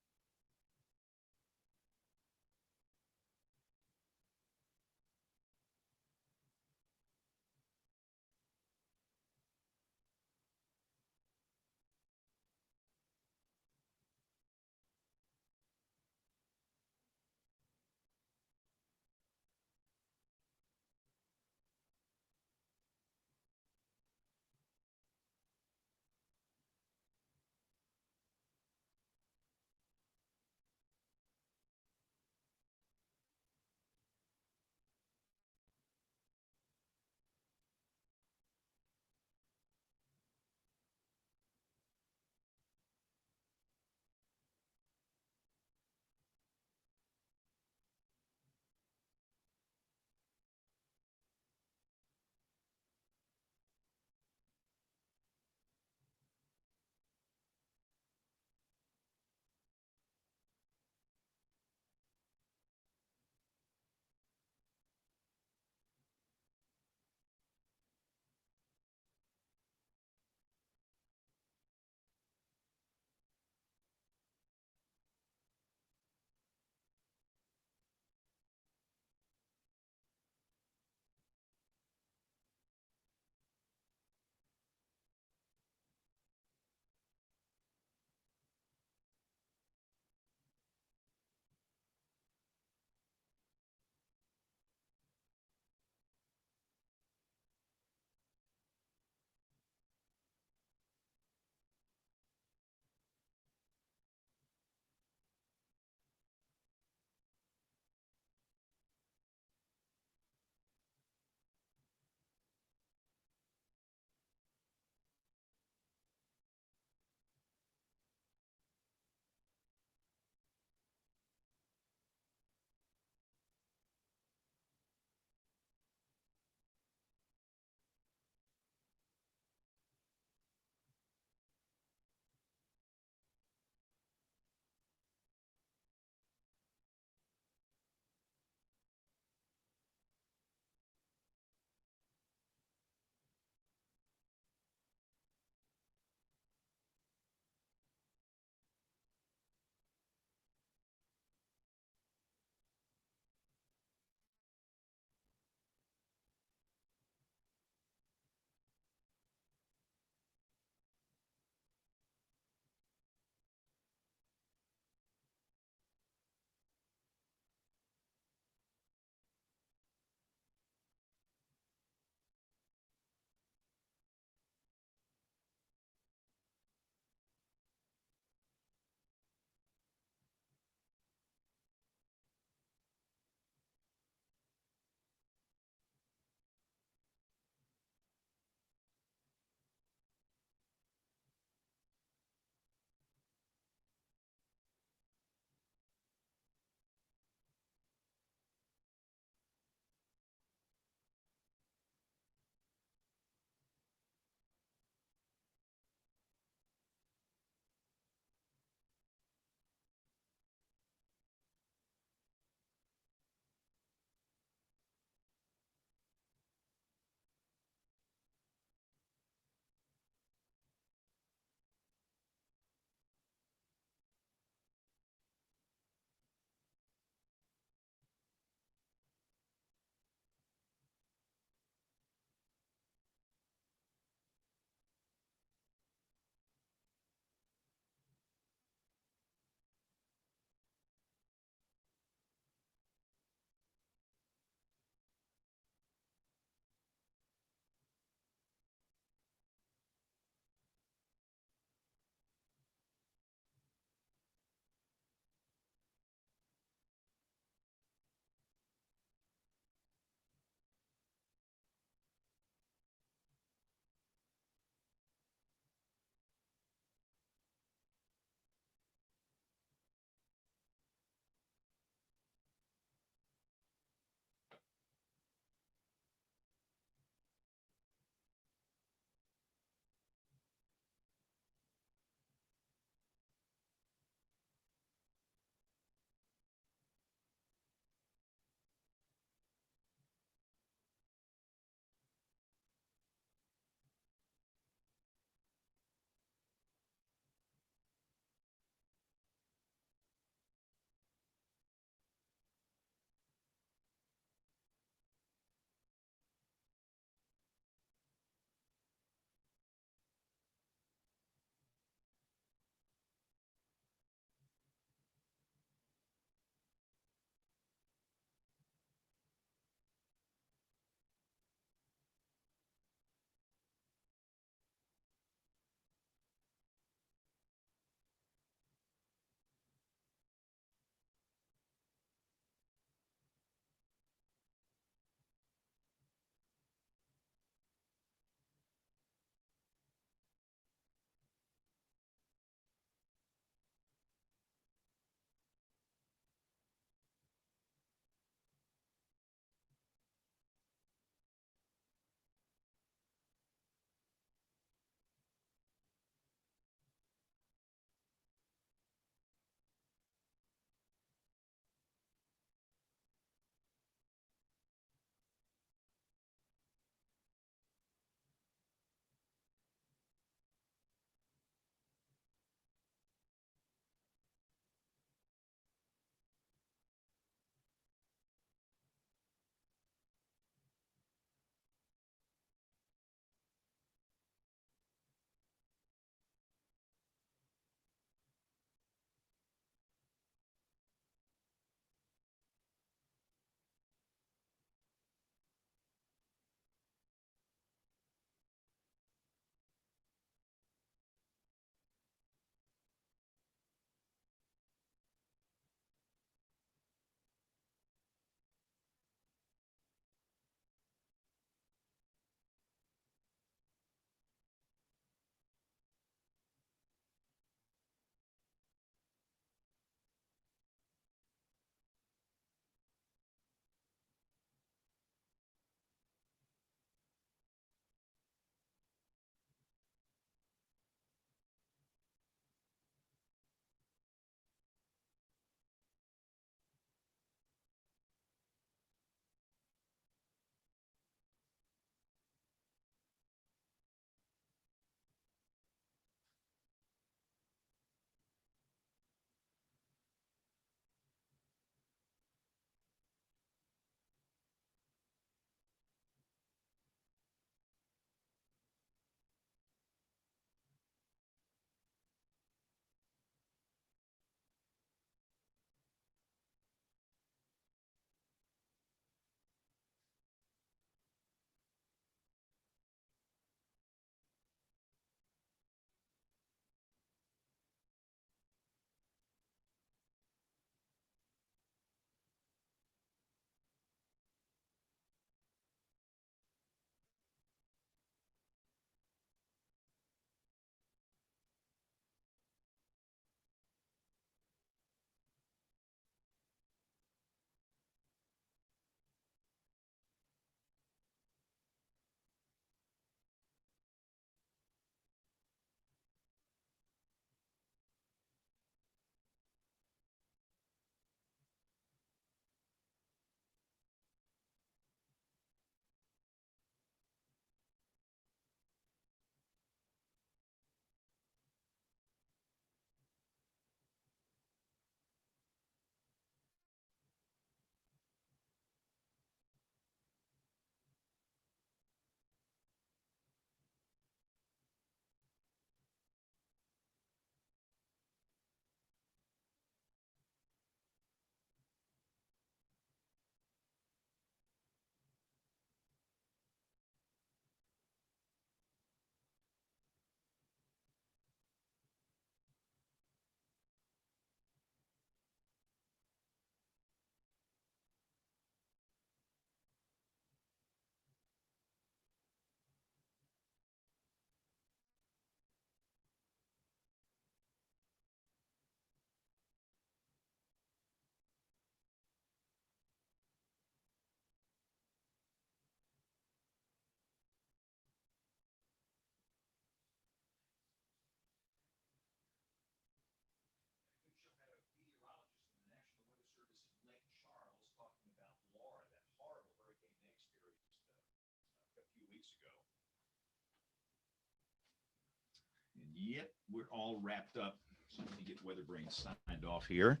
And yet we're all wrapped up. So let me get WeatherBrains signed off here.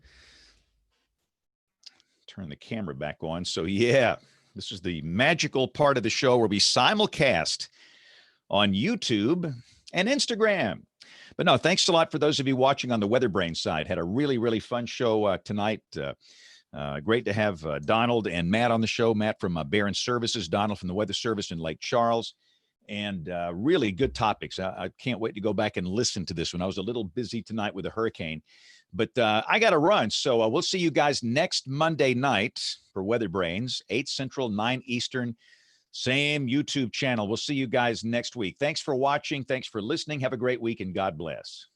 Turn the camera back on. So yeah, this is the magical part of the show where we simulcast on YouTube and Instagram. But no, thanks a lot for those of you watching on the WeatherBrains side. Had a really, really fun show tonight. Great to have Donald and Matt on the show. Matt from Barron Services, Donald from the Weather Service in Lake Charles. And really good topics. I can't wait to go back and listen to this one. I was a little busy tonight with a hurricane. But I got to run. So we'll see you guys next Monday night for WeatherBrains, 8 Central, 9 Eastern, same YouTube channel. We'll see you guys next week. Thanks for watching. Thanks for listening. Have a great week and God bless.